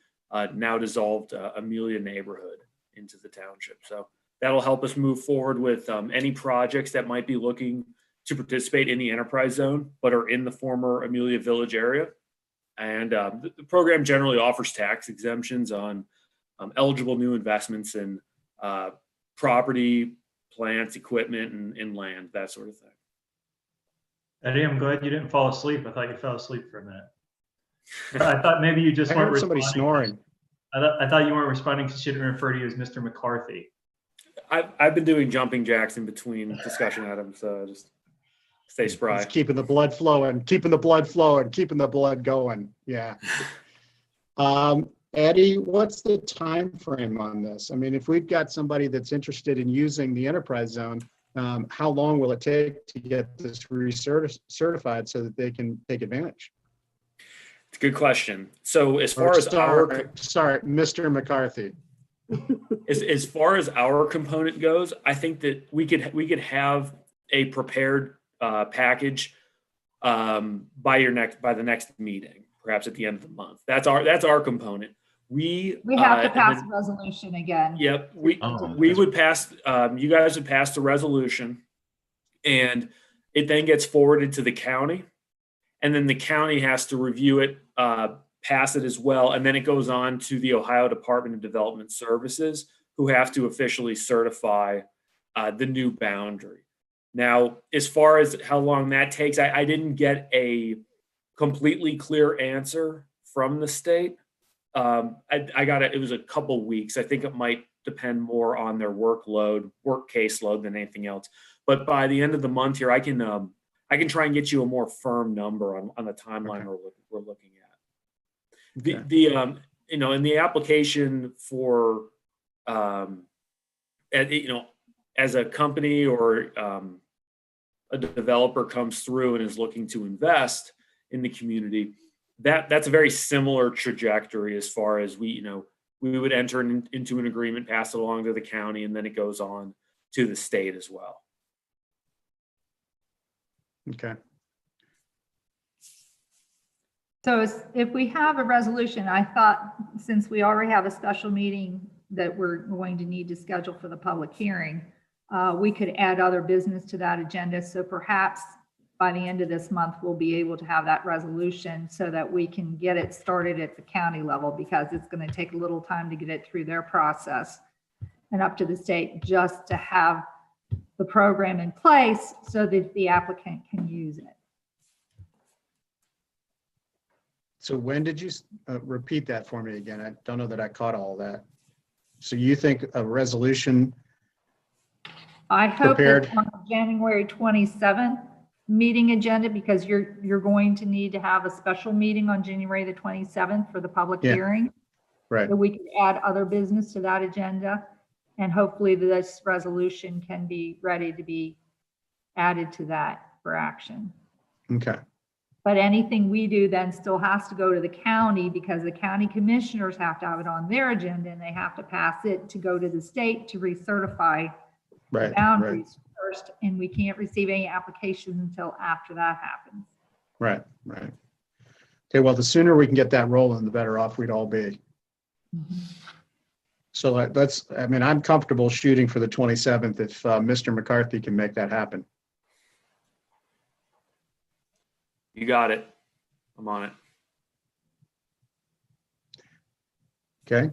now dissolved Amelia neighborhood into the township. So that'll help us move forward with any projects that might be looking to participate in the enterprise zone, but are in the former Amelia Village area. And the program generally offers tax exemptions on eligible new investments in property, plants, equipment, and land, that sort of thing. Eddie, I'm glad you didn't fall asleep. I thought you fell asleep for a minute. I thought maybe you just weren't somebody snoring. I thought you weren't responding because she didn't refer to you as Mr. McCarthy. I've been doing jumping jacks in between discussion items, so just stay spry. It's keeping the blood flowing, keeping the blood flowing, keeping the blood going. Yeah. Eddie, what's the time frame on this? I mean, if we've got somebody that's interested in using the enterprise zone, how long will it take to get this recertified so that they can take advantage? It's a good question. So as far as sorry, Mr. McCarthy. As far as our component goes, I think that we could have a prepared package by the next meeting, perhaps at the end of the month. That's our component. We have to pass a resolution again. Yep, we would pass. You guys would pass the resolution, and it then gets forwarded to the county, and then the county has to review it, pass it as well, and then it goes on to the Ohio Department of Development Services, who have to officially certify the new boundary. Now, as far as how long that takes, I didn't get a completely clear answer from the state. I got it. It was a couple weeks. I think it might depend more on their work caseload than anything else. But by the end of the month here, I can try and get you a more firm number on the timeline we're looking at. Okay. In the application for as a company or a developer comes through and is looking to invest in the community, that's a very similar trajectory as far as we would enter into an agreement, pass it along to the county, and then it goes on to the state as well. Okay. So if we have a resolution, I thought since we already have a special meeting that we're going to need to schedule for the public hearing, we could add other business to that agenda. So perhaps by the end of this month, we'll be able to have that resolution so that we can get it started at the county level, because it's going to take a little time to get it through their process and up to the state, just to have the program in place so that the applicant can use it. So when did you repeat that for me again? I don't know that I caught all that. So you think a resolution I hope prepared it's on January 27th meeting agenda because you're going to need to have a special meeting on January the 27th for the public Yeah. hearing. Right. That we can add other business to that agenda. And hopefully this resolution can be ready to be added to that for action. Okay. But anything we do then still has to go to the county because the county commissioners have to have it on their agenda and they have to pass it to go to the state to recertify the Right. Right. boundaries first. And we can't receive any applications until after that happens. Right. Right. Okay. Well, the sooner we can get that rolling, the better off we'd all be. So let's, I mean, I'm comfortable shooting for the 27th if Mr. McCarthy can make that happen. You got it. I'm on it. Okay.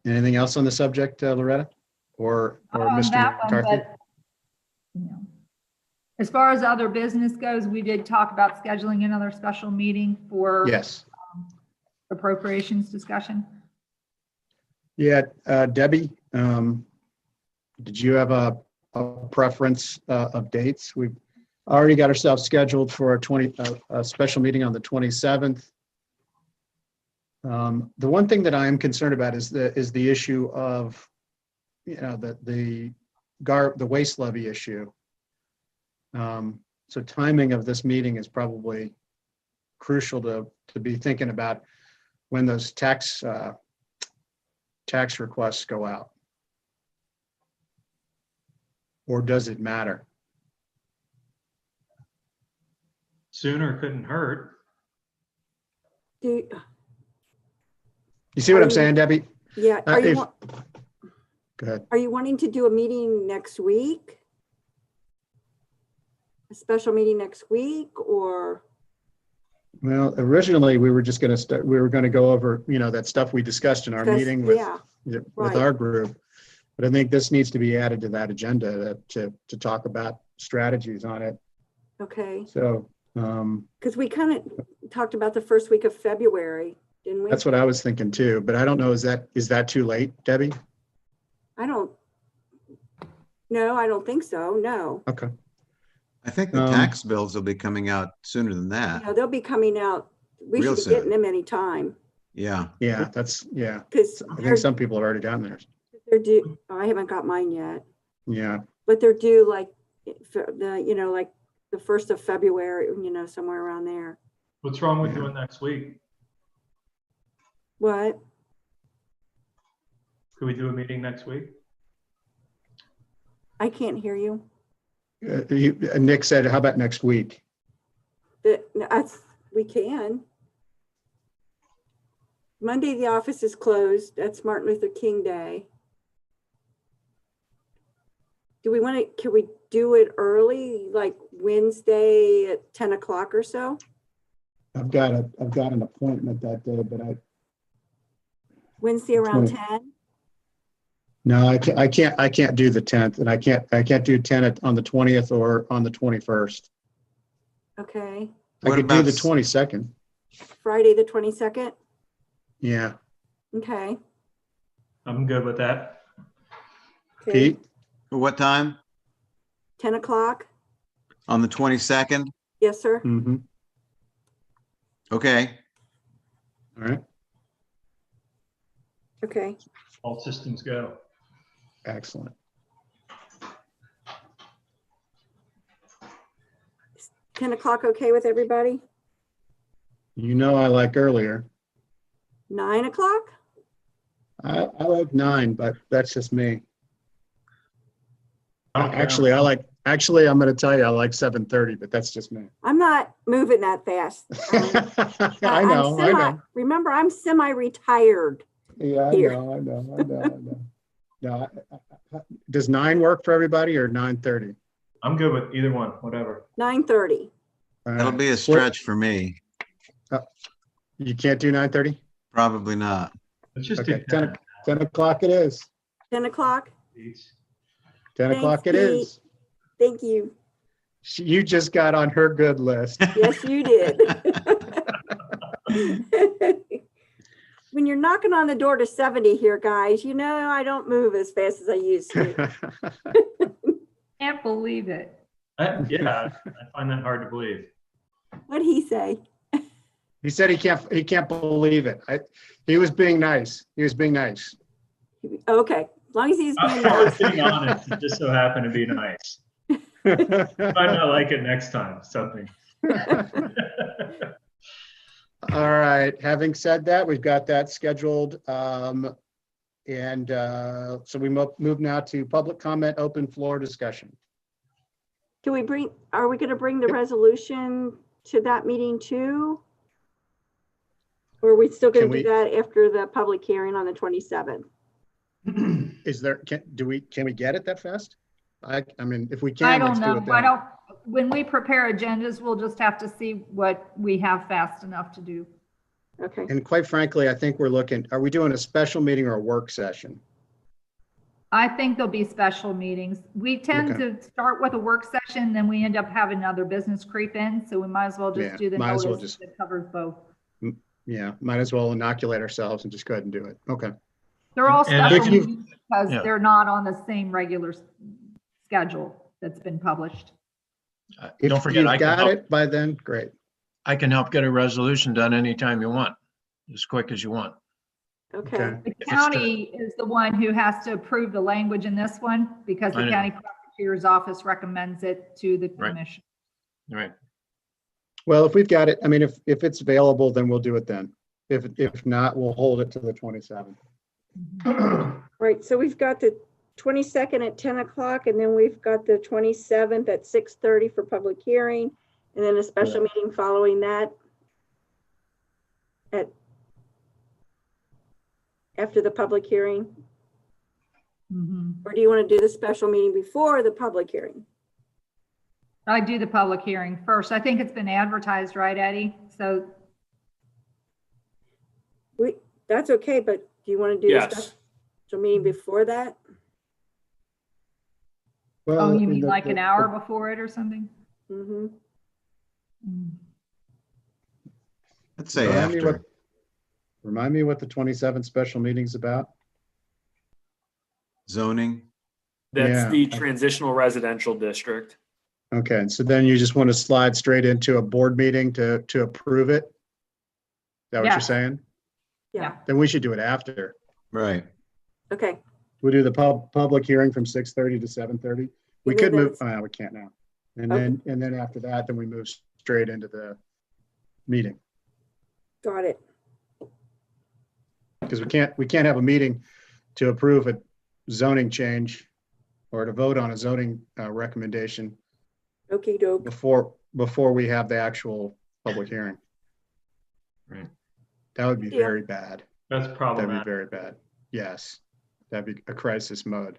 Anything else on the subject, Loretta? Or Mr. That one, McCarthy? but, you know, as far as other business goes, we did talk about scheduling another special meeting for Yes. appropriations discussion. Yeah, Debbie, did you have a preference of dates? We've already got ourselves scheduled for a special meeting on the 27th. The one thing that I am concerned about is the issue of, you know, the waste levy issue. So timing of this meeting is probably crucial to be thinking about when those tax requests go out. Or does it matter? Sooner couldn't hurt. Do, You see what I'm saying, Debbie? yeah, Go ahead. are you wanting to do a meeting next week? A special meeting next week or? Well, originally we were just going to go over, you know, that stuff we discussed in our meeting with right. our group. But I think this needs to be added to that agenda to talk about strategies on it. Okay. So, because we kind of talked about the first week of February, didn't we? that's what I was thinking too, but I don't know, is that too late, Debbie? No, I don't think so. No. Okay. I think the tax bills will be coming out sooner than that. No, they'll be coming out. We Real should be soon. getting them anytime. Yeah. Yeah, Because I think some people have already gotten theirs. they're due. Oh, I haven't got mine yet, Yeah. but they're due like like the 1st of February, somewhere around there. What's wrong with doing next week? What? Could we do a meeting next week? I can't hear you. Nick said, how about next week? We can. Monday, the office is closed. That's Martin Luther King Day. Can we do it early, like Wednesday at 10 o'clock or so? I've got an appointment that day, but Wednesday around 10? No, I can't do the 10th, and I can't do 10 on the 20th or on the 21st. Okay. I could do the 22nd. Friday, the 22nd? Yeah. Okay. I'm good with that. Okay. Pete? What time? 10 o'clock? On the 22nd? Yes, sir. Mm-hmm. Okay. All right. Okay. All systems go. Excellent. 10 o'clock okay with everybody? You know I like earlier. 9 o'clock? I like 9, but that's just me. Actually, I'm going to tell you I like 7:30, but that's just me. I'm not moving that fast. I know. Remember, I'm semi-retired. Yeah, here. I know. No, does 9 work for everybody or 9:30? I'm good with either one, whatever. 9:30. That'll be a stretch for me. You can't do 9:30? Probably not. Let's just Okay, do 10 o'clock it is. 10 o'clock? 10 o'clock it is. Thank you. You just got on her good list. Yes, you did. When you're knocking on the door to 70 here, guys, I don't move as fast as I used to. Can't believe it. Yeah, I find that hard to believe. What'd he say? He said he can't believe it. He was being nice. He was being nice. Okay, as long as he's being I was nice. being honest. It just so happened to be nice. Might not like it next time, something. All right, having said that, we've got that scheduled. So we move now to public comment, open floor discussion. Are we going to bring the resolution to that meeting too? Or are we still going to do that after the public hearing on the 27th? Is there, can we get it that fast? I mean, if we I can, don't let's do know. it then. When we prepare agendas, we'll just have to see what we have fast enough to do. Okay. And quite frankly, I think we're looking, are we doing a special meeting or a work session? I think there'll be special meetings. We tend to start with a work session, then we end up having other business creep in. So we might as well just do the notice that covers both. Yeah, might as well inoculate ourselves and just go ahead and do it. Okay. They're all special you- meetings because they're not on the same regular schedule that's been published. If Don't forget, you've I can got help. it by then, great. I can help get a resolution done anytime you want, as quick as you want. Okay. The county is the one who has to approve the language in this one because I the know. county prosecutor's office recommends it to the Right. commission. Right. Well, if we've got it, I mean, if it's available, then we'll do it then. If not, we'll hold it to the 27th. Right, so we've got the 22nd at 10 o'clock, and then we've got the 27th at 6:30 for public hearing, and then a special meeting following that after the public hearing. Or do you want to do the special meeting before the public hearing? I do the public hearing first. I think it's been advertised, right, Eddie? So That's okay, but do you want to do the special meeting before that? Well, you mean like an hour before it or something? Mm-hmm. Let's say after. Remind me what the 27th special meeting's about. Zoning. That's the transitional residential district. Okay, so then you just want to slide straight into a board meeting to approve it? Is that what you're saying? Yeah. Then we should do it after. Right. Okay. We do the public hearing from 6:30 to 7:30. We And could then move, we can't now. And then after that, then we move straight into the meeting. Got it. Because we can't have a meeting to approve a zoning change or to vote on a zoning recommendation Okey doke. before we have the actual public hearing. Right. That would be Yeah. very bad. That's That'd problematic. be very bad. Yes. That'd be a crisis mode.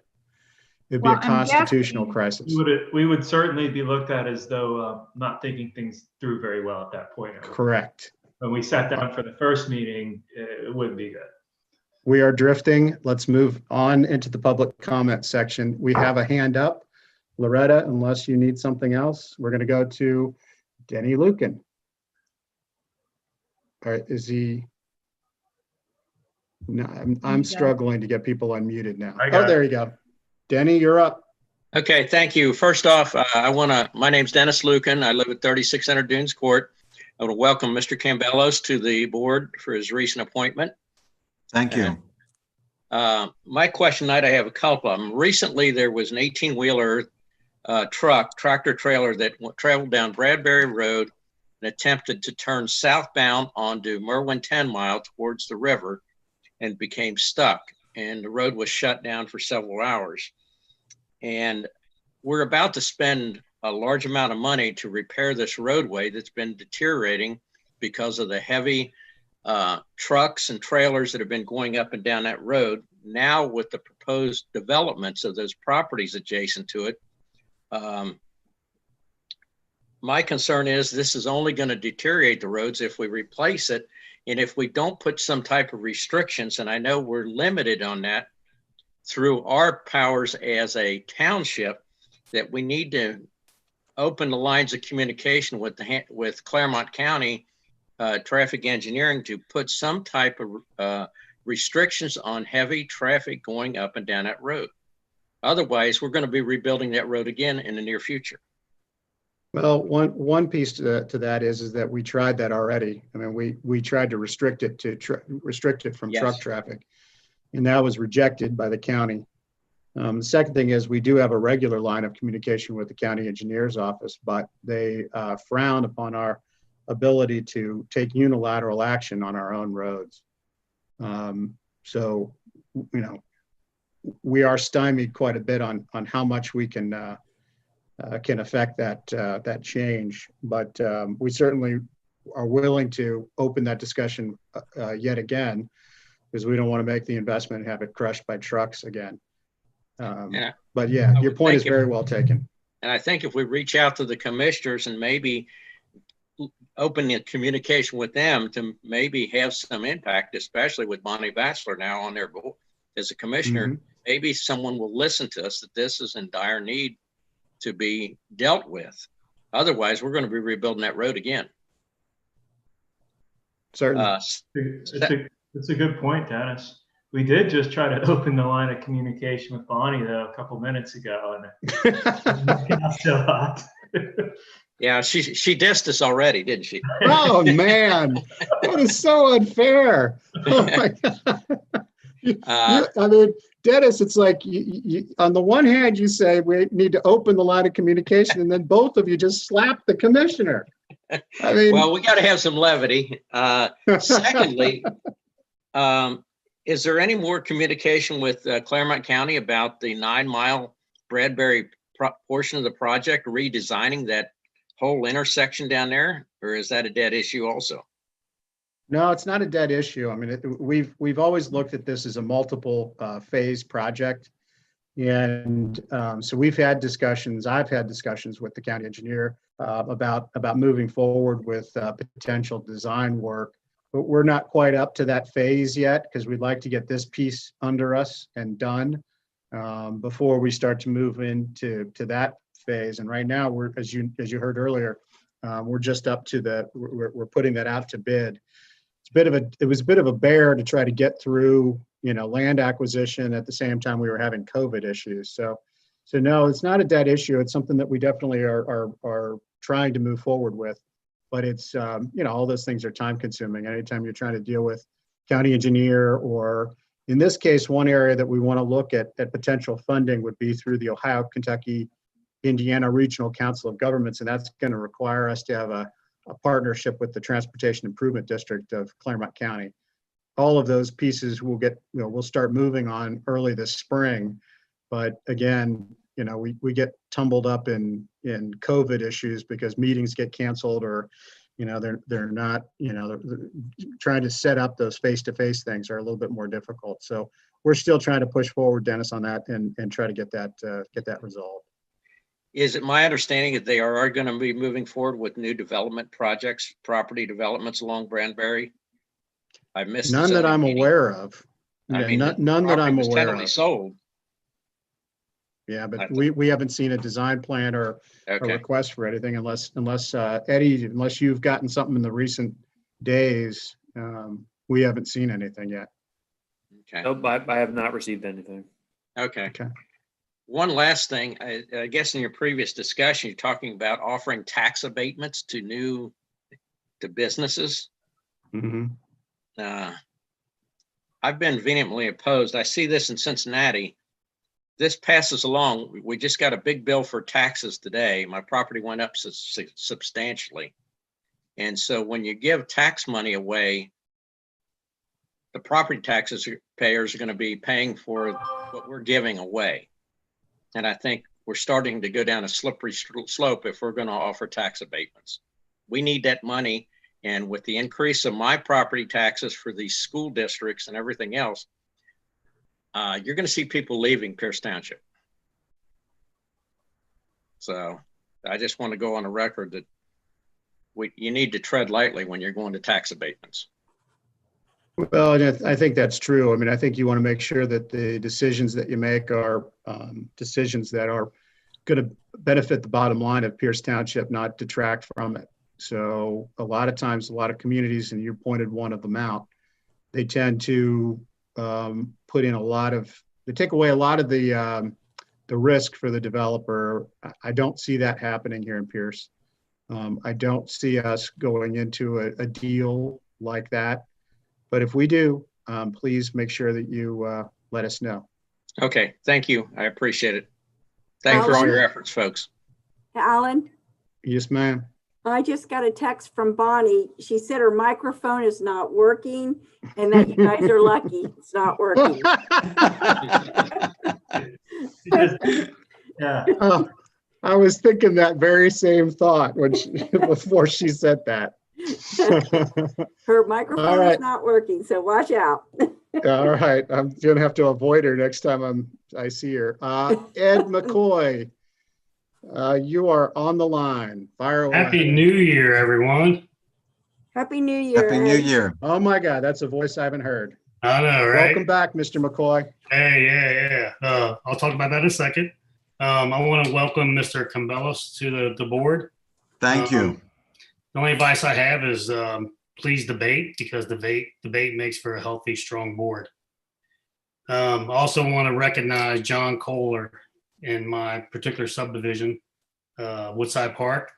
It'd Well, be a I'm constitutional guessing- crisis. We would certainly be looked at as though not thinking things through very well at that point. Correct. When we sat down for the first meeting, it wouldn't be good. We are drifting. Let's move on into the public comment section. We have a hand up. Loretta, unless you need something else, we're going to go to Denny Lucan. All right, is he? No, I'm struggling to get people unmuted now. Oh, there you go. Denny, you're up. Okay, thank you. First off, my name's Dennis Lucan. I live at 3600 Dunes Court. I want to welcome Mr. Campbellos to the board for his recent appointment. Thank you. My question tonight, I have a couple of them. Recently, there was an 18-wheeler tractor trailer that traveled down Bradbury Road and attempted to turn southbound onto Merwin 10 Mile towards the river and became stuck. And the road was shut down for several hours. And we're about to spend a large amount of money to repair this roadway that's been deteriorating because of the heavy trucks and trailers that have been going up and down that road. Now with the proposed developments of those properties adjacent to it, my concern is this is only going to deteriorate the roads if we replace it. And if we don't put some type of restrictions, and I know we're limited on that through our powers as a township, that we need to open the lines of communication with Clermont County traffic engineering to put some type of restrictions on heavy traffic going up and down that road. Otherwise, we're going to be rebuilding that road again in the near future. Well, one piece to that is that we tried that already. I mean, we tried to restrict it from truck Yes. traffic, and that was rejected by the county. The second thing is we do have a regular line of communication with the county engineer's office, but they frown upon our ability to take unilateral action on our own roads. So, we are stymied quite a bit on how much we can affect that change. But we certainly are willing to open that discussion yet again, because we don't want to make the investment and have it crushed by trucks again. But yeah, your point is very well taken. And I think if we reach out to the commissioners and maybe open the communication with them to maybe have some impact, especially with Bonnie Batchelor now on their board as a commissioner, maybe someone will listen to us that this is in dire need to be dealt with. Otherwise, we're going to be rebuilding that road again. Certainly. It's a good point, Dennis. We did just try to open the line of communication with Bonnie, though, a couple minutes ago, and it's still hot. Yeah, she dissed us already, didn't she? Oh man, that is so unfair. Oh my God. I mean, Dennis, it's like you, on the one hand, you say we need to open the line of communication, and then both of you just slap the commissioner. I mean, well, we got to have some levity. Secondly, is there any more communication with Clermont County about the 9-mile Bradbury portion of the project, redesigning that whole intersection down there, or is that a dead issue also? No, it's not a dead issue. I mean, we've always looked at this as a multiple phase project. And so we've had discussions, I've had discussions with the county engineer about moving forward with potential design work. But we're not quite up to that phase yet, because we'd like to get this piece under us and done before we start to move into that phase. And right now, we're, as you heard earlier, we're just up to we're putting that out to bid. It was a bit of a bear to try to get through, land acquisition at the same time we were having COVID issues. So no, it's not a dead issue. It's something that we definitely are trying to move forward with. But it's, all those things are time consuming. Anytime you're trying to deal with county engineer, or in this case, one area that we want to look at potential funding would be through the Ohio, Kentucky, Indiana Regional Council of Governments. And that's going to require us to have a partnership with the Transportation Improvement District of Clermont County. All of those pieces we'll start moving on early this spring. But again, we get tumbled up in COVID issues because meetings get canceled, or, they're not, they're trying to set up those face-to-face things are a little bit more difficult. So we're still trying to push forward, Dennis, on that and try to get that resolved. Is it my understanding that they are going to be moving forward with new development projects, property developments along Branbury? I missed none that I'm aware of. I mean, none that I'm aware totally of. Sold. Yeah, but we haven't seen a design plan or a request for anything unless Eddie, unless you've gotten something in the recent days, we haven't seen anything yet. Okay. Nope, I have not received anything. Okay. One last thing, I guess in your previous discussion, you're talking about offering tax abatements to businesses. Mm-hmm. I've been vehemently opposed. I see this in Cincinnati. This passes along. We just got a big bill for taxes today. My property went up substantially. And so when you give tax money away, the property taxes payers are going to be paying for what we're giving away. And I think we're starting to go down a slippery slope if we're going to offer tax abatements. We need that money. And with the increase of my property taxes for these school districts and everything else, you're going to see people leaving Pierce Township. So I just want to go on the record that you need to tread lightly when you're going to tax abatements. Well, I think that's true. I mean, I think you want to make sure that the decisions that you make are decisions that are going to benefit the bottom line of Pierce Township, not detract from it. So a lot of times, a lot of communities, and you pointed one of them out, they tend to put in they take away a lot of the risk for the developer. I don't see that happening here in Pierce. I don't see us going into a deal like that. But if we do, please make sure that you let us know. Okay, thank you. I appreciate it. Thanks for all your efforts, folks. Alan, Yes, ma'am. I just got a text from Bonnie. She said her microphone is not working and that you guys are lucky it's not working. Yeah. Oh, I was thinking that very same thought when before she said that. Her microphone All right. is not working, so watch out. All right, I'm gonna have to avoid her next time I see her. Ed McCoy, you are on the line. Fire away. Happy New Year, everyone. Happy New Year. Happy New Ed. Year. Oh my God, that's a voice I haven't heard. I know, right? Welcome back, Mr. McCoy. Hey, yeah. I'll talk about that in a second. I want to welcome Mr. Cambelos to the board. Thank you. The only advice I have is please debate, because debate makes for a healthy, strong board. Also want to recognize John Kohler in my particular subdivision, Woodside Park.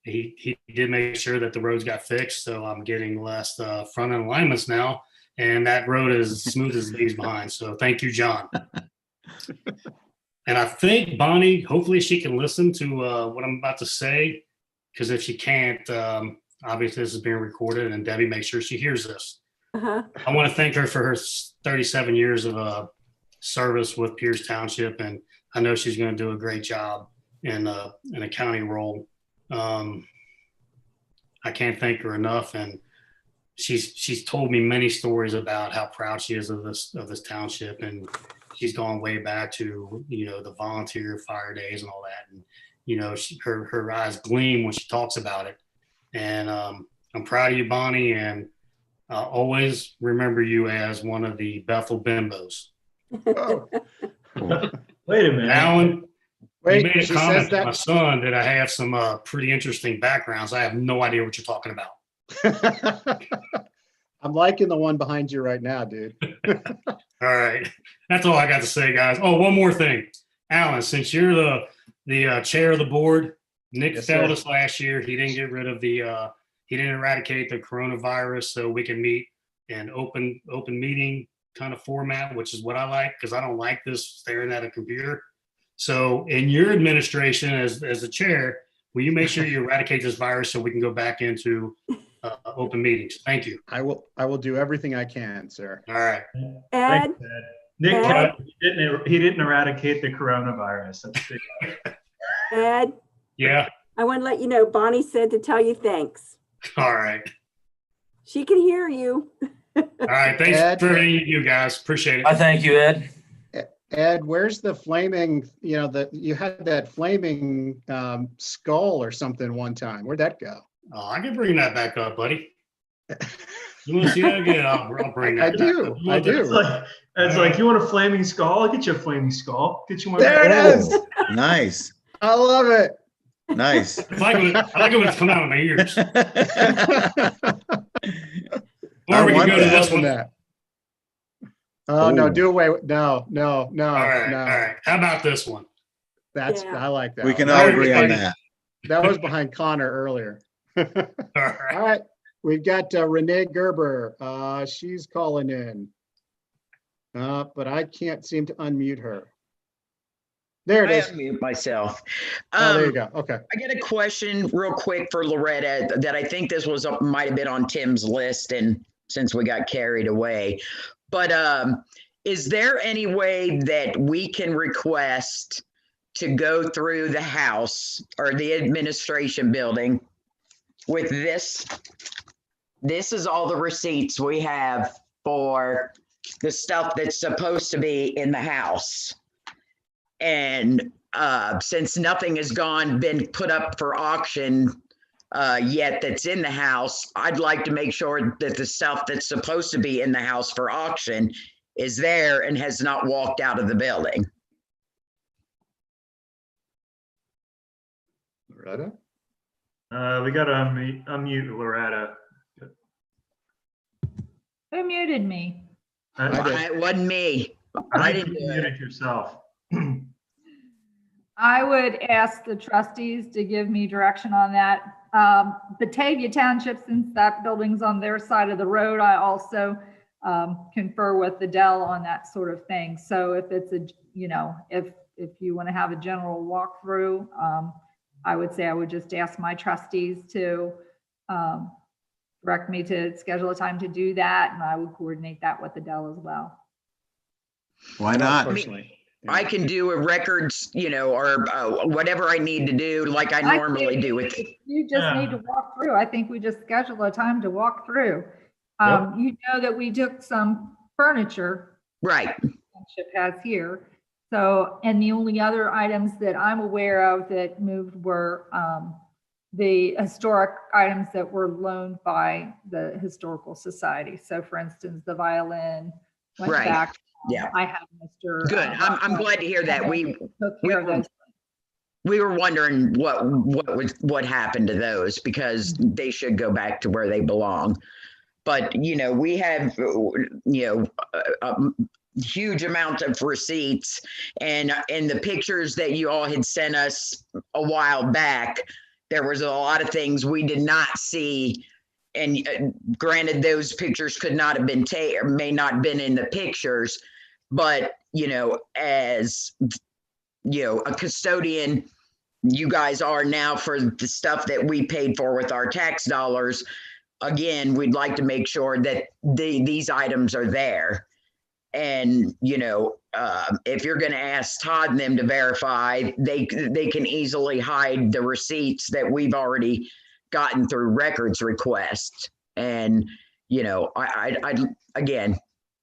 He did make sure that the roads got fixed, so I'm getting less front end alignments now, and that road is as smooth as leaves behind. So thank you, John. And I think Bonnie, hopefully she can listen to what I'm about to say, because if she can't, obviously this is being recorded, and Debbie, make sure she hears this. Uh-huh. I want to thank her for her 37 years of service with Pierce Township, and I know she's going to do a great job in a county role. I can't thank her enough, and she's told me many stories about how proud she is of this township, and she's gone way back to the volunteer fire days and all that, and her eyes gleam when she talks about it. And I'm proud of you, Bonnie, and I'll always remember you as one of the Bethel bimbos. Oh. Wait a minute. Alan, Wait, you made a she comment says to that- my son that I have some pretty interesting backgrounds. I have no idea what you're talking about. I'm liking the one behind you right now, dude. All right. That's all I got to say, guys. Oh, one more thing. Alan, since you're the chair of the board, Nick Yes, failed sir. us last year. He didn't get rid of he didn't eradicate the coronavirus, so we can meet in open meeting kind of format, which is what I like, because I don't like this staring at a computer. So in your administration as the chair, will you make sure you eradicate this virus so we can go back into open meetings? Thank you. I will do everything I can, sir. All right. Ed, Thanks, Ed. Nick, Ed? he didn't eradicate the coronavirus. That's big. Ed, Yeah. I want to let you know, Bonnie said to tell you thanks. All right. She can hear you. All right. Thanks Ed? for everything you do, guys. Appreciate it. I thank you, Ed. Ed, where's the flaming, you had that flaming skull or something one time. Where'd that go? Oh, I can bring that back up, buddy. You want to see that again? I'll bring that I back do. up. I do. It's like, you want a flaming skull? I'll get you a flaming skull. Get you one. There it is. Nice. I love it. Nice. I like it when it's coming out of my ears. Or we can go to this one. That. Oh, no, Ooh. do away with, no. All right. How about this one? That's, Yeah. I like that. We can one. all That was agree on behind- that. That was behind Connor earlier. All right. All right, we've got Renee Gerber. She's calling in. But I can't seem to unmute her. There it I is. unmute myself. Oh, there you go. Okay. I got a question real quick for Loretta that I think this was might have been on Tim's list, and since we got carried away. But is there any way that we can request to go through the house or the administration building with this? This is all the receipts we have for the stuff that's supposed to be in the house. And since nothing has been put up for auction yet that's in the house, I'd like to make sure that the stuff that's supposed to be in the house for auction is there and has not walked out of the building. Loretta? We got to unmute Loretta. Who muted me? It wasn't me. I didn't do mute it. it yourself. I would ask the trustees to give me direction on that. Batavia Township, since that building's on their side of the road, I also confer with the Dell on that sort of thing. So if it's a, you know, if you want to have a general walkthrough, I would say I would just ask my trustees to direct me to schedule a time to do that, and I would coordinate that with the Dell as well. Why not? Personally. I can do a records, you know, or whatever I need to do, like I normally do with. You just need to walk through. I think we just schedule a time to walk through. You know that we took some furniture. Right. Township has here. So, and the only other items that I'm aware of that moved were the historic items that were loaned by the Historical Society. So for instance, the violin went back. Yeah. I have Mr. Good. I'm glad to hear that. We were wondering what happened to those, because they should go back to where they belong. But, you know, we have, you know, a huge amount of receipts, and in the pictures that you all had sent us a while back, there was a lot of things we did not see. And granted, those pictures could not have been taken, or may not have been in the pictures, but, you know, as, you know, a custodian, you guys are now for the stuff that we paid for with our tax dollars. Again, we'd like to make sure that these items are there. And, you know, if you're going to ask Todd and them to verify, they can easily hide the receipts that we've already gotten through records requests. And, you know, I again,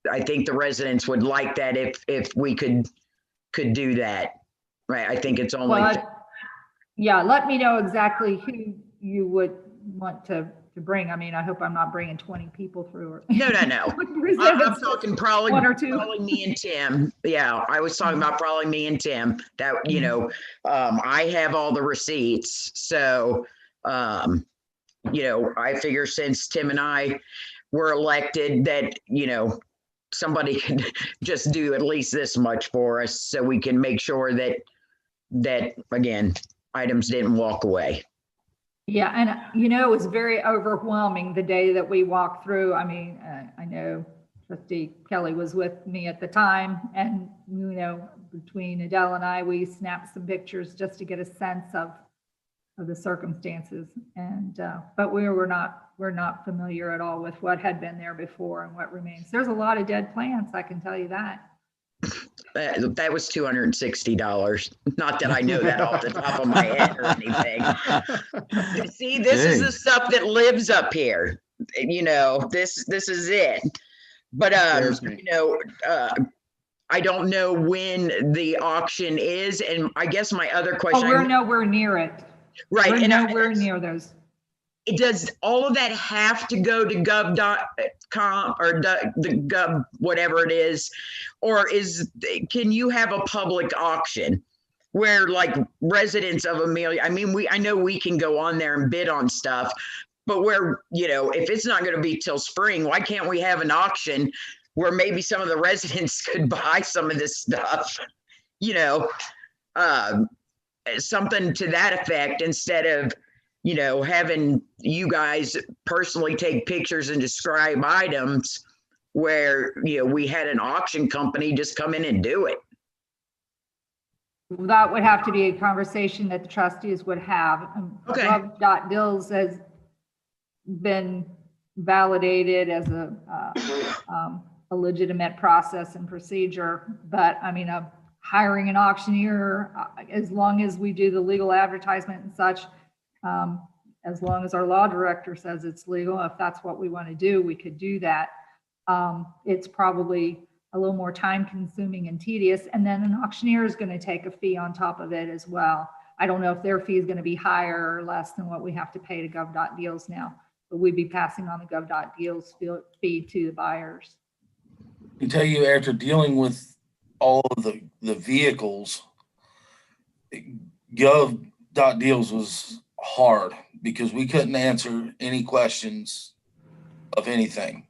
I think the residents would like that if we could do that. Right. I think it's only. Well, yeah. Let me know exactly who you would want to bring. I mean, I hope I'm not bringing 20 people through. No. I'm talking probably one or two. Probably me and Tim. Yeah, I was talking about probably me and Tim. That, you know, I have all the receipts. So, you know, I figure since Tim and I were elected that, you know, somebody can just do at least this much for us, so we can make sure that again, items didn't walk away. Yeah, and you know, it was very overwhelming the day that we walked through. I mean, I know Trustee Kelly was with me at the time, and you know, between Adele and I, we snapped some pictures just to get a sense of the circumstances. And but we're not familiar at all with what had been there before and what remains. There's a lot of dead plants, I can tell you that. That was $260. Not that I know that off the top of my head or anything. See, this is the stuff that lives up here. You know, this is it. But you know, I don't know when the auction is, and I guess my other question. Oh, we're nowhere near it. Right, we're nowhere near those. Does all of that have to go to gov.com or the gov, whatever it is, or can you have a public auction where like residents of Amelia, I mean, I know we can go on there and bid on stuff, but where, you know, if it's not going to be till spring, why can't we have an auction where maybe some of the residents could buy some of this stuff, you know, something to that effect, instead of, you know, having you guys personally take pictures and describe items, where, you know, we had an auction company just come in and do it. That would have to be a conversation that the trustees would have. Okay. Gov.deals has been validated as a legitimate process and procedure, but I mean, hiring an auctioneer, as long as we do the legal advertisement and such, as long as our law director says it's legal, if that's what we want to do, we could do that. It's probably a little more time consuming and tedious. And then an auctioneer is going to take a fee on top of it as well. I don't know if their fee is going to be higher or less than what we have to pay to gov.deals now, but we'd be passing on the gov.deals fee to the buyers. I can tell you, after dealing with all of the vehicles, gov.deals was hard because we couldn't answer any questions of anything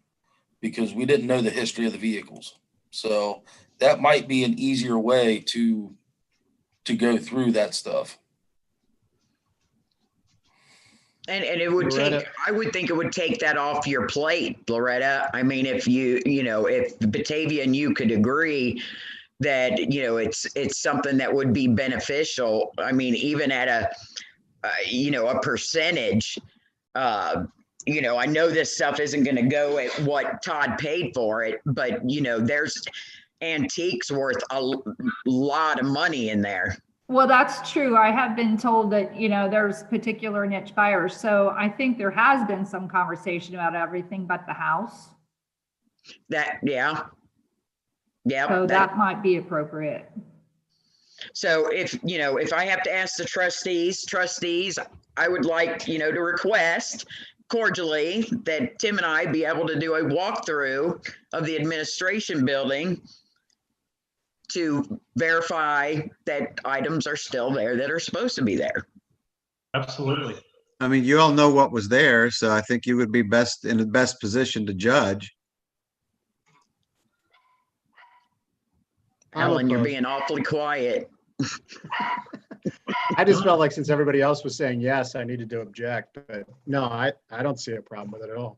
because we didn't know the history of the vehicles. So that might be an easier way to go through that stuff. And it would Loretta? take, I would think it would take that off your plate, Loretta. I mean, if if Batavia and you could agree that, it's something that would be beneficial. I mean, even at a percentage, I know this stuff isn't going to go at what Todd paid for it, but there's antiques worth a lot of money in there. Well, that's true. I have been told that, there's particular niche buyers. So I think there has been some conversation about everything but the house. Yeah. So that might be appropriate. So if I have to ask the trustees, I would like, to request cordially that Tim and I be able to do a walkthrough of the administration building to verify that items are still there that are supposed to be there. Absolutely. I mean, you all know what was there, so I think you would be in the best position to judge. Alan, you're being awfully quiet. I just felt like since everybody else was saying yes, I needed to object, but no, I don't see a problem with it at all.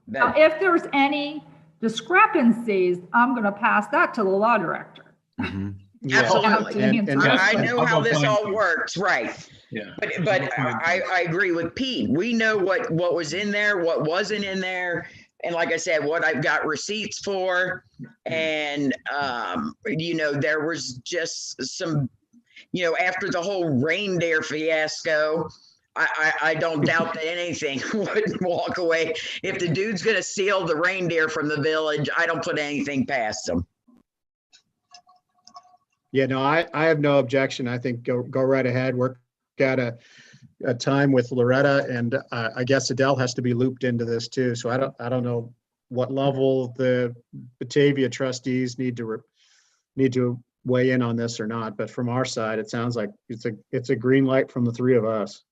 Now, if there's any discrepancies, I'm going to pass that to the law director. Mm-hmm. Absolutely. And I know how this all works, right? Yeah. But I agree with Pete. We know what was in there, what wasn't in there. And like I said, what I've got receipts for. And, there was just some, after the whole reindeer fiasco, I don't doubt that anything would walk away. If the dude's going to steal the reindeer from the village, I don't put anything past him. Yeah, no, I have no objection. I think go right ahead. Work out a time with Loretta, and I guess Adele has to be looped into this too. So I don't know what level the Batavia trustees need to weigh in on this or not. But from our side, it sounds like it's a green light from the three of us.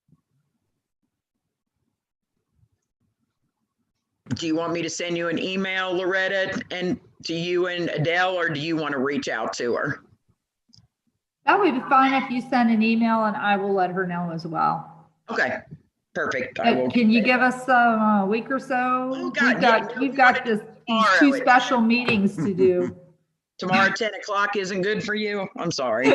Do you want me to send you an email, Loretta, and to you and Adele, or do you want to reach out to her? That would be fine if you send an email, and I will let her know as well. Okay, perfect. Can you give us a week or so? Oh, God, We've got these two special meetings to do. Tomorrow, 10 o'clock isn't good for you? I'm sorry.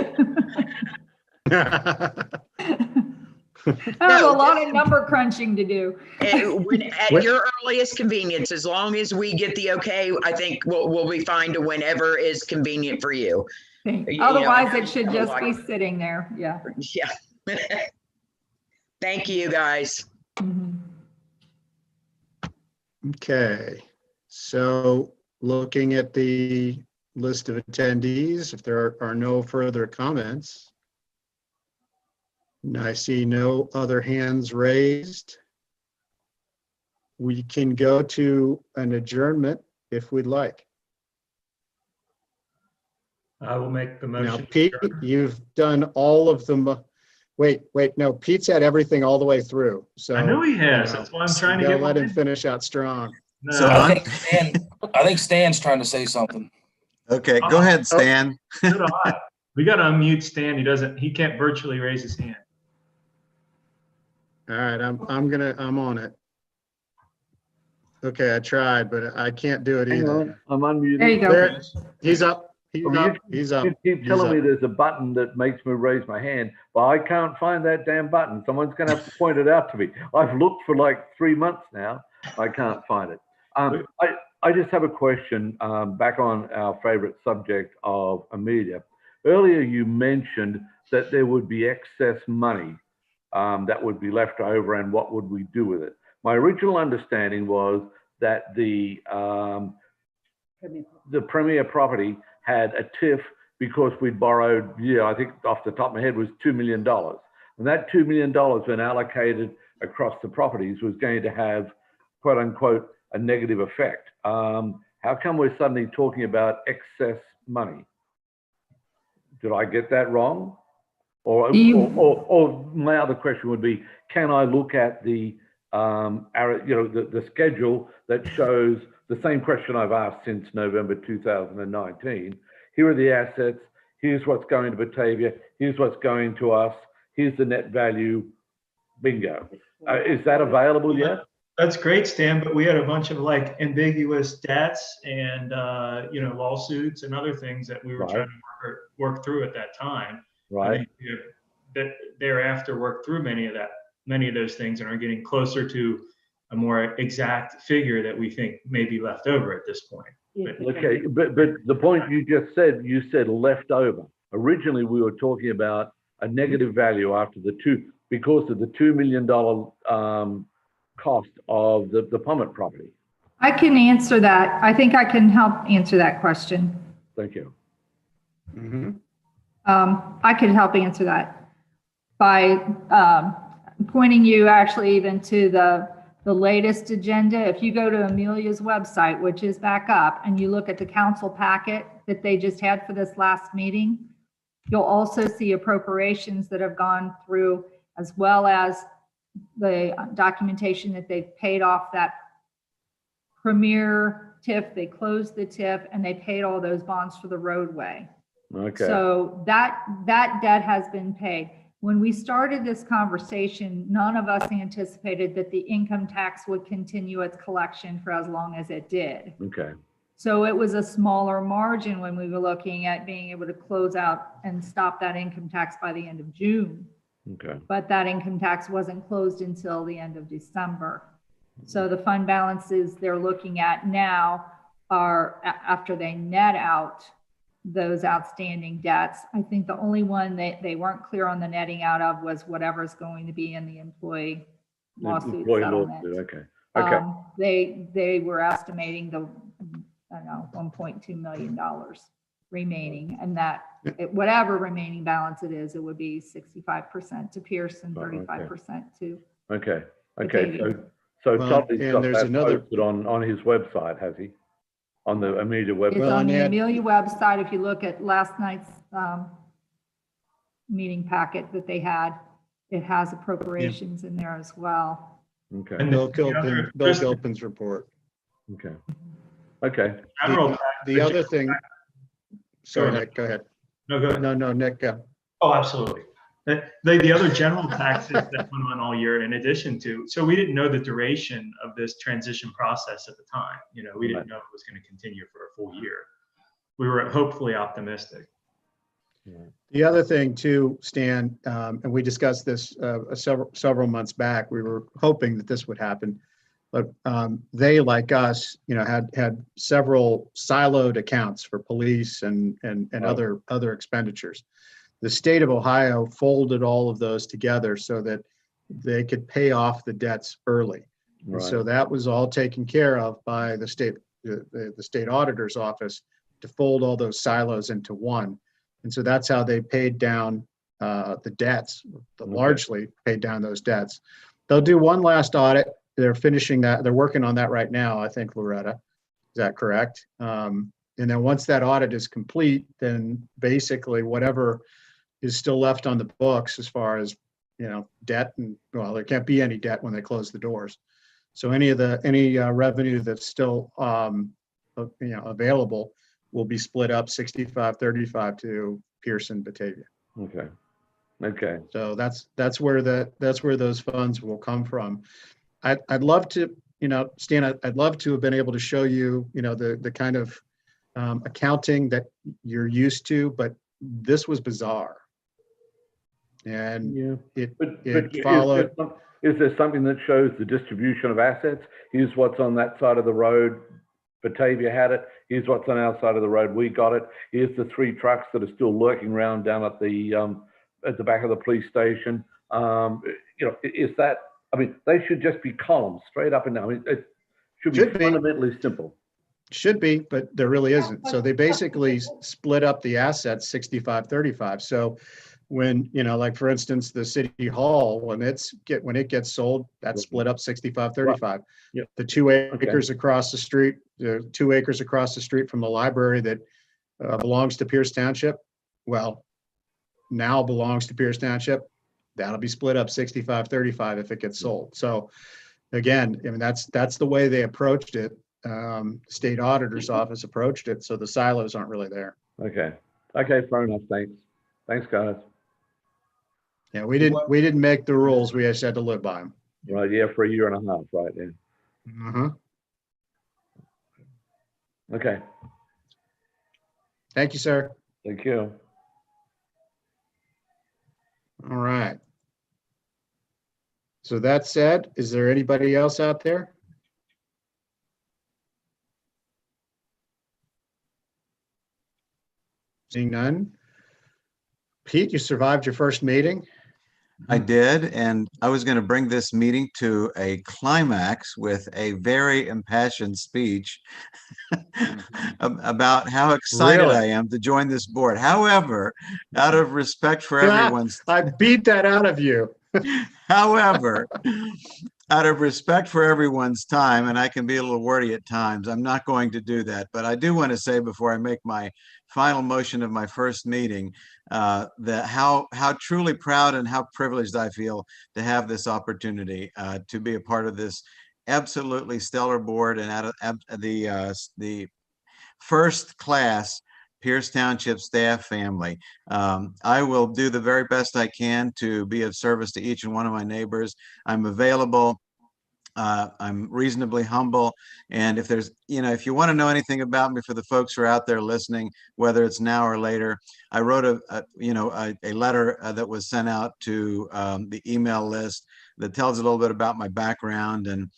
I have a lot of number crunching to do. At your earliest convenience, as long as we get the okay, I think we'll be fine to whenever is convenient for you. Otherwise, it should just be sitting there. Yeah. Yeah. Thank you, guys. Mm-hmm. Okay, so looking at the list of attendees, if there are no further comments. And I see no other hands raised. We can go to an adjournment if we'd like. I will make the motion. Now, Pete, you've done all of them. Wait, no, Pete's had everything all the way through. So I know he has. That's why I'm trying to get let him finish out strong. No. So I think Stan's trying to say something. Okay, go ahead, Stan. So do I. We got to unmute Stan. He can't virtually raise his hand. All right, I'm on it. Okay, I tried, but I can't do it either. I'm unmuted. There you go. There, he's up. He's up. You keep telling me there's a button that makes me raise my hand, but I can't find that damn button. Someone's going to have to point it out to me. I've looked for like 3 months now. I can't find it. I just have a question back on our favorite subject of Amelia. Earlier, you mentioned that there would be excess money that would be left over, and what would we do with it? My original understanding was that the Premier property had a TIF because we'd borrowed, I think off the top of my head was $2 million. And that $2 million when allocated across the properties was going to have, quote unquote, a negative effect. How come we're suddenly talking about excess money? Did I get that wrong? Or my other question would be, can I look at the schedule that shows the same question I've asked since November 2019. Here are the assets. Here's what's going to Batavia. Here's what's going to us. Here's the net value. Bingo. Is that available yet? That's great, Stan, but we had a bunch of like ambiguous debts and, lawsuits and other things that we were Right. trying to work through at that time. I Right. think we have that thereafter worked through many of those things and are getting closer to a more exact figure that we think may be left over at this point. Okay, but the point you just said, you said left over. Originally, we were talking about a negative value after because of the $2 million cost of the Pummett property. I can answer that. I think I can help answer that question. Thank you. I could help answer that by pointing you actually even to the latest agenda. If you go to Amelia's website, which is back up, and you look at the council packet that they just had for this last meeting, you'll also see appropriations that have gone through, as well as the documentation that they've paid off that premier TIF. They closed the TIF and they paid all those bonds for the roadway. Okay. So that debt has been paid. When we started this conversation, none of us anticipated that the income tax would continue its collection for as long as it did. Okay. So it was a smaller margin when we were looking at being able to close out and stop that income tax by the end of June. Okay. But that income tax wasn't closed until the end of December. So the fund balances they're looking at now are, after they net out those outstanding debts, I think the only one that they weren't clear on the netting out of was whatever's going to be in the employee lawsuit settlement. Okay. Okay. They were estimating $1.2 million remaining, and that whatever remaining balance it is, it would be 65% to Pearson, 35% to. Okay. Okay. So Well, Todd's and got there's that another- posted on his website, has he? On the Amelia website. It's on the Amelia website. If you look at last night's meeting packet that they had, it has appropriations in there as well. Okay. And Bill Gilpin's report. Okay. Okay. The other thing, sorry, Nick, go ahead. No, go ahead. No, Nick, go. Oh, absolutely. The other general taxes that went on all year, in addition to, so we didn't know the duration of this transition process at the time. We didn't know it was going to continue for a full year. We were hopefully optimistic. The other thing too, Stan, and we discussed this several months back, we were hoping that this would happen, but they, like us, had several siloed accounts for police and other expenditures. The state of Ohio folded all of those together so that they could pay off the debts early. Right. So that was all taken care of by the state auditor's office to fold all those silos into one. And so that's how they paid down the debts, largely paid down those debts. They'll do one last audit. They're finishing that. They're working on that right now, I think, Loretta. Is that correct? And then once that audit is complete, then basically whatever is still left on the books as far as, debt, and well, there can't be any debt when they close the doors. So any revenue that's still, available will be split up 65-35 to Pearson, Batavia. Okay. Okay. So that's where those funds will come from. I'd love to, Stan, I'd love to have been able to show you, the kind of accounting that you're used to, but this was bizarre. And it followed. Is there something that shows the distribution of assets? Here's what's on that side of the road. Batavia had it. Here's what's on our side of the road. We got it. Here's the 3 trucks that are still lurking around down at the back of the police station. Is that? I mean, they should just be columns straight up and down. I mean, it should be fundamentally simple. Should be, but there really isn't. So they basically split up the assets 65-35. So when, like for instance, the city hall, when it gets sold, that's split up 65-35. Yep. The 2 acres across the street, the 2 acres across the street from the library that belongs to Pierce Township, well, now belongs to Pierce Township. That'll be split up 65-35 if it gets sold. So again, I mean, that's the way they approached it. State auditor's office approached it. So the silos aren't really there. Okay. Okay. Fair enough. Thanks. Thanks, guys. Yeah, we didn't make the rules. We just had to live by them. Right, yeah, for a year and a half, right, yeah. Uh-huh. Okay, Thank you, sir. thank you. All right. So that said, is there anybody else out there? Seeing none. Pete, you survived your first meeting. I did, and I was going to bring this meeting to a climax with a very impassioned speech about how excited Really? I am to join this board. However, out of respect for everyone's, I beat that out of you. however, out of respect for everyone's time, and I can be a little wordy at times, I'm not going to do that. But I do want to say before I make my final motion of my first meeting, that how truly proud and how privileged I feel to have this opportunity to be a part of this absolutely stellar board and out of the first class Pierce Township staff family. I will do the very best I can to be of service to each and one of my neighbors. I'm available. I'm reasonably humble. And if there's, if you want to know anything about me, for the folks who are out there listening, whether it's now or later, I wrote a letter that was sent out to the email list that tells a little bit about my background and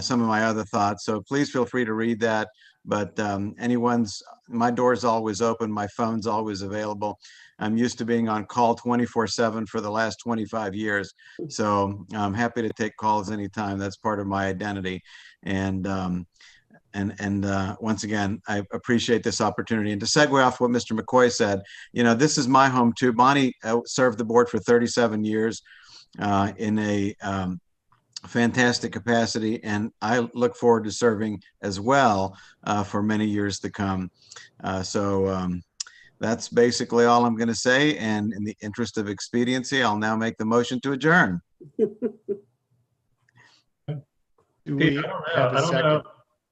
some of my other thoughts. So please feel free to read that. But my door's always open. My phone's always available. I'm used to being on call 24/7 for the last 25 years. So I'm happy to take calls anytime. That's part of my identity. And once again, I appreciate this opportunity. And to segue off what Mr. McCoy said, this is my home too. Bonnie served the board for 37 years in a fantastic capacity, and I look forward to serving as well for many years to come. That's basically all I'm going to say. And in the interest of expediency, I'll now make the motion to adjourn. I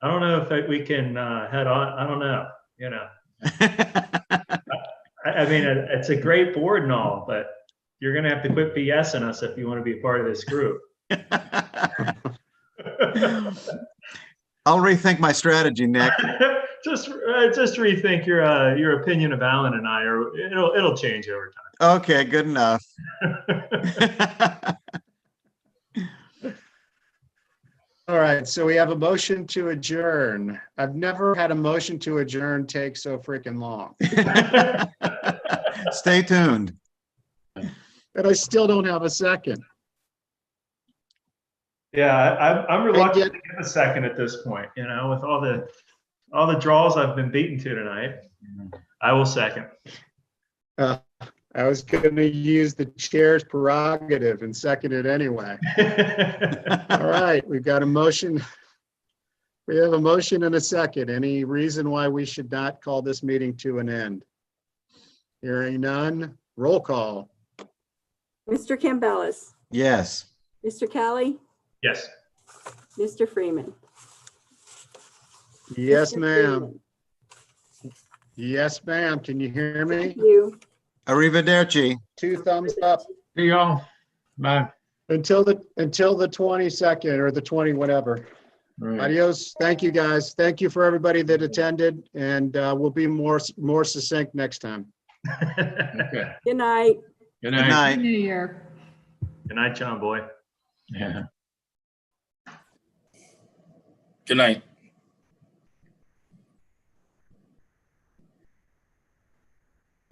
don't know if we can head on. I don't know. I mean, it's a great board and all, but you're going to have to quit BSing us if you want to be a part of this group. I'll rethink my strategy, Nick. just rethink your opinion of Alan and I, or it'll change over time. Okay, good enough. All right, so we have a motion to adjourn. I've never had a motion to adjourn take so freaking long. Stay tuned. And I still don't have a second. Yeah, I'm reluctant to give a second at this point. With all the draws I've been beaten to tonight, I will second. I was going to use the chair's prerogative and second it anyway. All right, we've got a motion. We have a motion and a second. Any reason why we should not call this meeting to an end? Hearing none, roll call. Mr. Campbell. Yes. Mr. Kelly. Yes. Mr. Freeman. Yes, ma'am. Yes, ma'am. Can you hear me? Thank you. Arrivederci. 2 thumbs up. See y'all. Bye. Until the 22nd or the 20, whatever. Right. Adios. Thank you, guys. Thank you for everybody that attended, and we'll be more succinct next time. Okay. Good night. Good Good night. night. New Year. Good night, John Boy. Yeah. Good night.